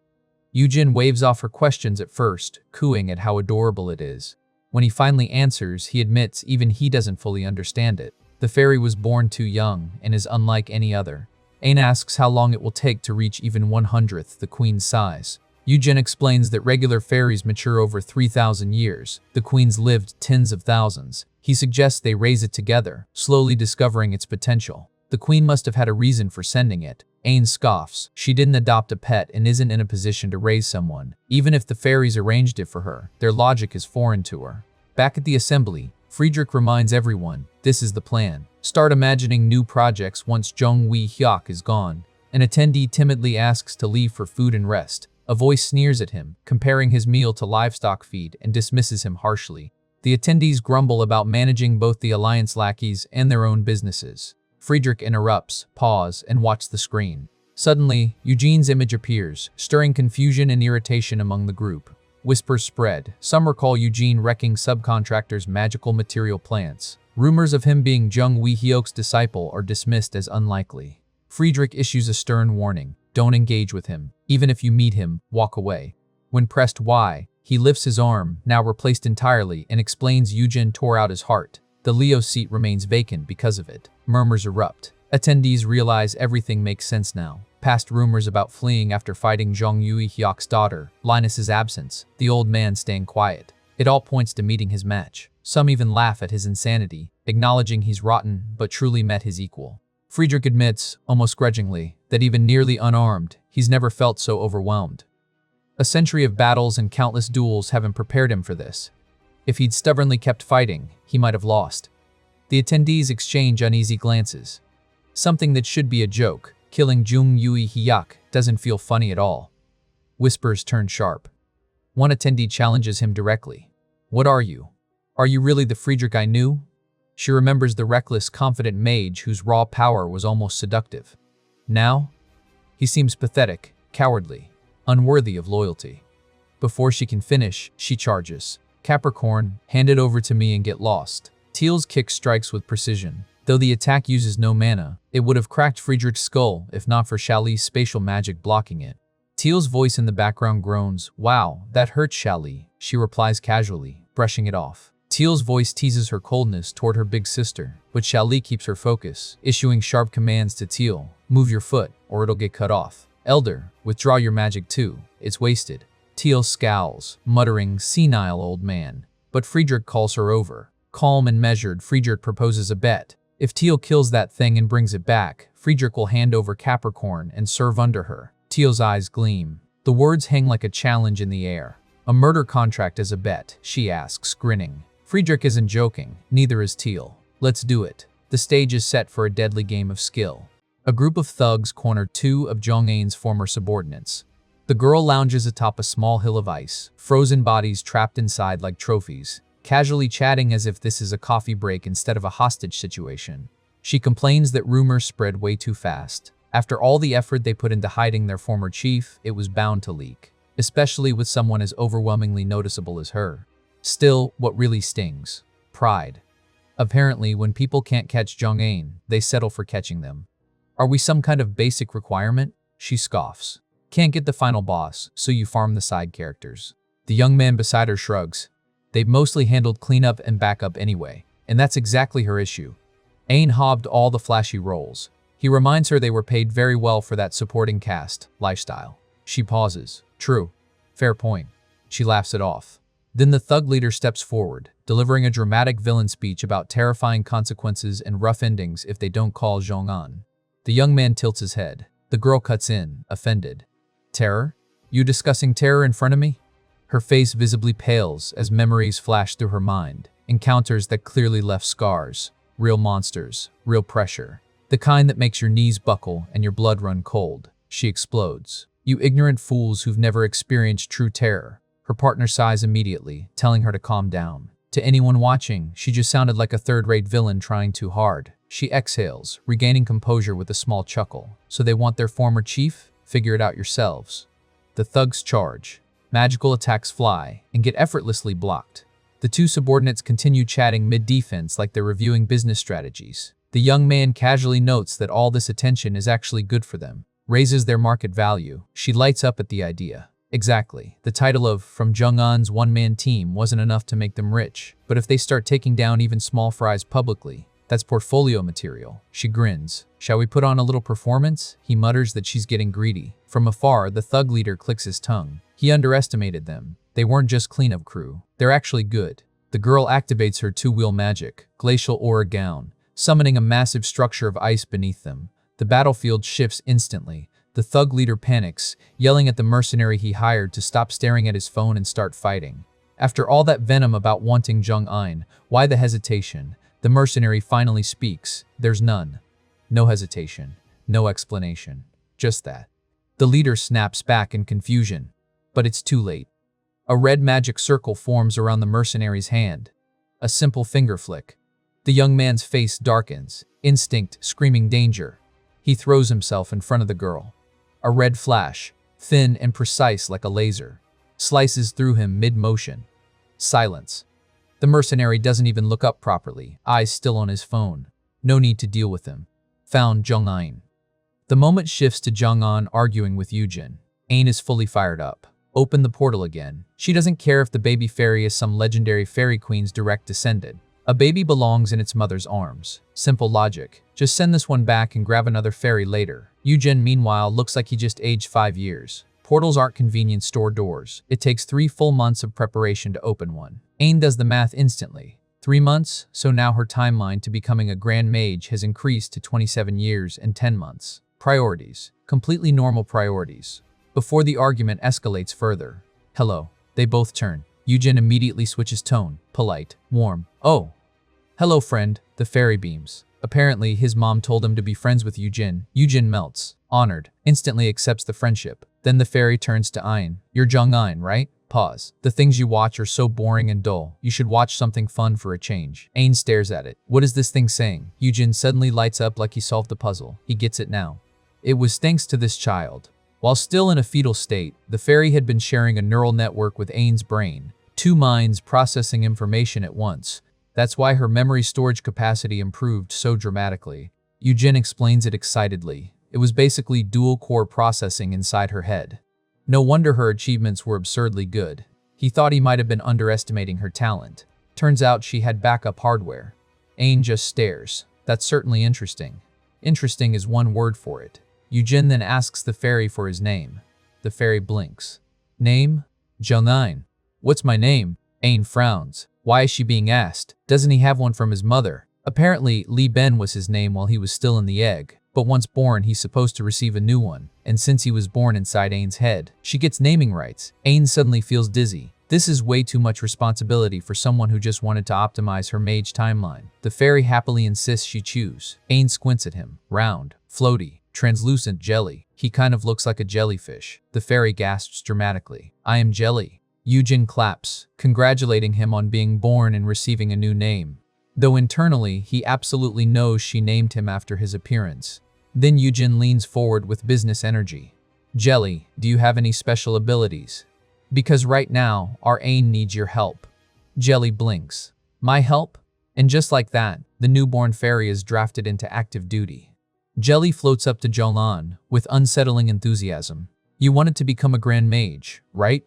Yujin waves off her questions at first, cooing at how adorable it is. When he finally answers, he admits even he doesn't fully understand it. The fairy was born too young and is unlike any other. Ain asks how long it will take to reach even 1/100th the Queen's size. Yujin explains that regular fairies mature over 3,000 years. The Queen's lived tens of thousands. He suggests they raise it together, slowly discovering its potential. The Queen must have had a reason for sending it. Ain scoffs. She didn't adopt a pet and isn't in a position to raise someone. Even if the fairies arranged it for her, their logic is foreign to her. Back at the assembly, Friedrich reminds everyone, this is the plan. Start imagining new projects once Zhong Wei Hyuk is gone. An attendee timidly asks to leave for food and rest. A voice sneers at him, comparing his meal to livestock feed, and dismisses him harshly. The attendees grumble about managing both the Alliance lackeys and their own businesses. Friedrich interrupts, pause, and watch the screen. Suddenly, Eugene's image appears, stirring confusion and irritation among the group. Whispers spread. Some recall Eugene wrecking subcontractors' magical material plants. Rumors of him being Zhong Wei Hyuk's disciple are dismissed as unlikely. Friedrich issues a stern warning. Don't engage with him. Even if you meet him, walk away. When pressed why, he lifts his arm, now replaced entirely, and explains Eugen tore out his heart. The Leo seat remains vacant because of it. Murmurs erupt. Attendees realize everything makes sense now. Past rumors about fleeing after fighting Zhong Yui Hyuk's daughter, Linus's absence, the old man staying quiet. It all points to meeting his match. Some even laugh at his insanity, acknowledging he's rotten but truly met his equal. Friedrich admits, almost grudgingly, that even nearly unarmed, he's never felt so overwhelmed. A century of battles and countless duels haven't prepared him for this. If he'd stubbornly kept fighting, he might have lost. The attendees exchange uneasy glances. Something that should be a joke, killing Zhong Yui Hyuk, doesn't feel funny at all. Whispers turn sharp. One attendee challenges him directly. What are you? Are you really the Friedrich I knew? She remembers the reckless, confident mage whose raw power was almost seductive. Now? He seems pathetic, cowardly, unworthy of loyalty. Before she can finish, she charges. Capricorn, hand it over to me and get lost. Teal's kick strikes with precision. Though the attack uses no mana, it would have cracked Friedrich's skull if not for Shali's spatial magic blocking it. Teal's voice in the background groans, "Wow, that hurts, Shali," she replies casually, brushing it off. Teal's voice teases her coldness toward her big sister, but Shali keeps her focus, issuing sharp commands to Teal. Move your foot, or it'll get cut off. Elder, withdraw your magic too. It's wasted. Teal scowls, muttering, senile old man. But Friedrich calls her over. Calm and measured, Friedrich proposes a bet. If Teal kills that thing and brings it back, Friedrich will hand over Capricorn and serve under her. Teal's eyes gleam. The words hang like a challenge in the air. A murder contract as a bet, she asks, grinning. Friedrich isn't joking, neither is Teal. Let's do it. The stage is set for a deadly game of skill. A group of thugs corner two of Zhong Ain's former subordinates. The girl lounges atop a small hill of ice, frozen bodies trapped inside like trophies, casually chatting as if this is a coffee break instead of a hostage situation. She complains that rumors spread way too fast. After all the effort they put into hiding their former chief, it was bound to leak, especially with someone as overwhelmingly noticeable as her. Still, what really stings? Pride. Apparently, when people can't catch Jong-ain, they settle for catching them. Are we some kind of basic requirement? She scoffs. Can't get the final boss, so you farm the side characters. The young man beside her shrugs. They've mostly handled cleanup and backup anyway, and that's exactly her issue. Ain hobbed all the flashy roles. He reminds her they were paid very well for that supporting cast lifestyle. She pauses. True. Fair point. She laughs it off. Then the thug leader steps forward, delivering a dramatic villain speech about terrifying consequences and rough endings if they don't call Jong-un. The young man tilts his head. The girl cuts in, offended. Terror? You discussing terror in front of me? Her face visibly pales as memories flash through her mind. Encounters that clearly left scars. Real monsters. Real pressure. The kind that makes your knees buckle and your blood run cold. She explodes. You ignorant fools who've never experienced true terror. Her partner sighs immediately, telling her to calm down. To anyone watching, she just sounded like a third-rate villain trying too hard. She exhales, regaining composure with a small chuckle. So they want their former chief? Figure it out yourselves. The thugs charge. Magical attacks fly and get effortlessly blocked. The two subordinates continue chatting mid-defense like they're reviewing business strategies. The young man casually notes that all this attention is actually good for them, raises their market value. She lights up at the idea. Exactly. The title of From Jong-un's one-man team wasn't enough to make them rich, but if they start taking down even small fries publicly, that's portfolio material. She grins. Shall we put on a little performance? He mutters that she's getting greedy. From afar, the thug leader clicks his tongue. He underestimated them. They weren't just cleanup crew. They're actually good. The girl activates her two-wheel magic, glacial aura gown, summoning a massive structure of ice beneath them. The battlefield shifts instantly. The thug leader panics, yelling at the mercenary he hired to stop staring at his phone and start fighting. After all that venom about wanting Jong-un, why the hesitation? The mercenary finally speaks. There's none. No hesitation. No explanation. Just that. The leader snaps back in confusion. But it's too late. A red magic circle forms around the mercenary's hand. A simple finger flick. The young man's face darkens, instinct screaming danger. He throws himself in front of the girl. A red flash, thin and precise like a laser, slices through him mid-motion. Silence. The mercenary doesn't even look up properly, eyes still on his phone. No need to deal with him. Found Jong-un. The moment shifts to Jong-un arguing with Yujin. Ain is fully fired up. Open the portal again. She doesn't care if the baby fairy is some legendary fairy queen's direct descendant. A baby belongs in its mother's arms. Simple logic. Just send this one back and grab another fairy later. Yujin, meanwhile, looks like he just aged 5 years. Portals aren't convenient store doors. It takes 3 full months of preparation to open one. Ain does the math instantly. 3 months, so now her timeline to becoming a grand mage has increased to 27 years and 10 months. Priorities. Completely normal priorities. Before the argument escalates further. Hello. They both turn. Yujin immediately switches tone. Polite. Warm. Oh. Hello, friend. The fairy beams. Apparently, his mom told him to be friends with Yujin. Yujin melts. Honored. Instantly accepts the friendship. Then the fairy turns to Ain. You're Jong-un, right? Pause. The things you watch are so boring and dull. You should watch something fun for a change. Ain stares at it. What is this thing saying? Yujin suddenly lights up like he solved the puzzle. He gets it now. It was thanks to this child. While still in a fetal state, the fairy had been sharing a neural network with Ain's brain. 2 minds processing information at once. That's why her memory storage capacity improved so dramatically. Yujin explains it excitedly. It was basically dual-core processing inside her head. No wonder her achievements were absurdly good. He thought he might have been underestimating her talent. Turns out she had backup hardware. Ain just stares. That's certainly interesting. Interesting is one word for it. Yujin then asks the fairy for his name. The fairy blinks. Name? Jong-un. What's my name? Ain frowns. Why is she being asked? Doesn't he have one from his mother? Apparently, Li Ben was his name while he was still in the egg. But once born, he's supposed to receive a new one. And since he was born inside Ain's head, she gets naming rights. Ain suddenly feels dizzy. This is way too much responsibility for someone who just wanted to optimize her mage timeline. The fairy happily insists she choose. Ain squints at him. Round, floaty, translucent jelly. He kind of looks like a jellyfish. The fairy gasps dramatically. I am Jelly. Yujin claps, congratulating him on being born and receiving a new name. Though internally, he absolutely knows she named him after his appearance. Then Yujin leans forward with business energy. Jelly, do you have any special abilities? Because right now, our Ain needs your help. Jelly blinks. My help? And just like that, the newborn fairy is drafted into active duty. Jelly floats up to Jolan with unsettling enthusiasm. You wanted to become a grand mage, right?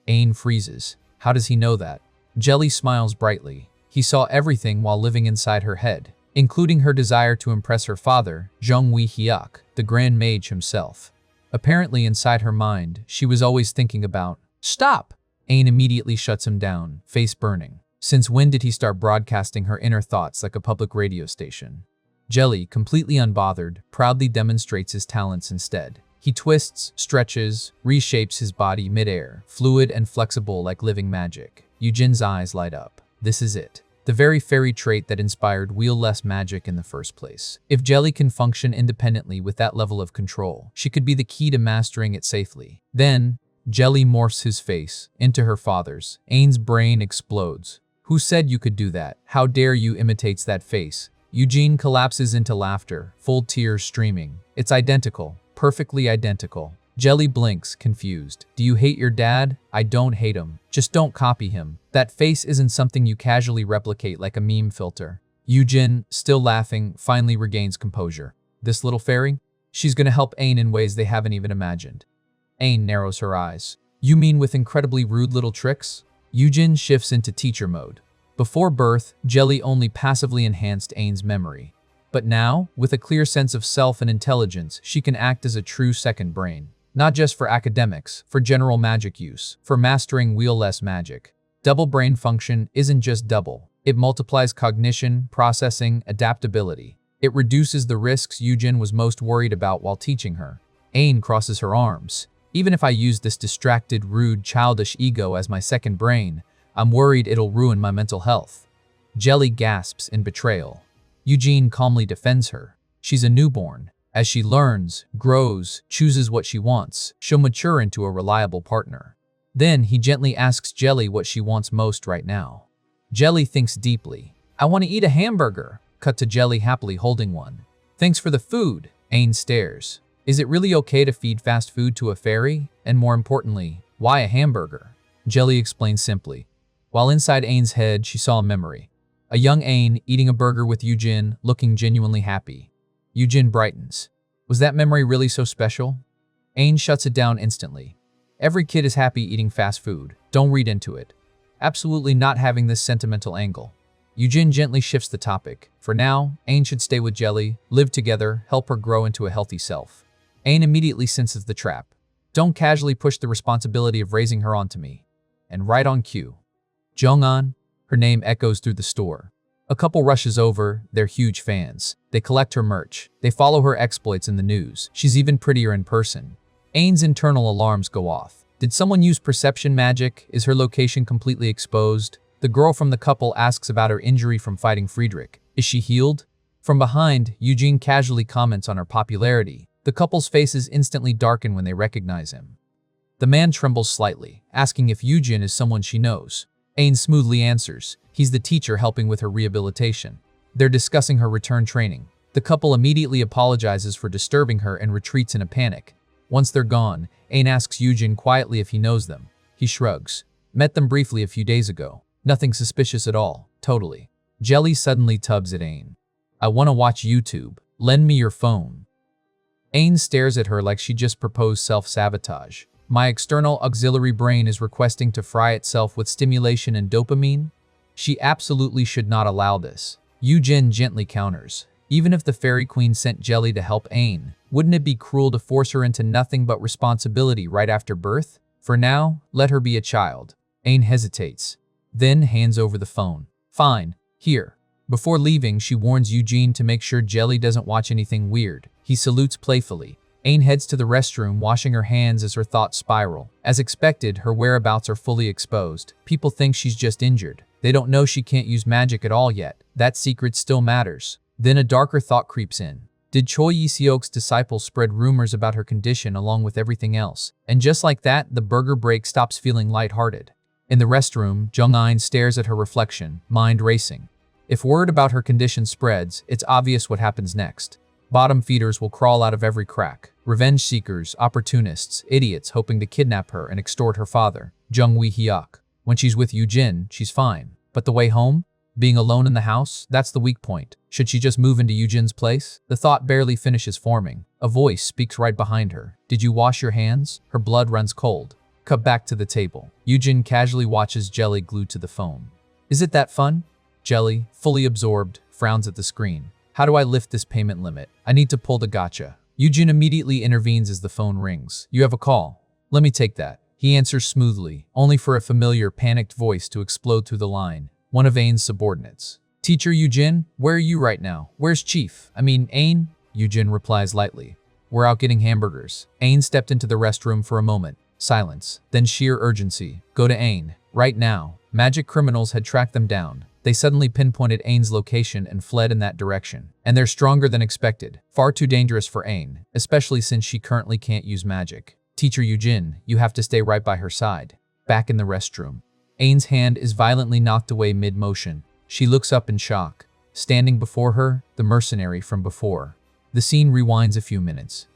Ain freezes. How does he know that? Jelly smiles brightly. He saw everything while living inside her head, including her desire to impress her father, Zhonghui Hyuk, the grand mage himself. Apparently inside her mind, she was always thinking about, stop! Ain immediately shuts him down, face burning. Since when did he start broadcasting her inner thoughts like a public radio station? Jelly, completely unbothered, proudly demonstrates his talents instead. He twists, stretches, reshapes his body midair, fluid and flexible like living magic. Yujin's eyes light up. This is it. The very fairy trait that inspired wheel-less magic in the first place. If Jelly can function independently with that level of control, she could be the key to mastering it safely. Then, Jelly morphs his face into her father's. Ain's brain explodes. Who said you could do that? How dare you imitates that face? Eugene collapses into laughter, full tears streaming. It's identical. Perfectly identical. Jelly blinks, confused. Do you hate your dad? I don't hate him. Just don't copy him. That face isn't something you casually replicate like a meme filter. Yujin, still laughing, finally regains composure. This little fairy? She's gonna help Ain in ways they haven't even imagined. Ain narrows her eyes. You mean with incredibly rude little tricks? Yujin shifts into teacher mode. Before birth, Jelly only passively enhanced Ain's memory. But now, with a clear sense of self and intelligence, she can act as a true second brain. Not just for academics, for general magic use, for mastering wheel-less magic. Double brain function isn't just double. It multiplies cognition, processing, adaptability. It reduces the risks Yujin was most worried about while teaching her. Ain crosses her arms. Even if I use this distracted, rude, childish ego as my second brain, I'm worried it'll ruin my mental health. Jelly gasps in betrayal. Eugene calmly defends her. She's a newborn. As she learns, grows, chooses what she wants, she'll mature into a reliable partner. Then he gently asks Jelly what she wants most right now. Jelly thinks deeply. I want to eat a hamburger. Cut to Jelly happily holding one. Thanks for the food. Ain stares. Is it really okay to feed fast food to a fairy? And more importantly, why a hamburger? Jelly explains simply. While inside Ain's head, she saw a memory. A young Ain eating a burger with Yujin, looking genuinely happy. Yujin brightens. Was that memory really so special? Ain shuts it down instantly. Every kid is happy eating fast food. Don't read into it. Absolutely not having this sentimental angle. Yujin gently shifts the topic. For now, Ain should stay with Jelly, live together, help her grow into a healthy self. Ain immediately senses the trap. Don't casually push the responsibility of raising her onto me. And right on cue. Jong'an, her name echoes through the store. A couple rushes over, they're huge fans. They collect her merch. They follow her exploits in the news. She's even prettier in person. Ain's internal alarms go off. Did someone use perception magic? Is her location completely exposed? The girl from the couple asks about her injury from fighting Friedrich. Is she healed? From behind, Eugene casually comments on her popularity. The couple's faces instantly darken when they recognize him. The man trembles slightly, asking if Eugene is someone she knows. Ain smoothly answers. He's the teacher helping with her rehabilitation. They're discussing her return training. The couple immediately apologizes for disturbing her and retreats in a panic. Once they're gone, Ain asks Eugene quietly if he knows them. He shrugs. Met them briefly a few days ago. Nothing suspicious at all. Totally. Jelly suddenly tubs at Ain. I want to watch YouTube. Lend me your phone. Ain stares at her like she just proposed self-sabotage. My external auxiliary brain is requesting to fry itself with stimulation and dopamine? She absolutely should not allow this. Yujin gently counters. Even if the fairy queen sent Jelly to help Ain, wouldn't it be cruel to force her into nothing but responsibility right after birth? For now, let her be a child. Ain hesitates, then hands over the phone. Fine, here. Before leaving, she warns Eugene to make sure Jelly doesn't watch anything weird. He salutes playfully. Ain heads to the restroom, washing her hands as her thoughts spiral. As expected, her whereabouts are fully exposed. People think she's just injured. They don't know she can't use magic at all yet. That secret still matters. Then a darker thought creeps in. Did Choi Yi-seok's disciples spread rumors about her condition along with everything else? And just like that, the burger break stops feeling lighthearted. In the restroom, Jung-in stares at her reflection, mind racing. If word about her condition spreads, it's obvious what happens next. Bottom feeders will crawl out of every crack. Revenge seekers, opportunists, idiots hoping to kidnap her and extort her father, Jung Wi-hyuk. When she's with Yoo-jin, she's fine. But the way home? Being alone in the house? That's the weak point. Should she just move into Yoo-jin's place? The thought barely finishes forming. A voice speaks right behind her. Did you wash your hands? Her blood runs cold. Cut back to the table. Yoo-jin casually watches Jelly glued to the phone. Is it that fun? Jelly, fully absorbed, frowns at the screen. How do I lift this payment limit? I need to pull the gotcha. Yoo-jin immediately intervenes as the phone rings. You have a call. Let me take that. He answers smoothly, only for a familiar, panicked voice to explode through the line. One of Ain's subordinates. Teacher Yoo-jin, where are you right now? Where's Chief? Ain? Yoo-jin replies lightly. We're out getting hamburgers. Ain stepped into the restroom for a moment. Silence, then sheer urgency. Go to Ain. Right now. Magic criminals had tracked them down. They suddenly pinpointed Ain's location and fled in that direction. And they're stronger than expected. Far too dangerous for Ain, especially since she currently can't use magic. Teacher Yoo-jin, you have to stay right by her side. Back in the restroom. Ain's hand is violently knocked away mid-motion. She looks up in shock. Standing before her, the mercenary from before. The scene rewinds a few minutes.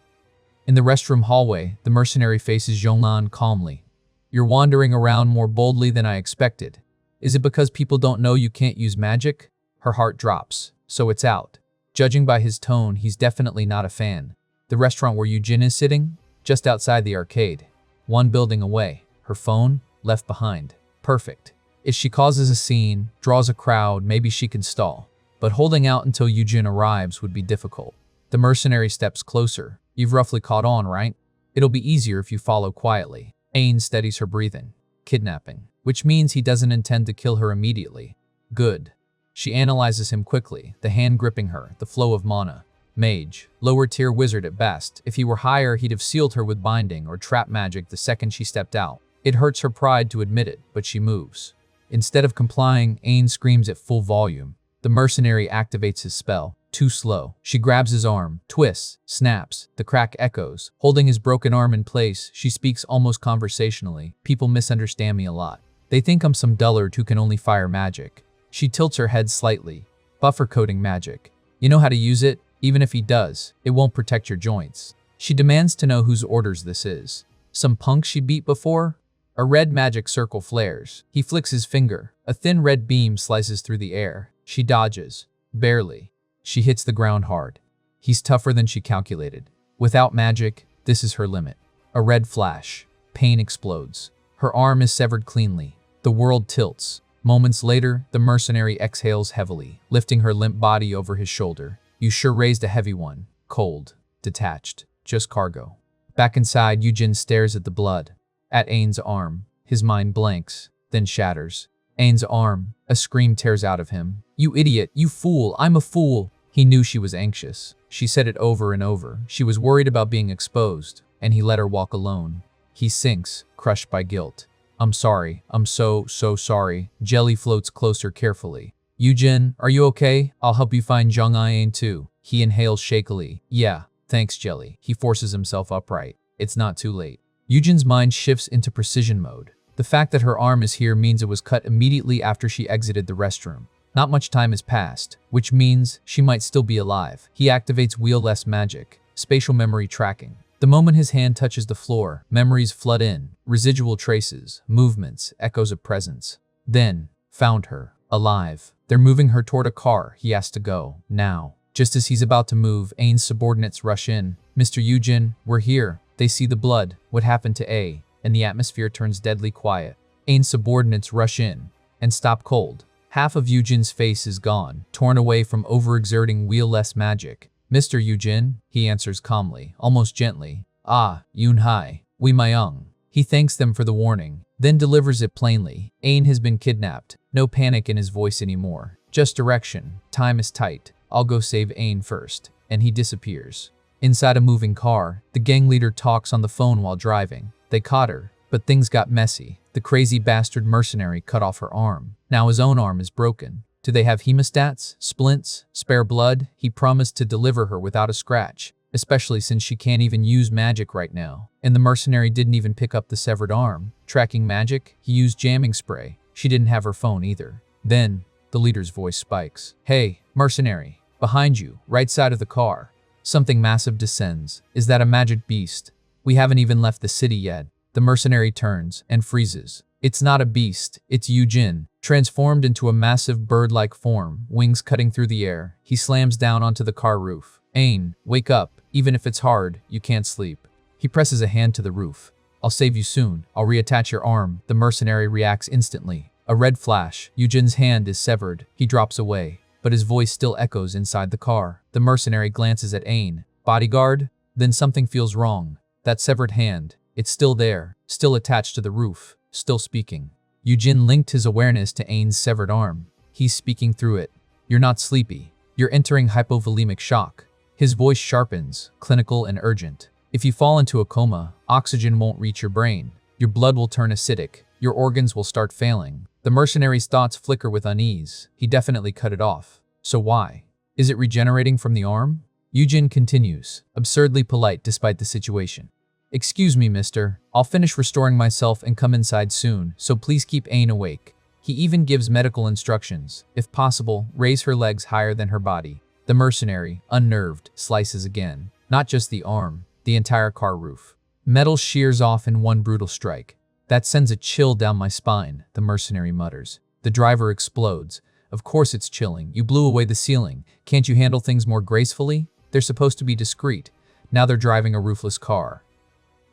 In the restroom hallway, the mercenary faces Jong-an calmly. You're wandering around more boldly than I expected. Is it because people don't know you can't use magic? Her heart drops. So it's out. Judging by his tone, he's definitely not a fan. The restaurant where Yoo-jin is sitting? Just outside the arcade. One building away. Her phone? Left behind. Perfect. If she causes a scene, draws a crowd, maybe she can stall. But holding out until Yoo-jin arrives would be difficult. The mercenary steps closer. You've roughly caught on, right? It'll be easier if you follow quietly. Ain steadies her breathing. Kidnapping. Which means he doesn't intend to kill her immediately. Good. She analyzes him quickly, the hand gripping her, the flow of mana. Mage. Lower tier wizard at best. If he were higher, he'd have sealed her with binding or trap magic the second she stepped out. It hurts her pride to admit it, but she moves. Instead of complying, Ain screams at full volume. The mercenary activates his spell. Too slow. She grabs his arm, twists, snaps. The crack echoes. Holding his broken arm in place, she speaks almost conversationally. People misunderstand me a lot. They think I'm some dullard who can only fire magic. She tilts her head slightly. Buffer coating magic. You know how to use it? Even if he does, it won't protect your joints. She demands to know whose orders this is. Some punk she beat before? A red magic circle flares. He flicks his finger. A thin red beam slices through the air. She dodges. Barely. She hits the ground hard. He's tougher than she calculated. Without magic, this is her limit. A red flash. Pain explodes. Her arm is severed cleanly. The world tilts. Moments later, the mercenary exhales heavily, lifting her limp body over his shoulder. You sure raised a heavy one. Cold. Detached. Just cargo. Back inside, Yoo-jin stares at the blood. At Ain's arm. His mind blanks, then shatters. Ain's arm. A scream tears out of him. You idiot, you fool, I'm a fool. He knew she was anxious. She said it over and over. She was worried about being exposed, and he let her walk alone. He sinks, crushed by guilt. I'm sorry. I'm so sorry. Jelly floats closer carefully. Yoo-jin, are you okay? I'll help you find Jung-in too. He inhales shakily. Yeah, thanks Jelly. He forces himself upright. It's not too late. Yoo-jin's mind shifts into precision mode. The fact that her arm is here means it was cut immediately after she exited the restroom. Not much time has passed, which means she might still be alive. He activates wheel-less magic, spatial memory tracking. The moment his hand touches the floor, memories flood in, residual traces, movements, echoes of presence. Then, found her, alive. They're moving her toward a car. He has to go, now. Just as he's about to move, Ain's subordinates rush in. Mr. Yoo-jin, we're here. They see the blood. What happened to A? And the atmosphere turns deadly quiet. Ain's subordinates rush in and stop cold. Half of Yoo-jin's face is gone, torn away from overexerting wheel-less magic. Mr. Yoo-jin, he answers calmly, almost gently. Ah, Yoon-hai, we Myung. He thanks them for the warning, then delivers it plainly. Ain has been kidnapped. No panic in his voice anymore. Just direction. Time is tight. I'll go save Ain first. And he disappears. Inside a moving car, the gang leader talks on the phone while driving. They caught her, but things got messy. The crazy bastard mercenary cut off her arm. Now his own arm is broken. Do they have hemostats, splints, spare blood? He promised to deliver her without a scratch, especially since she can't even use magic right now. And the mercenary didn't even pick up the severed arm. Tracking magic? He used jamming spray. She didn't have her phone either. Then, the leader's voice spikes. Hey, mercenary, behind you, right side of the car. Something massive descends. Is that a magic beast? We haven't even left the city yet. The mercenary turns and freezes. It's not a beast, it's Yujin, transformed into a massive bird-like form, wings cutting through the air. He slams down onto the car roof. Ain, wake up. Even if it's hard, you can't sleep. He presses a hand to the roof. I'll save you soon. I'll reattach your arm. The mercenary reacts instantly. A red flash. Yujin's hand is severed. He drops away, but his voice still echoes inside the car. The mercenary glances at Ain. Bodyguard? Then something feels wrong. That severed hand. It's still there, still attached to the roof, still speaking. Yujin linked his awareness to Ain's severed arm. He's speaking through it. You're not sleepy. You're entering hypovolemic shock. His voice sharpens, clinical and urgent. If you fall into a coma, oxygen won't reach your brain. Your blood will turn acidic. Your organs will start failing. The mercenary's thoughts flicker with unease. He definitely cut it off. So why? Is it regenerating from the arm? Yujin continues, absurdly polite despite the situation. Excuse me, mister. I'll finish restoring myself and come inside soon, so please keep Ain awake. He even gives medical instructions. If possible, raise her legs higher than her body. The mercenary, unnerved, slices again. Not just the arm, the entire car roof. Metal shears off in one brutal strike. That sends a chill down my spine, the mercenary mutters. The driver explodes. Of course it's chilling. You blew away the ceiling. Can't you handle things more gracefully? They're supposed to be discreet. Now they're driving a roofless car.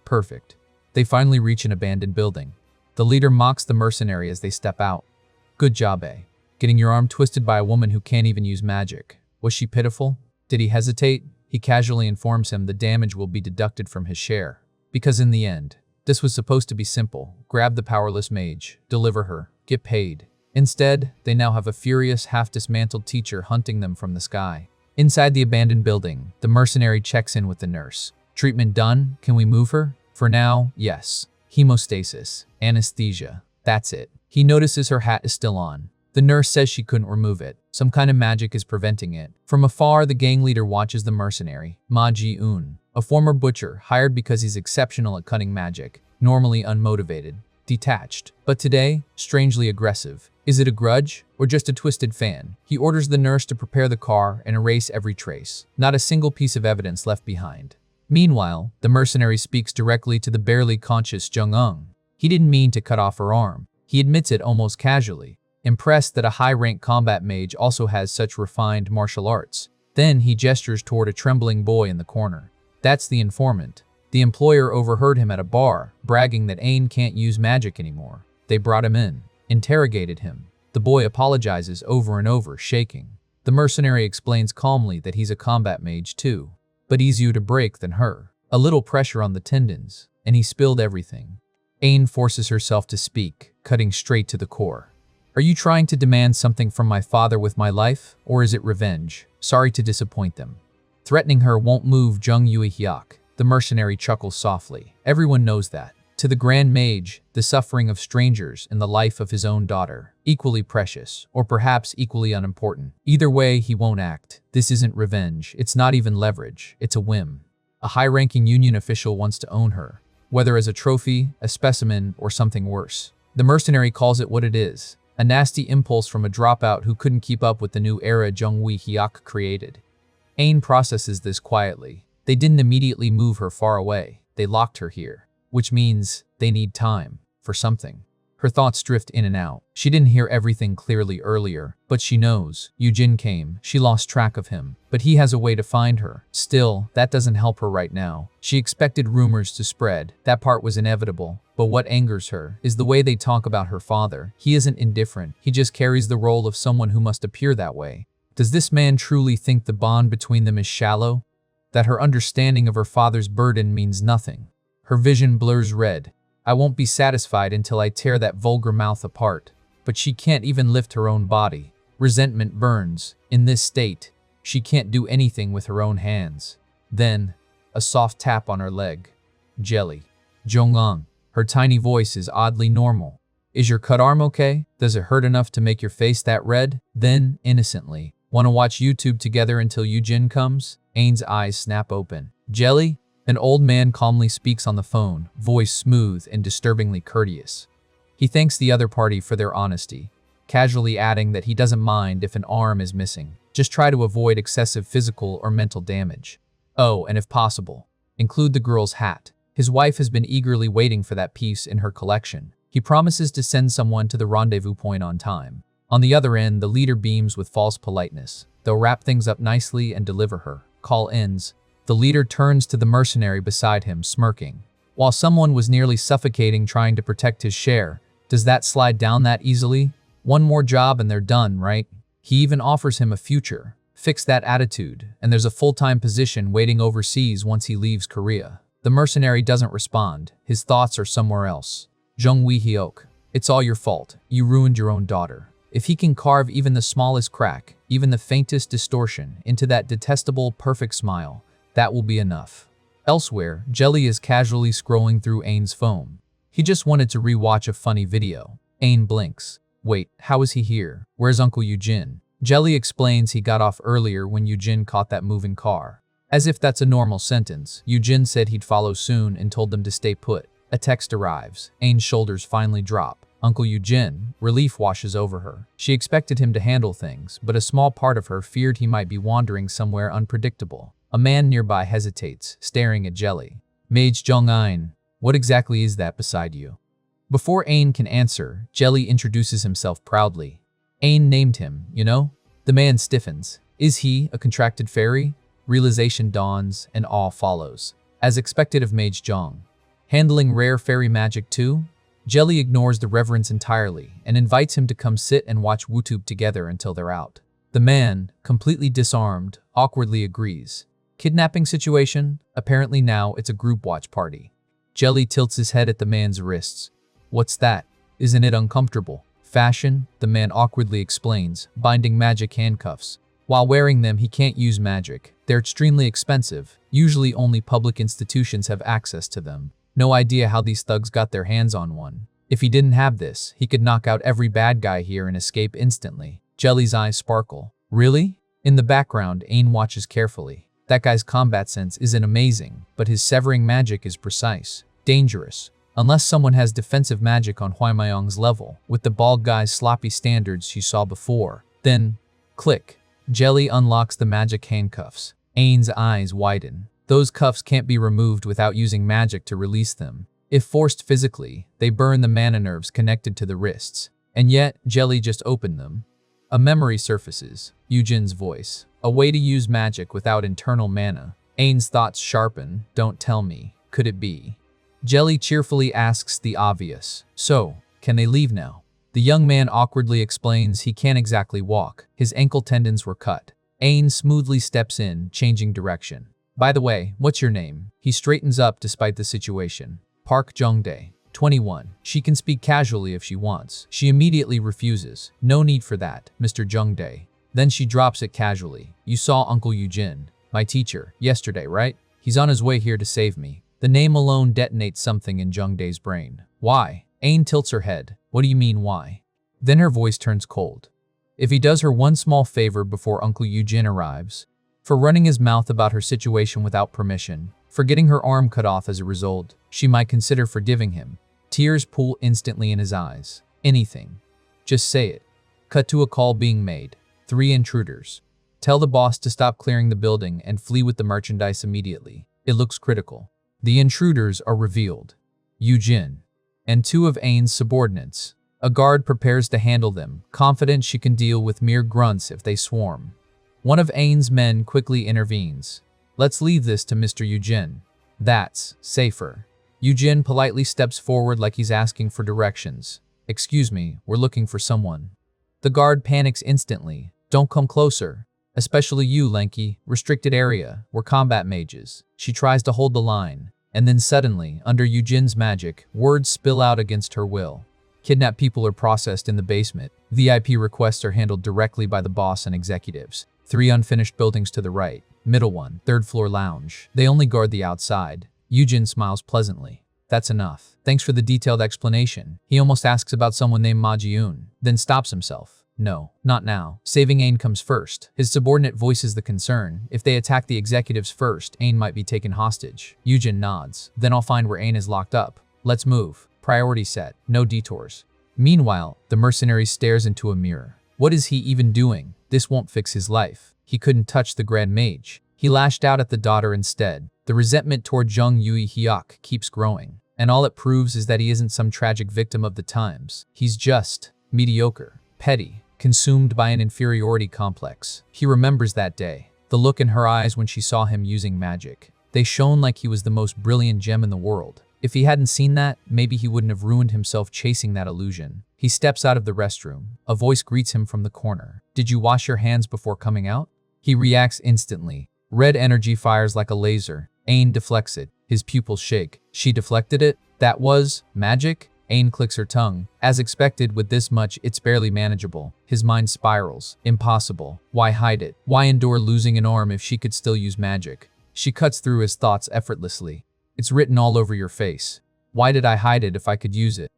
Perfect. They finally reach an abandoned building. The leader mocks the mercenary as they step out. Good job, eh? Getting your arm twisted by a woman who can't even use magic. Was she pitiful? Did he hesitate? He casually informs him the damage will be deducted from his share. Because in the end, this was supposed to be simple. Grab the powerless mage, deliver her, get paid. Instead, they now have a furious, half-dismantled teacher hunting them from the sky. Inside the abandoned building, the mercenary checks in with the nurse. Treatment done? Can we move her? For now, yes. Hemostasis. Anesthesia. That's it. He notices her hat is still on. The nurse says she couldn't remove it. Some kind of magic is preventing it. From afar, the gang leader watches the mercenary, Ma Ji-un, a former butcher hired because he's exceptional at cutting magic, normally unmotivated, detached, but today, strangely aggressive. Is it a grudge or just a twisted fan? He orders the nurse to prepare the car and erase every trace. Not a single piece of evidence left behind. Meanwhile, the mercenary speaks directly to the barely conscious Jung-eung. He didn't mean to cut off her arm. He admits it almost casually, impressed that a high-rank combat mage also has such refined martial arts. Then he gestures toward a trembling boy in the corner. That's the informant. The employer overheard him at a bar, bragging that Ain can't use magic anymore. They brought him in, interrogated him. The boy apologizes over and over, shaking. The mercenary explains calmly that he's a combat mage too, but easier to break than her. A little pressure on the tendons, and he spilled everything. Ain forces herself to speak, cutting straight to the core. Are you trying to demand something from my father with my life, or is it revenge? Sorry to disappoint them. Threatening her won't move Jung Yui-hyuk. The mercenary chuckles softly. Everyone knows that. To the Grand Mage, the suffering of strangers and the life of his own daughter, equally precious, or perhaps equally unimportant. Either way, he won't act. This isn't revenge. It's not even leverage. It's a whim. A high-ranking union official wants to own her, whether as a trophy, a specimen, or something worse. The mercenary calls it what it is, a nasty impulse from a dropout who couldn't keep up with the new era Jung Yui-hyuk created. Ain processes this quietly. They didn't immediately move her far away. They locked her here. Which means they need time for something. Her thoughts drift in and out. She didn't hear everything clearly earlier, but she knows. Yujin came. She lost track of him, but he has a way to find her. Still, that doesn't help her right now. She expected rumors to spread. That part was inevitable. But what angers her is the way they talk about her father. He isn't indifferent. He just carries the role of someone who must appear that way. Does this man truly think the bond between them is shallow? That her understanding of her father's burden means nothing? Her vision blurs red. I won't be satisfied until I tear that vulgar mouth apart. But she can't even lift her own body. Resentment burns. In this state, she can't do anything with her own hands. Then, a soft tap on her leg. Jelly. Jong-eung. Her tiny voice is oddly normal. Is your cut arm okay? Does it hurt enough to make your face that red? Then, innocently, wanna watch YouTube together until Yujin comes? Ain's eyes snap open. Jelly? An old man calmly speaks on the phone, voice smooth and disturbingly courteous. He thanks the other party for their honesty, casually adding that he doesn't mind if an arm is missing. Just try to avoid excessive physical or mental damage. Oh, and if possible, include the girl's hat. His wife has been eagerly waiting for that piece in her collection. He promises to send someone to the rendezvous point on time. On the other end, the leader beams with false politeness. They'll wrap things up nicely and deliver her. Call ends. The leader turns to the mercenary beside him, smirking. While someone was nearly suffocating trying to protect his share, does that slide down that easily? One more job and they're done, right? He even offers him a future. Fix that attitude, and there's a full-time position waiting overseas once he leaves Korea. The mercenary doesn't respond. His thoughts are somewhere else. Jung Wee-hyuk, it's all your fault. You ruined your own daughter. If he can carve even the smallest crack, even the faintest distortion, into that detestable, perfect smile, that will be enough. Elsewhere, Jelly is casually scrolling through Ain's phone. He just wanted to re-watch a funny video. Ain blinks. Wait, how is he here? Where's Uncle Eugene? Jelly explains he got off earlier when Eugene caught that moving car. As if that's a normal sentence, Eugene said he'd follow soon and told them to stay put. A text arrives. Ain's shoulders finally drop. Uncle Eugene, relief washes over her. She expected him to handle things, but a small part of her feared he might be wandering somewhere unpredictable. A man nearby hesitates, staring at Jelly. Mage Jong-ein, what exactly is that beside you? Before Ain can answer, Jelly introduces himself proudly. Ain named him, you know? The man stiffens. Is he a contracted fairy? Realization dawns, and awe follows. As expected of Mage Jong. Handling rare fairy magic too? Jelly ignores the reverence entirely and invites him to come sit and watch WooTube together until they're out. The man, completely disarmed, awkwardly agrees. Kidnapping situation? Apparently now it's a group watch party. Jelly tilts his head at the man's wrists. What's that? Isn't it uncomfortable? Fashion, the man awkwardly explains, binding magic handcuffs. While wearing them, he can't use magic. They're extremely expensive. Usually only public institutions have access to them. No idea how these thugs got their hands on one. If he didn't have this, he could knock out every bad guy here and escape instantly. Jelly's eyes sparkle. Really? In the background, Ain watches carefully. That guy's combat sense isn't amazing, but his severing magic is precise. Dangerous. Unless someone has defensive magic on Huaimyong's level, with the bald guy's sloppy standards she saw before. Then, click. Jelly unlocks the magic handcuffs. Ain's eyes widen. Those cuffs can't be removed without using magic to release them. If forced physically, they burn the mana nerves connected to the wrists. And yet, Jelly just opened them. A memory surfaces. Eugen's voice. A way to use magic without internal mana. Ain's thoughts sharpen. Don't tell me. Could it be? Jelly cheerfully asks the obvious. So, can they leave now? The young man awkwardly explains he can't exactly walk. His ankle tendons were cut. Ain smoothly steps in, changing direction. By the way, what's your name? He straightens up despite the situation. Park Jungdae, 21. She can speak casually if she wants. She immediately refuses. No need for that, Mr. Jungdae. Then she drops it casually. You saw Uncle Eugene, my teacher, yesterday, right? He's on his way here to save me. The name alone detonates something in Jungdae's brain. Why? Ain tilts her head. What do you mean why? Then her voice turns cold. If he does her one small favor before Uncle Eugene arrives, for running his mouth about her situation without permission, for getting her arm cut off as a result, she might consider forgiving him. Tears pool instantly in his eyes. Anything. Just say it. Cut to a call being made. 3 intruders. Tell the boss to stop clearing the building and flee with the merchandise immediately. It looks critical. The intruders are revealed. Eugene and 2 of Ain's subordinates. A guard prepares to handle them, confident she can deal with mere grunts if they swarm. One of Ain's men quickly intervenes. Let's leave this to Mr. Eugene. That's safer. Eugene politely steps forward like he's asking for directions. Excuse me, we're looking for someone. The guard panics instantly. Don't come closer. Especially you, lanky, restricted area, we're combat mages. She tries to hold the line. And then suddenly, under Eugene's magic, words spill out against her will. Kidnapped people are processed in the basement. VIP requests are handled directly by the boss and executives. 3 unfinished buildings to the right. Middle one, 3rd floor lounge. They only guard the outside. Eugene smiles pleasantly. That's enough. Thanks for the detailed explanation. He almost asks about someone named Ma Ji-eun, then stops himself. No, not now. Saving Ain comes first. His subordinate voices the concern. If they attack the executives first, Ain might be taken hostage. Yujin nods. Then I'll find where Ain is locked up. Let's move. Priority set. No detours. Meanwhile, the mercenary stares into a mirror. What is he even doing? This won't fix his life. He couldn't touch the Grand Mage. He lashed out at the daughter instead. The resentment toward Jung Yui Hyuk keeps growing. And all it proves is that he isn't some tragic victim of the times. He's just mediocre, petty, consumed by an inferiority complex. He remembers that day. The look in her eyes when she saw him using magic. They shone like he was the most brilliant gem in the world. If he hadn't seen that, maybe he wouldn't have ruined himself chasing that illusion. He steps out of the restroom. A voice greets him from the corner. Did you wash your hands before coming out? He reacts instantly. Red energy fires like a laser. Ain deflects it. His pupils shake. She deflected it? That was magic? Ain clicks her tongue. As expected, with this much, it's barely manageable. His mind spirals. Impossible. Why hide it? Why endure losing an arm if she could still use magic? She cuts through his thoughts effortlessly. It's written all over your face. Why did I hide it if I could use it?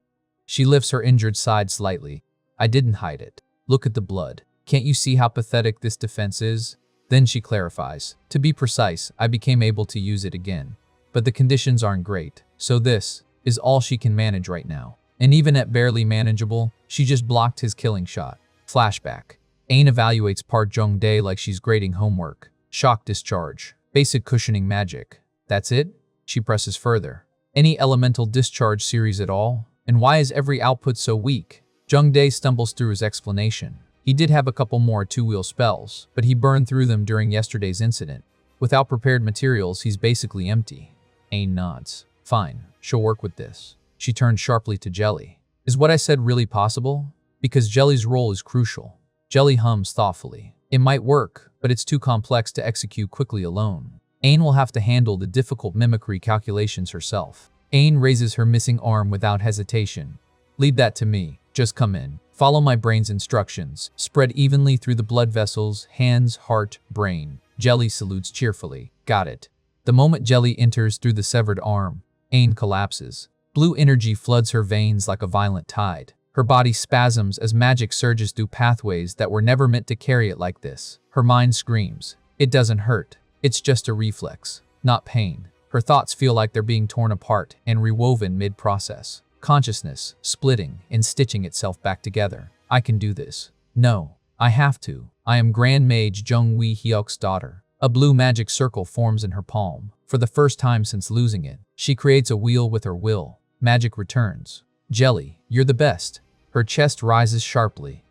She lifts her injured side slightly. I didn't hide it. Look at the blood. Can't you see how pathetic this defense is? Then she clarifies. To be precise, I became able to use it again. But the conditions aren't great. So this is all she can manage right now. And even at barely manageable, she just blocked his killing shot. Flashback. Ain evaluates Park Jung-dae like she's grading homework. Shock discharge. Basic cushioning magic. That's it? She presses further. Any elemental discharge series at all? And why is every output so weak? Jung-dae stumbles through his explanation. He did have a couple more two-wheel spells, but he burned through them during yesterday's incident. Without prepared materials, he's basically empty. Ain nods. Fine, she'll work with this. She turned sharply to Jelly. Is what I said really possible? Because Jelly's role is crucial. Jelly hums thoughtfully. It might work, but it's too complex to execute quickly alone. Ain will have to handle the difficult mimicry calculations herself. Ain raises her missing arm without hesitation. Leave that to me. Just come in. Follow my brain's instructions. Spread evenly through the blood vessels, hands, heart, brain. Jelly salutes cheerfully. Got it. The moment Jelly enters through the severed arm, Ain collapses. Blue energy floods her veins like a violent tide. Her body spasms as magic surges through pathways that were never meant to carry it like this. Her mind screams. It doesn't hurt. It's just a reflex, not pain. Her thoughts feel like they're being torn apart and rewoven mid-process. Consciousness splitting and stitching itself back together. I can do this. No, I have to. I am Grand Mage Jung Wee Hyuk's daughter. A blue magic circle forms in her palm. For the first time since losing it, she creates a wheel with her will. Magic returns. Jelly, you're the best. Her chest rises sharply.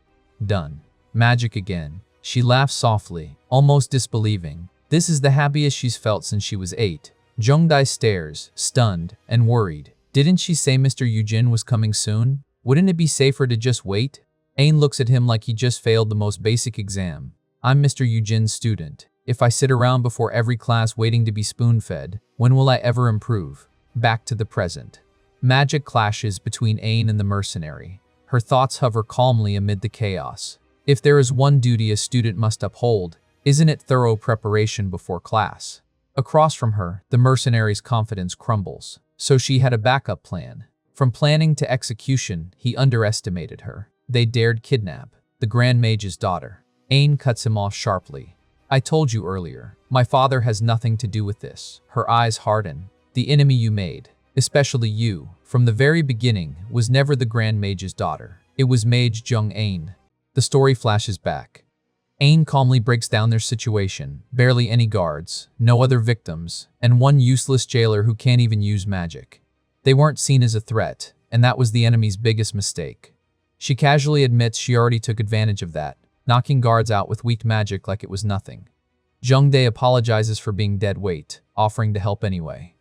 Done. Magic again. She laughs softly, almost disbelieving. This is the happiest she's felt since she was 8. Jung-dae stares, stunned and worried. Didn't she say Mr. Yujin was coming soon? Wouldn't it be safer to just wait? Ain looks at him like he just failed the most basic exam. I'm Mr. Yujin's student. If I sit around before every class waiting to be spoon-fed, when will I ever improve? Back to the present. Magic clashes between Ain and the mercenary. Her thoughts hover calmly amid the chaos. If there is one duty a student must uphold, isn't it thorough preparation before class? Across from her, the mercenary's confidence crumbles. So she had a backup plan. From planning to execution, he underestimated her. They dared kidnap the Grand Mage's daughter. Ain cuts him off sharply. I told you earlier, my father has nothing to do with this. Her eyes harden. The enemy you made, especially you, from the very beginning, was never the Grand Mage's daughter. It was Mage Jung Ain. The story flashes back. Ain calmly breaks down their situation. Barely any guards, no other victims, and one useless jailer who can't even use magic. They weren't seen as a threat, and that was the enemy's biggest mistake. She casually admits she already took advantage of that, knocking guards out with weak magic like it was nothing. Jung-dae apologizes for being dead weight, offering to help anyway.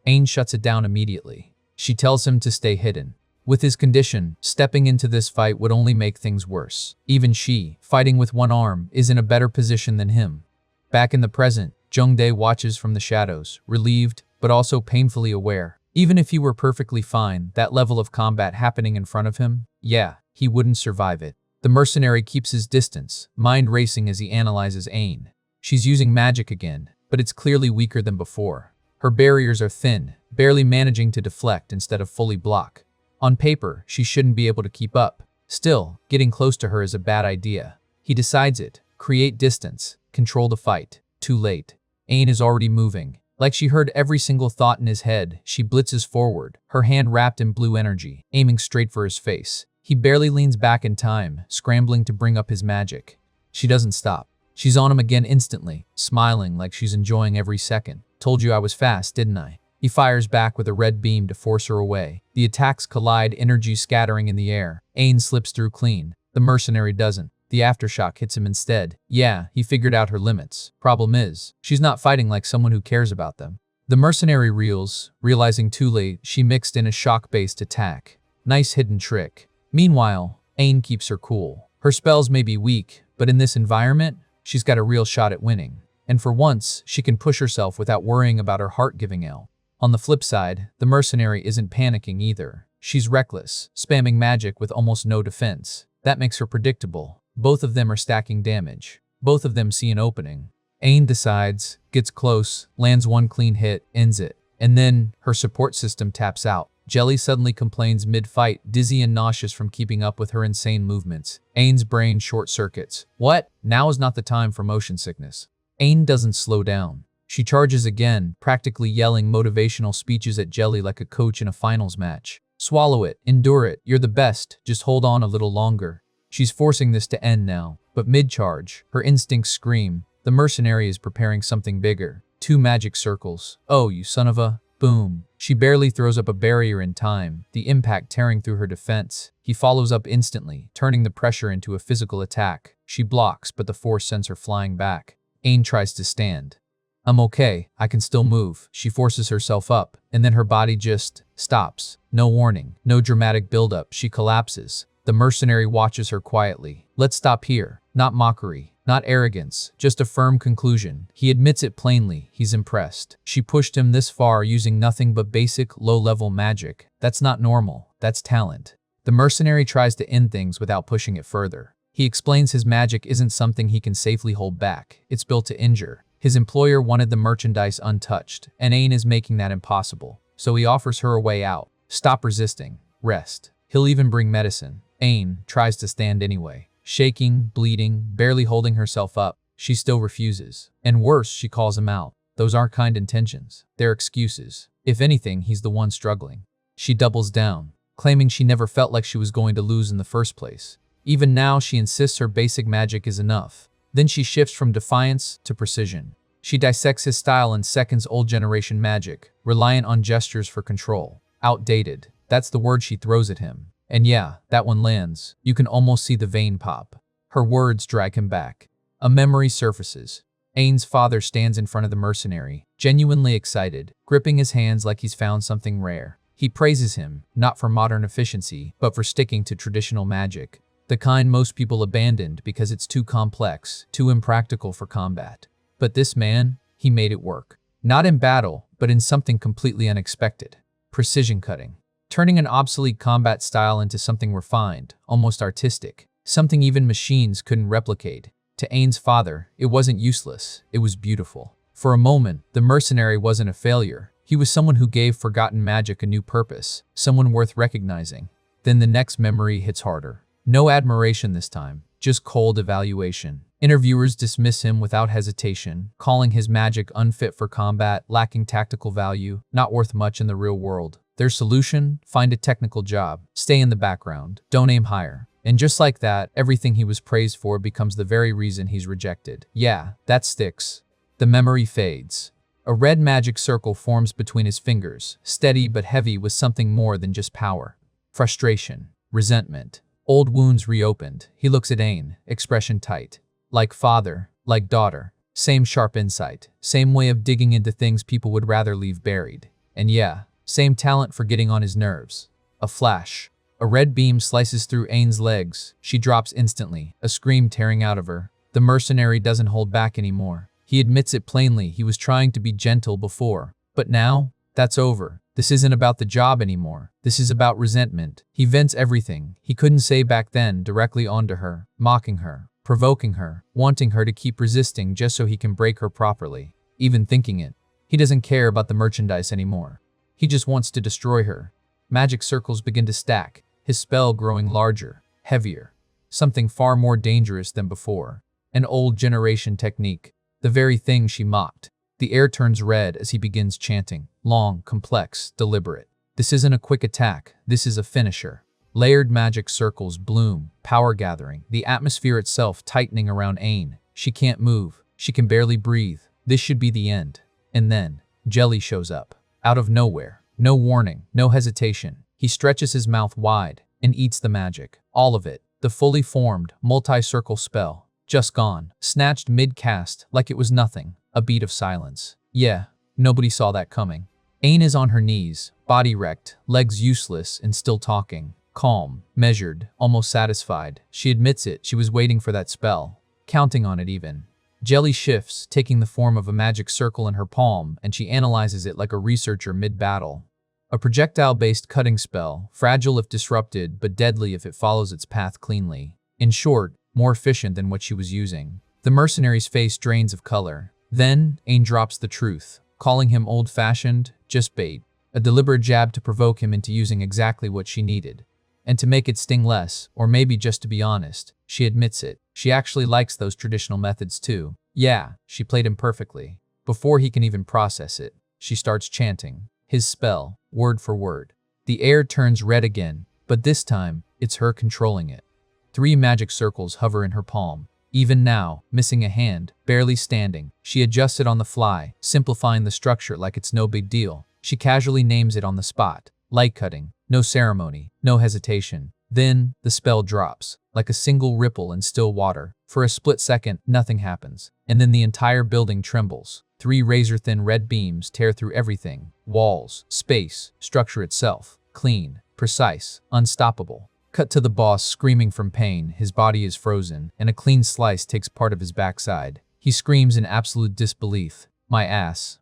Ain shuts it down immediately. She tells him to stay hidden. With his condition, stepping into this fight would only make things worse. Even she, fighting with one arm, is in a better position than him. Back in the present, Jung-dae watches from the shadows, relieved, but also painfully aware. Even if he were perfectly fine, that level of combat happening in front of him, yeah, he wouldn't survive it. The mercenary keeps his distance, mind racing as he analyzes Ain. She's using magic again, but it's clearly weaker than before. Her barriers are thin, barely managing to deflect instead of fully block. On paper, she shouldn't be able to keep up. Still, getting close to her is a bad idea. He decides it. Create distance. Control the fight. Too late. Ain is already moving. Like she heard every single thought in his head, she blitzes forward, her hand wrapped in blue energy, aiming straight for his face. He barely leans back in time, scrambling to bring up his magic. She doesn't stop. She's on him again instantly, smiling like she's enjoying every second. Told you I was fast, didn't I? He fires back with a red beam to force her away. The attacks collide, energy scattering in the air. Ain slips through clean. The mercenary doesn't. The aftershock hits him instead. Yeah, he figured out her limits. Problem is, she's not fighting like someone who cares about them. The mercenary reels, realizing too late she mixed in a shock-based attack. Nice hidden trick. Meanwhile, Ain keeps her cool. Her spells may be weak, but in this environment, she's got a real shot at winning. And for once, she can push herself without worrying about her heart giving out. On the flip side, the mercenary isn't panicking either. She's reckless, spamming magic with almost no defense. That makes her predictable. Both of them are stacking damage. Both of them see an opening. Ain decides, gets close, lands one clean hit, ends it. And then, her support system taps out. Jelly suddenly complains mid-fight, dizzy and nauseous from keeping up with her insane movements. Ain's brain short-circuits. What? Now is not the time for motion sickness. Ain doesn't slow down. She charges again, practically yelling motivational speeches at Jelly like a coach in a finals match. Swallow it, endure it, you're the best, just hold on a little longer. She's forcing this to end now, but mid-charge, her instincts scream. The mercenary is preparing something bigger. 2 magic circles. Oh, you son of a... Boom. She barely throws up a barrier in time, the impact tearing through her defense. He follows up instantly, turning the pressure into a physical attack. She blocks, but the force sends her flying back. Ain tries to stand. I'm okay, I can still move. She forces herself up, and then her body just stops. No warning, no dramatic buildup, she collapses. The mercenary watches her quietly. Let's stop here. Not mockery, not arrogance, just a firm conclusion. He admits it plainly, he's impressed. She pushed him this far using nothing but basic, low-level magic. That's not normal, that's talent. The mercenary tries to end things without pushing it further. He explains his magic isn't something he can safely hold back. It's built to injure. His employer wanted the merchandise untouched, and Ain is making that impossible. So he offers her a way out. Stop resisting. Rest. He'll even bring medicine. Ain tries to stand anyway. Shaking, bleeding, barely holding herself up. She still refuses. And worse, she calls him out. Those aren't kind intentions. They're excuses. If anything, he's the one struggling. She doubles down, claiming she never felt like she was going to lose in the first place. Even now, she insists her basic magic is enough. Then she shifts from defiance to precision. She dissects his style in seconds old generation magic, reliant on gestures for control. Outdated. That's the word she throws at him. And yeah, that one lands. You can almost see the vein pop. Her words drag him back. A memory surfaces. Ain's father stands in front of the mercenary, genuinely excited, gripping his hands like he's found something rare. He praises him, not for modern efficiency, but for sticking to traditional magic. The kind most people abandoned because it's too complex, too impractical for combat. But this man, he made it work. Not in battle, but in something completely unexpected. Precision cutting. Turning an obsolete combat style into something refined, almost artistic. Something even machines couldn't replicate. To Ain's father, it wasn't useless, it was beautiful. For a moment, the mercenary wasn't a failure. He was someone who gave forgotten magic a new purpose, someone worth recognizing. Then the next memory hits harder. No admiration this time, just cold evaluation. Interviewers dismiss him without hesitation, calling his magic unfit for combat, lacking tactical value, not worth much in the real world. Their solution? Find a technical job, stay in the background, don't aim higher. And just like that, everything he was praised for becomes the very reason he's rejected. Yeah, that sticks. The memory fades. A red magic circle forms between his fingers, steady but heavy with something more than just power. Frustration, resentment. Old wounds reopened. He looks at Ain, expression tight. Like father, like daughter. Same sharp insight, same way of digging into things people would rather leave buried. And yeah, same talent for getting on his nerves. A flash. A red beam slices through Ain's legs. She drops instantly, a scream tearing out of her. The mercenary doesn't hold back anymore. He admits it plainly, he was trying to be gentle before. But now, that's over. This isn't about the job anymore. This is about resentment. He vents everything he couldn't say back then directly onto her, mocking her, provoking her, wanting her to keep resisting just so he can break her properly. Even thinking it. He doesn't care about the merchandise anymore. He just wants to destroy her. Magic circles begin to stack, his spell growing larger, heavier. Something far more dangerous than before. An old generation technique. The very thing she mocked. The air turns red as he begins chanting. Long, complex, deliberate. This isn't a quick attack. This is a finisher. Layered magic circles bloom, power gathering, the atmosphere itself tightening around Ain. She can't move. She can barely breathe. This should be the end. And then, Jelly shows up. Out of nowhere. No warning, no hesitation. He stretches his mouth wide and eats the magic. All of it. The fully formed, multi-circle spell. Just gone. Snatched mid-cast like it was nothing. A beat of silence. Yeah, nobody saw that coming. Ain is on her knees, body wrecked, legs useless and still talking. Calm, measured, almost satisfied. She admits it, she was waiting for that spell. Counting on it even. Jelly shifts, taking the form of a magic circle in her palm, and she analyzes it like a researcher mid-battle. A projectile-based cutting spell, fragile if disrupted, but deadly if it follows its path cleanly. In short, more efficient than what she was using. The mercenary's face drains of color. Then, Ain drops the truth, calling him old-fashioned, just bait. A deliberate jab to provoke him into using exactly what she needed. And to make it sting less, or maybe just to be honest, she admits it. She actually likes those traditional methods too. Yeah, she played him perfectly. Before he can even process it, she starts chanting. His spell, word for word. The air turns red again, but this time, it's her controlling it. 3 magic circles hover in her palm. Even now, missing a hand, barely standing, she adjusts it on the fly, simplifying the structure like it's no big deal. She casually names it on the spot. Light cutting. No ceremony, no hesitation. Then, the spell drops, like a single ripple in still water. For a split second, nothing happens. And then the entire building trembles. 3 razor-thin red beams tear through everything. Walls, space, structure itself. Clean, precise, unstoppable. Cut to the boss screaming from pain, his body is frozen, and a clean slice takes part of his backside. He screams in absolute disbelief. My ass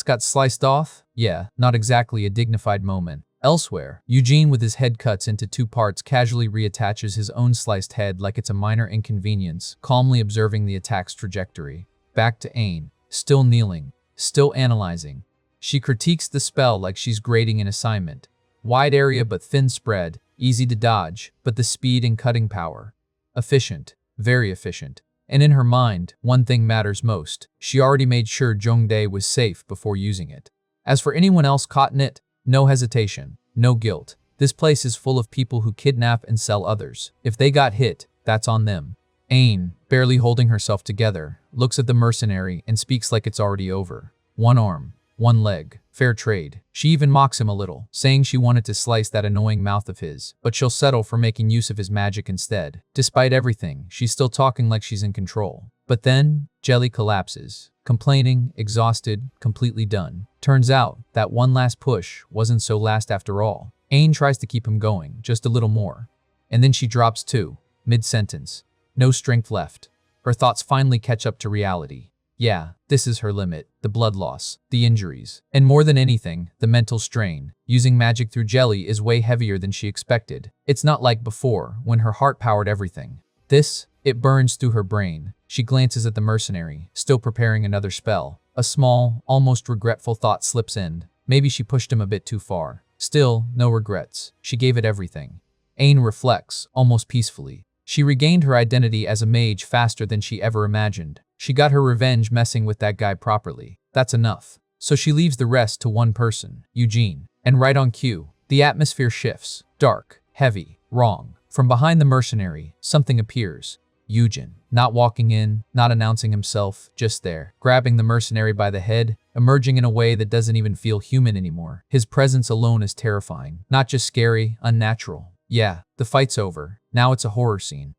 got sliced off? Yeah, not exactly a dignified moment. Elsewhere, Eugene with his head cuts into 2 parts casually reattaches his own sliced head like it's a minor inconvenience, calmly observing the attack's trajectory. Back to Ain, still kneeling, still analyzing. She critiques the spell like she's grading an assignment. Wide area but thin spread, easy to dodge, but the speed and cutting power. Efficient, very efficient. And in her mind, one thing matters most. She already made sure Zhongdae was safe before using it. As for anyone else caught in it, no hesitation, no guilt. This place is full of people who kidnap and sell others. If they got hit, that's on them. Ain, barely holding herself together, looks at the mercenary and speaks like it's already over. 1 arm, 1 leg, fair trade. She even mocks him a little, saying she wanted to slice that annoying mouth of his, but she'll settle for making use of his magic instead. Despite everything, she's still talking like she's in control. But then, Jelly collapses. Complaining, exhausted, completely done. Turns out, that one last push wasn't so last after all. Ain tries to keep him going, just a little more. And then she drops too, mid-sentence. No strength left. Her thoughts finally catch up to reality. Yeah, this is her limit. The blood loss, the injuries, and more than anything, the mental strain. Using magic through Jelly is way heavier than she expected. It's not like before, when her heart powered everything. This, it burns through her brain. She glances at the mercenary, still preparing another spell. A small, almost regretful thought slips in. Maybe she pushed him a bit too far. Still, no regrets. She gave it everything. Ain reflects, almost peacefully. She regained her identity as a mage faster than she ever imagined. She got her revenge messing with that guy properly. That's enough. So she leaves the rest to one person, Eugene. And right on cue, the atmosphere shifts. Dark, heavy, wrong. From behind the mercenary, something appears. Eugene, not walking in, not announcing himself, just there, grabbing the mercenary by the head, emerging in a way that doesn't even feel human anymore. His presence alone is terrifying, not just scary, unnatural. Yeah, the fight's over. Now it's a horror scene.